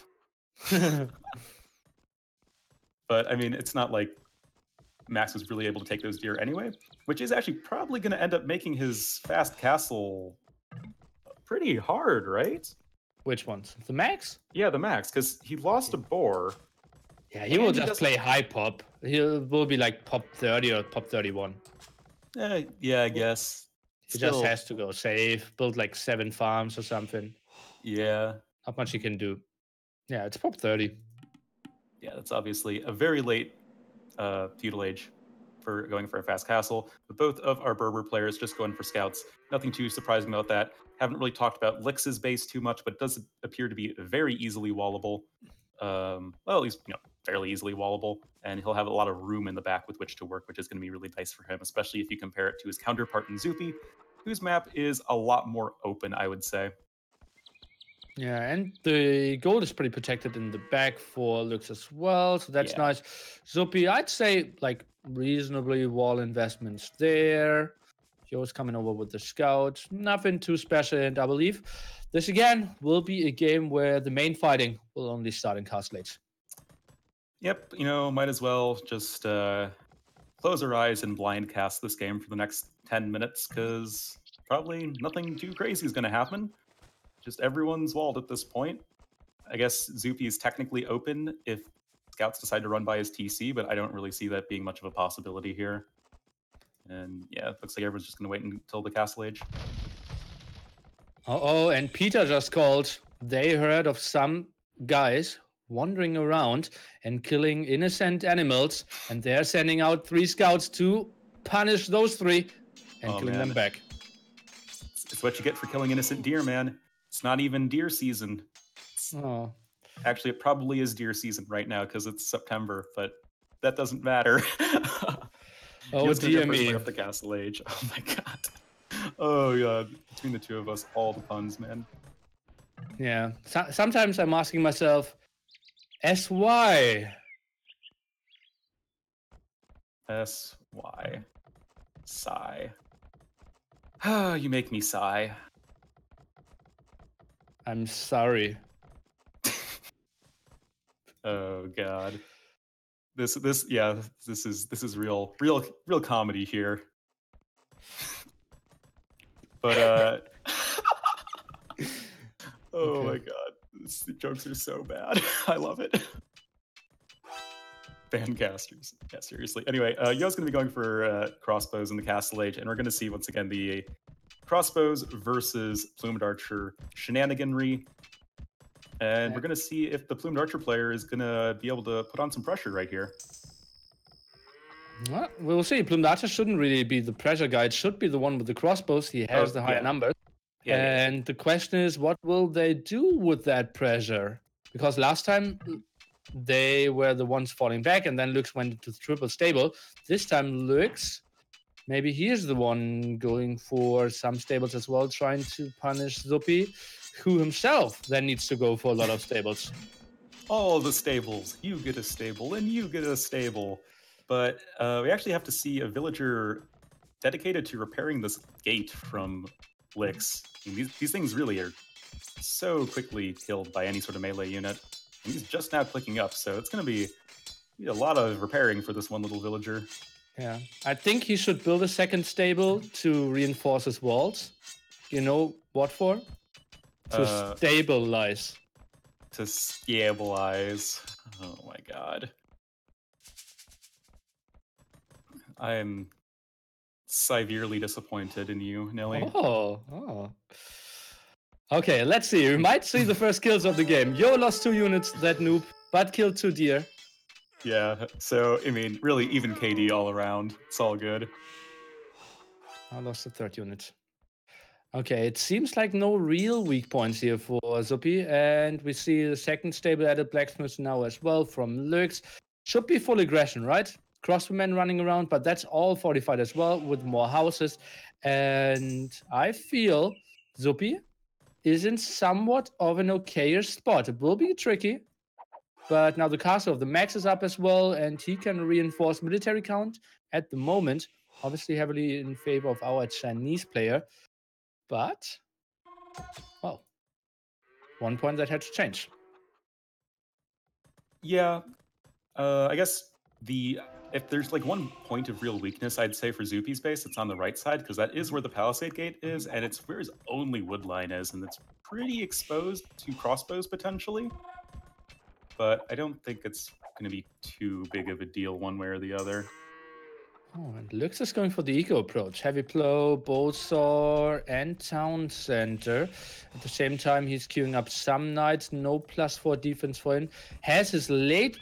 But, I mean, it's not like Max was really able to take those deer anyway, which is actually probably going to end up making his fast castle pretty hard, right? Which ones? The Max? Yeah, the Max, because he lost a boar. Yeah, he will just play high pop. He will be like pop 30 or pop 31. Yeah, I guess. He just has to go safe, build like 7 farms or something. Yeah. Not much he can do. Yeah, it's pop 30. Yeah, that's obviously a very late feudal age for going for a fast castle. But both of our Berber players just going for scouts. Nothing too surprising about that. Haven't really talked about Lix's base too much, but it does appear to be very easily wallable. Well, at least, fairly easily wallable. And he'll have a lot of room in the back with which to work, which is going to be really nice for him, especially if you compare it to his counterpart in Zupi, whose map is a lot more open, I would say. Yeah, and the gold is pretty protected in the back for Lux as well, so that's nice. Zupi, I'd say like reasonably wall investments there. Joe's coming over with the scout. Nothing too special, and I believe this again will be a game where the main fighting will only start in Castle Age. Yep, might as well just close our eyes and blind cast this game for the next 10 minutes, because probably nothing too crazy is going to happen. Just everyone's walled at this point. I guess Zupi is technically open if scouts decide to run by his TC, but I don't really see that being much of a possibility here. And yeah, it looks like everyone's just going to wait until the Castle Age. And Peter just called. They heard of some guys wandering around and killing innocent animals, and they're sending out 3 scouts to punish those 3 and killing them back. It's what you get for killing innocent deer, man. It's not even deer season. Actually, it probably is deer season right now because it's September, but that doesn't matter. Dear me. Up the Castle Age. Oh my god. Oh god. Between the two of us, all the puns, man. Yeah. Sometimes I'm asking myself, SY. SY. Sigh. You make me sigh. I'm sorry. Oh god. This is real comedy here. But my god. The jokes are so bad. I love it. Fancasters. Yeah, seriously. Anyway, Yo's going to be going for crossbows in the Castle Age, and we're going to see once again the crossbows versus Plumed Archer shenaniganry. And we're going to see if the Plumed Archer player is going to be able to put on some pressure right here. Well, we'll see. Plumed Archer shouldn't really be the pressure guy. It should be the one with the crossbows. He has the higher numbers. And the question is, what will they do with that pressure? Because last time they were the ones falling back, and then Lux went into the triple stable. This time, Lux, maybe he is the one going for some stables as well, trying to punish Zupi, who himself then needs to go for a lot of stables. All the stables. You get a stable, and you get a stable. But we actually have to see a villager dedicated to repairing this gate from Lix. I mean, these things really are so quickly killed by any sort of melee unit. And he's just now clicking up, so it's going to be a lot of repairing for this one little villager. Yeah, I think he should build a second stable to reinforce his walls. You know what for? To stabilize. To stabilize. Oh my god. I'm severely disappointed in you, Nelly. Oh. Okay, let's see. We might see the first kills of the game. Yo lost 2 units, that noob, but killed 2 deer. Yeah, so, I mean, really even KD all around. It's all good. I lost the 3rd unit. Okay, it seems like no real weak points here for Zupi, and we see the second stable added blacksmith now as well from Lux. Should be full aggression, right? Crossbowmen running around, but that's all fortified as well with more houses. And I feel Zupi is in somewhat of an okayish spot. It will be tricky, but now the castle of the max is up as well, and he can reinforce military count at the moment, obviously heavily in favor of our Chinese player. But, well, 1 point that had to change. Yeah, I guess if there's like one point of real weakness, I'd say for Zupi's base, it's on the right side, because that is where the Palisade Gate is, and it's where his only wood line is, and it's pretty exposed to crossbows potentially. But I don't think it's going to be too big of a deal one way or the other. Oh, and Lux is going for the eco approach. Heavy plow, bowsaw, and town center. At the same time, he's queuing up some knights. No +4 defense for him. Has his late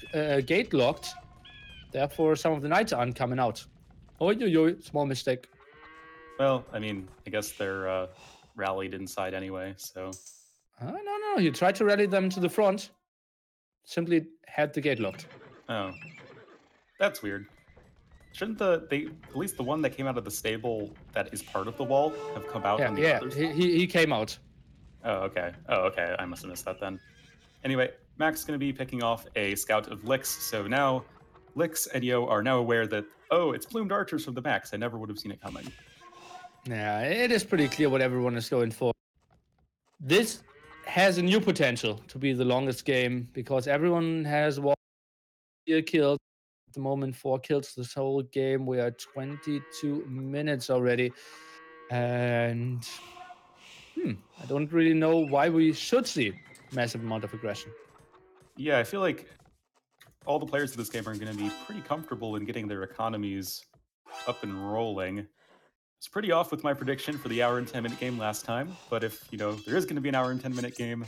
gate locked. Therefore, some of the knights aren't coming out. Oi, small mistake. Well, I mean, I guess they're rallied inside anyway, so... No. You tried to rally them to the front. Simply had the gate locked. Oh. That's weird. Shouldn't at least the one that came out of the stable that is part of the wall have come out on the other side? He came out. Oh, okay. I must have missed that then. Anyway, Max is going to be picking off a scout of Lix, so now Lix and Yo are now aware that, oh, it's plumed archers from the Max. I never would have seen it coming. Yeah, it is pretty clear what everyone is going for. This has a new potential to be the longest game, because everyone has 1 kill. At the moment, 4 kills this whole game. We are 22 minutes already. And I don't really know why we should see massive amount of aggression. Yeah, I feel like all the players of this game are going to be pretty comfortable in getting their economies up and rolling. It's pretty off with my prediction for the hour and 10-minute game last time, but if, there is going to be an hour and 10-minute game, I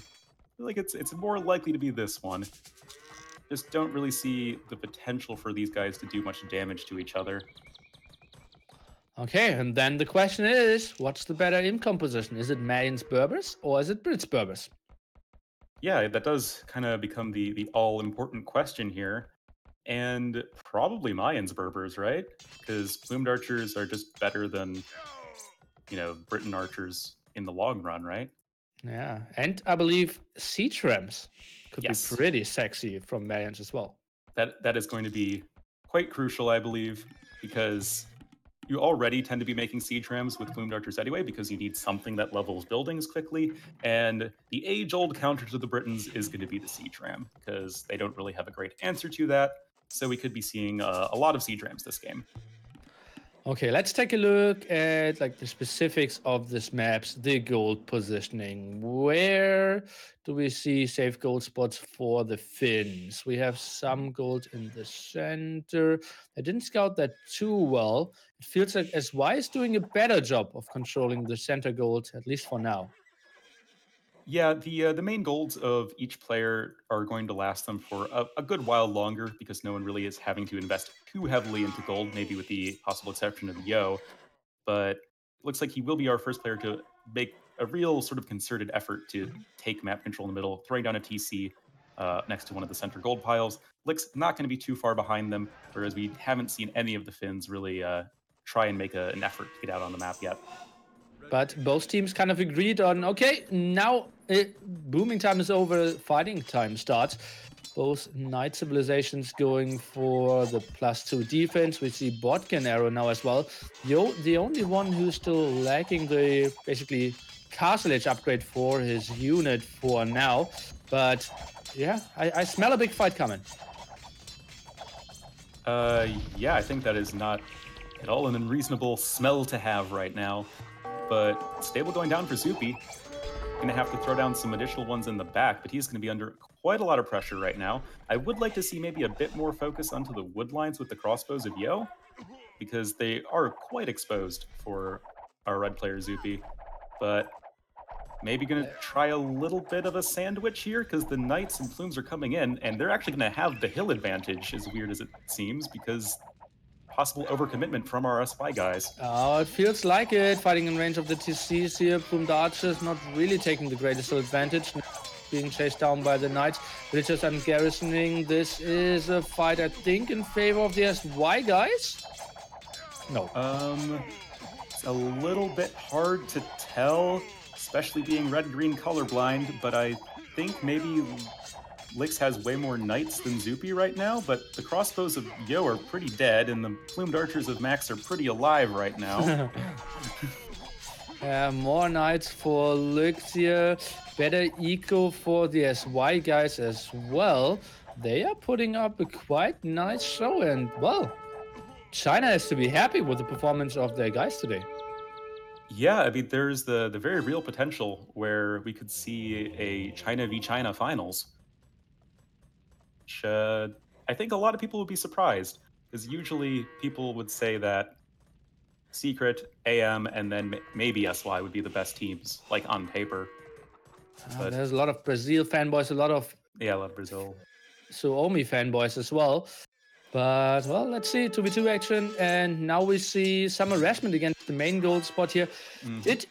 feel like it's more likely to be this one. Just don't really see the potential for these guys to do much damage to each other. Okay, and then the question is, what's the better income position? Is it Mayans Berbers or is it Brits Berbers? Yeah, that does kind of become the all-important question here. And probably Mayans Berbers, right? Because plumed archers are just better than, Briton archers in the long run, right? Yeah, and I believe siege rams could be pretty sexy from Mayans as well. That is going to be quite crucial, I believe, because you already tend to be making siege rams with plumed archers anyway, because you need something that levels buildings quickly, and the age-old counter to the Britons is going to be the siege ram, because they don't really have a great answer to that, so we could be seeing a lot of siege rams this game. Okay, let's take a look at like the specifics of this maps, the gold positioning. Where do we see safe gold spots for the Finns? We have some gold in the center. I didn't scout that too well. It feels like SY is doing a better job of controlling the center gold, at least for now. Yeah, the main goals of each player are going to last them for a good while longer because no one really is having to invest too heavily into gold, maybe with the possible exception of Yo. But it looks like he will be our first player to make a real sort of concerted effort to take map control in the middle, throwing down a TC next to one of the center gold piles. Lick's not going to be too far behind them, whereas we haven't seen any of the Finns really try and make an effort to get out on the map yet. But both teams kind of agreed on, okay, now booming time is over, fighting time starts. Both Knight Civilizations going for the +2 defense. We see Botkin Arrow now as well. Yo, the only one who's still lacking the basically Castle Edge upgrade for his unit for now. But yeah, I smell a big fight coming. Yeah, I think that is not at all an unreasonable smell to have right now. But stable going down for Zupi. Going to have to throw down some additional ones in the back, but he's going to be under quite a lot of pressure right now. I would like to see maybe a bit more focus onto the wood lines with the crossbows of Yo, because they are quite exposed for our red player Zupi. But maybe going to try a little bit of a sandwich here, because the Knights and Plumes are coming in, and they're actually going to have the hill advantage, as weird as it seems, because possible overcommitment from our SY guys. Oh, it feels like it. Fighting in range of the TCs here. Plumed Archers not really taking the greatest advantage. Being chased down by the Knights. Villagers and garrisoning. This is a fight, I think, in favor of the SY guys? No. It's a little bit hard to tell, especially being red-green colorblind, but I think maybe Lix has way more Knights than Zupi right now, but the crossbows of Yo are pretty dead, and the plumed archers of Max are pretty alive right now. More Knights for Lix here. Better eco for the SY guys as well. They are putting up a quite nice show, and well, China has to be happy with the performance of their guys today. Yeah, I mean, there's the very real potential where we could see a China v China finals. Which, I think a lot of people would be surprised, because usually people would say that Secret, AM, and then maybe SY would be the best teams, like on paper. But there's a lot of Brazil fanboys, a lot of Brazil. Suomi fanboys as well. But well, let's see 2v2 action, and now we see some harassment against the main gold spot here. Did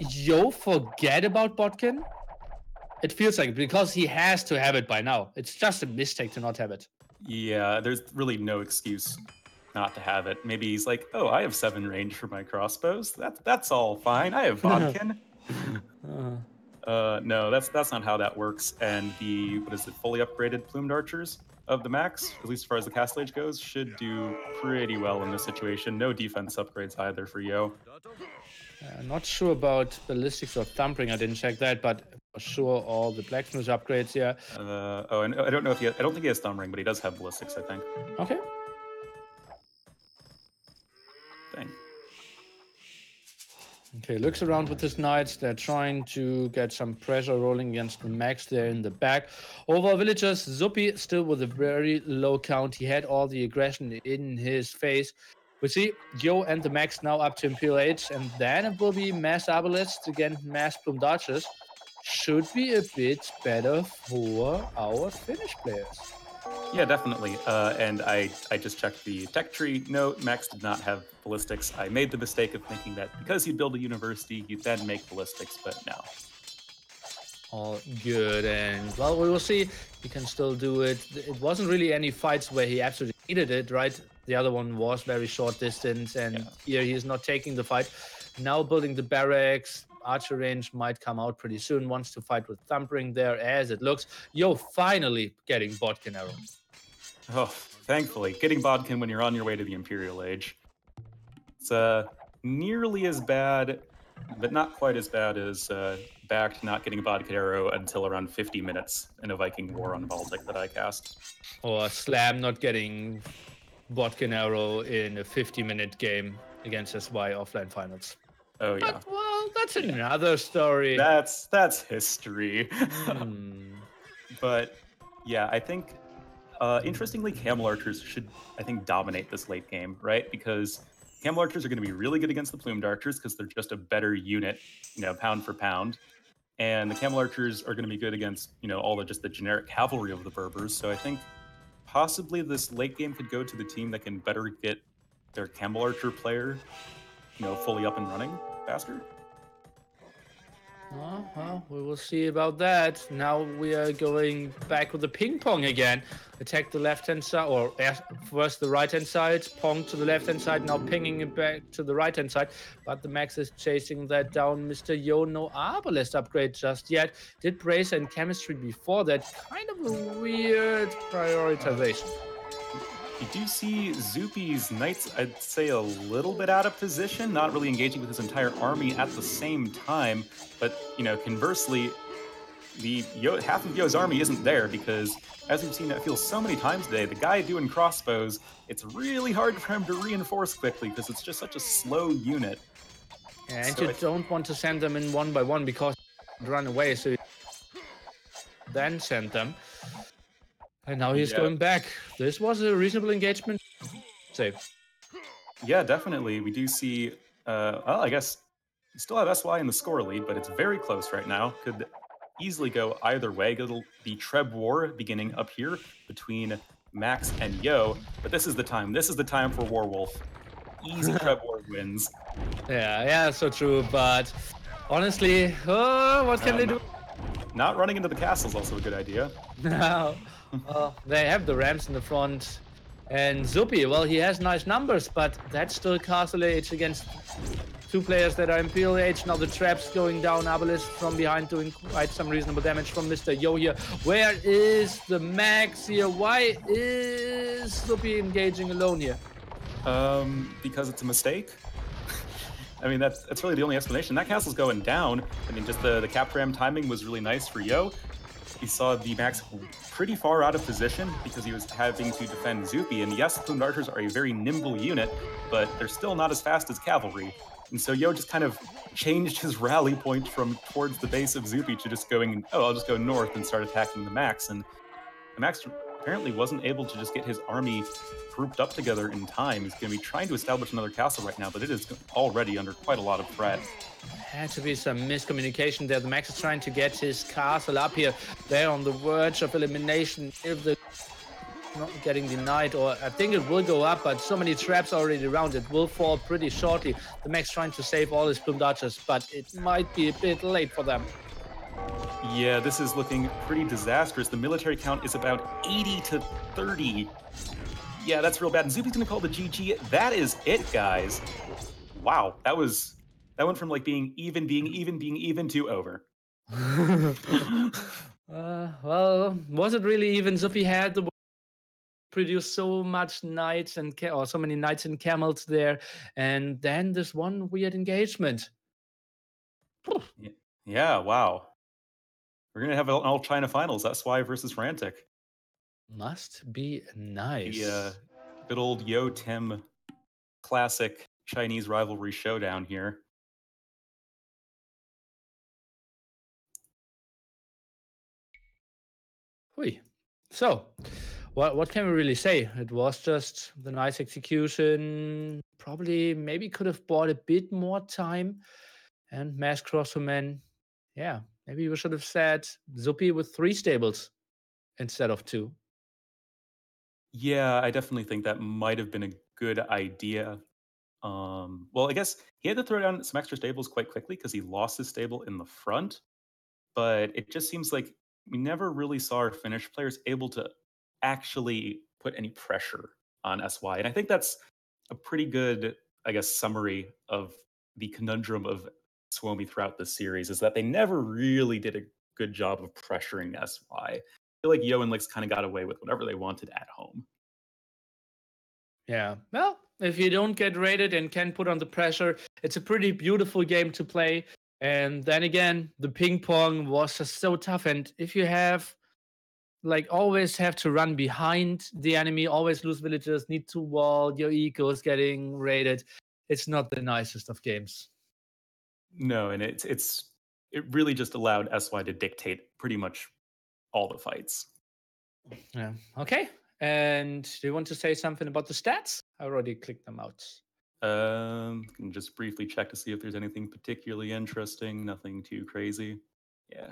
Yo forget about Botkin? It feels like, because he has to have it by now. It's just a mistake to not have it. Yeah, there's really no excuse not to have it. Maybe he's like, oh, I have 7 range for my crossbows. That's all fine. I have Bodkin. No, that's not how that works. And the, fully upgraded plumed archers of the Max, at least as far as the Castle Age goes, should do pretty well in this situation. No defense upgrades either for Yo. Not sure about ballistics or thumping. I didn't check that, but for sure all the blacksmith upgrades here. And I don't know if I don't think he has thumb ring, but he does have ballistics, I think. Okay. Dang. Okay, looks around with his knights. They're trying to get some pressure rolling against the Max there in the back. Over villagers, Zupi still with a very low count. He had all the aggression in his face. We see Yo and the Max now up to Imperial Age, and then it will be mass Arbalists against mass Plumed Archers. Should be a bit better for our Finnish players. Yeah, definitely. And I just checked the tech tree note. Max did not have ballistics. I made the mistake of thinking that because he'd build a university, he'd then make ballistics, but no. All good, and well, we will see. He can still do it. It wasn't really any fights where he absolutely needed it, right? The other one was very short distance, and here he is not taking the fight. Now building the barracks. Archer range might come out pretty soon. Wants to fight with Thumpering there, as it looks. Yo, finally getting Botkin Arrow. Oh, thankfully. Getting Bodkin when you're on your way to the Imperial Age. It's nearly as bad, but not quite as bad as Backed not getting Bodkin Arrow until around 50 minutes in a Viking War on Baltic that I cast. Or Slam not getting Botkin Arrow in a 50-minute game against SY offline finals. Oh yeah, But well, that's another story. that's history. Hmm. But yeah, I think interestingly, Camel Archers should, I think, dominate this late game, right? Because Camel Archers are going to be really good against the Plumed Archers because they're just a better unit, pound for pound. And the Camel Archers are going to be good against, all the generic cavalry of the Berbers. So I think possibly this late game could go to the team that can better get their Camel Archer player, fully up and running faster. Well, we will see about that. Now we are going back with the ping pong again. Attack the left-hand side, or first the right-hand side, pong to the left-hand side, now pinging it back to the right-hand side. But the Max is chasing that down. Mr. Yo, no Arbalest upgrade just yet. Did Brace and Chemistry before that. Kind of a weird prioritization. You do see Zupi's Knights, I'd say, a little bit out of position, not really engaging with his entire army at the same time. But, conversely, half of Yo's army isn't there because, as we've seen, I feel so many times today, the guy doing crossbows, it's really hard for him to reinforce quickly because it's just such a slow unit. Yeah, and you don't want to send them in one by one because they run away, so you then send them. And now he's going back. This was a reasonable engagement. Save. Yeah, definitely. We do see, I guess we still have SY in the score lead, but it's very close right now. Could easily go either way. It'll be Treb War beginning up here between Max and Yo, but this is the time. This is the time for Warwolf. Easy Treb War wins. Yeah, so true. But honestly, what can they do? Not running into the castle is also a good idea. No. They have the Rams in the front. And Zupi, well, he has nice numbers, but that's still Castle Age against two players that are Imperial Age. Now the traps going down. Abelis from behind doing quite some reasonable damage from Mr. Yo here. Where is the Max here? Why is Zupi engaging alone here? Because it's a mistake. I mean, that's really the only explanation. That castle's going down. I mean, just the cap ram timing was really nice for Yo. He saw the Max pretty far out of position because he was having to defend Zupi. And yes, Plumed Archers are a very nimble unit, but they're still not as fast as cavalry. And so Yo just kind of changed his rally point from towards the base of Zupi to just going, I'll just go north and start attacking the Max. And the Max apparently wasn't able to just get his army grouped up together in time. He's going to be trying to establish another castle right now, but it is already under quite a lot of threat. Had to be some miscommunication there. The Max is trying to get his castle up here. They're on the verge of elimination. If they're not getting denied, or I think it will go up, but so many traps already around, it will fall pretty shortly. The Max trying to save all his Plumed Archers, but it might be a bit late for them. Yeah, this is looking pretty disastrous. The military count is about 80 to 30. Yeah, that's real bad. And Zupi's gonna call the GG. That is it, guys. Wow, that went from like being even to over. Well, was it really even? Zupi had to produce so much knights and or so many knights and camels there, and then this one weird engagement. Yeah, wow. We're gonna have an all China finals. SY versus Frantic. Must be nice. The good old Yo Tim classic Chinese rivalry showdown here. So, what can we really say? It was just the nice execution. Probably, maybe could have bought a bit more time. And Mass Crossman, yeah, maybe we should have said Zupi with 3 stables instead of 2. Yeah, I definitely think that might have been a good idea. Well, I guess he had to throw down some extra stables quite quickly because he lost his stable in the front. But it just seems like we never really saw our Finnish players able to actually put any pressure on SY. And I think that's a pretty good, I guess, summary of the conundrum of Suomi throughout the series, is that they never really did a good job of pressuring SY. I feel like Yo and Lix kind of got away with whatever they wanted at home. Yeah, well, if you don't get rated and can put on the pressure, it's a pretty beautiful game to play. And then again, the ping pong was just so tough. And if you have, always have to run behind the enemy, always lose villagers, need to wall, your eco is getting raided. it's not the nicest of games. No, and it really just allowed SY to dictate pretty much all the fights. Yeah. Okay. And do you want to say something about the stats? I already clicked them out. Can just briefly check to see if there's anything particularly interesting. Nothing too crazy. Yeah.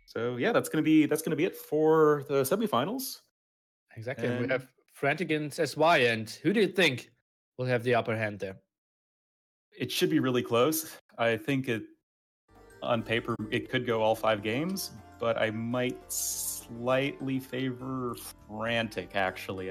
So yeah, that's gonna be it for the semifinals. Exactly. And we And have Friend against SY. And who do you think will have the upper hand there? it should be really close. I think on paper it could go all 5 games, but I might slightly favor Frantic actually.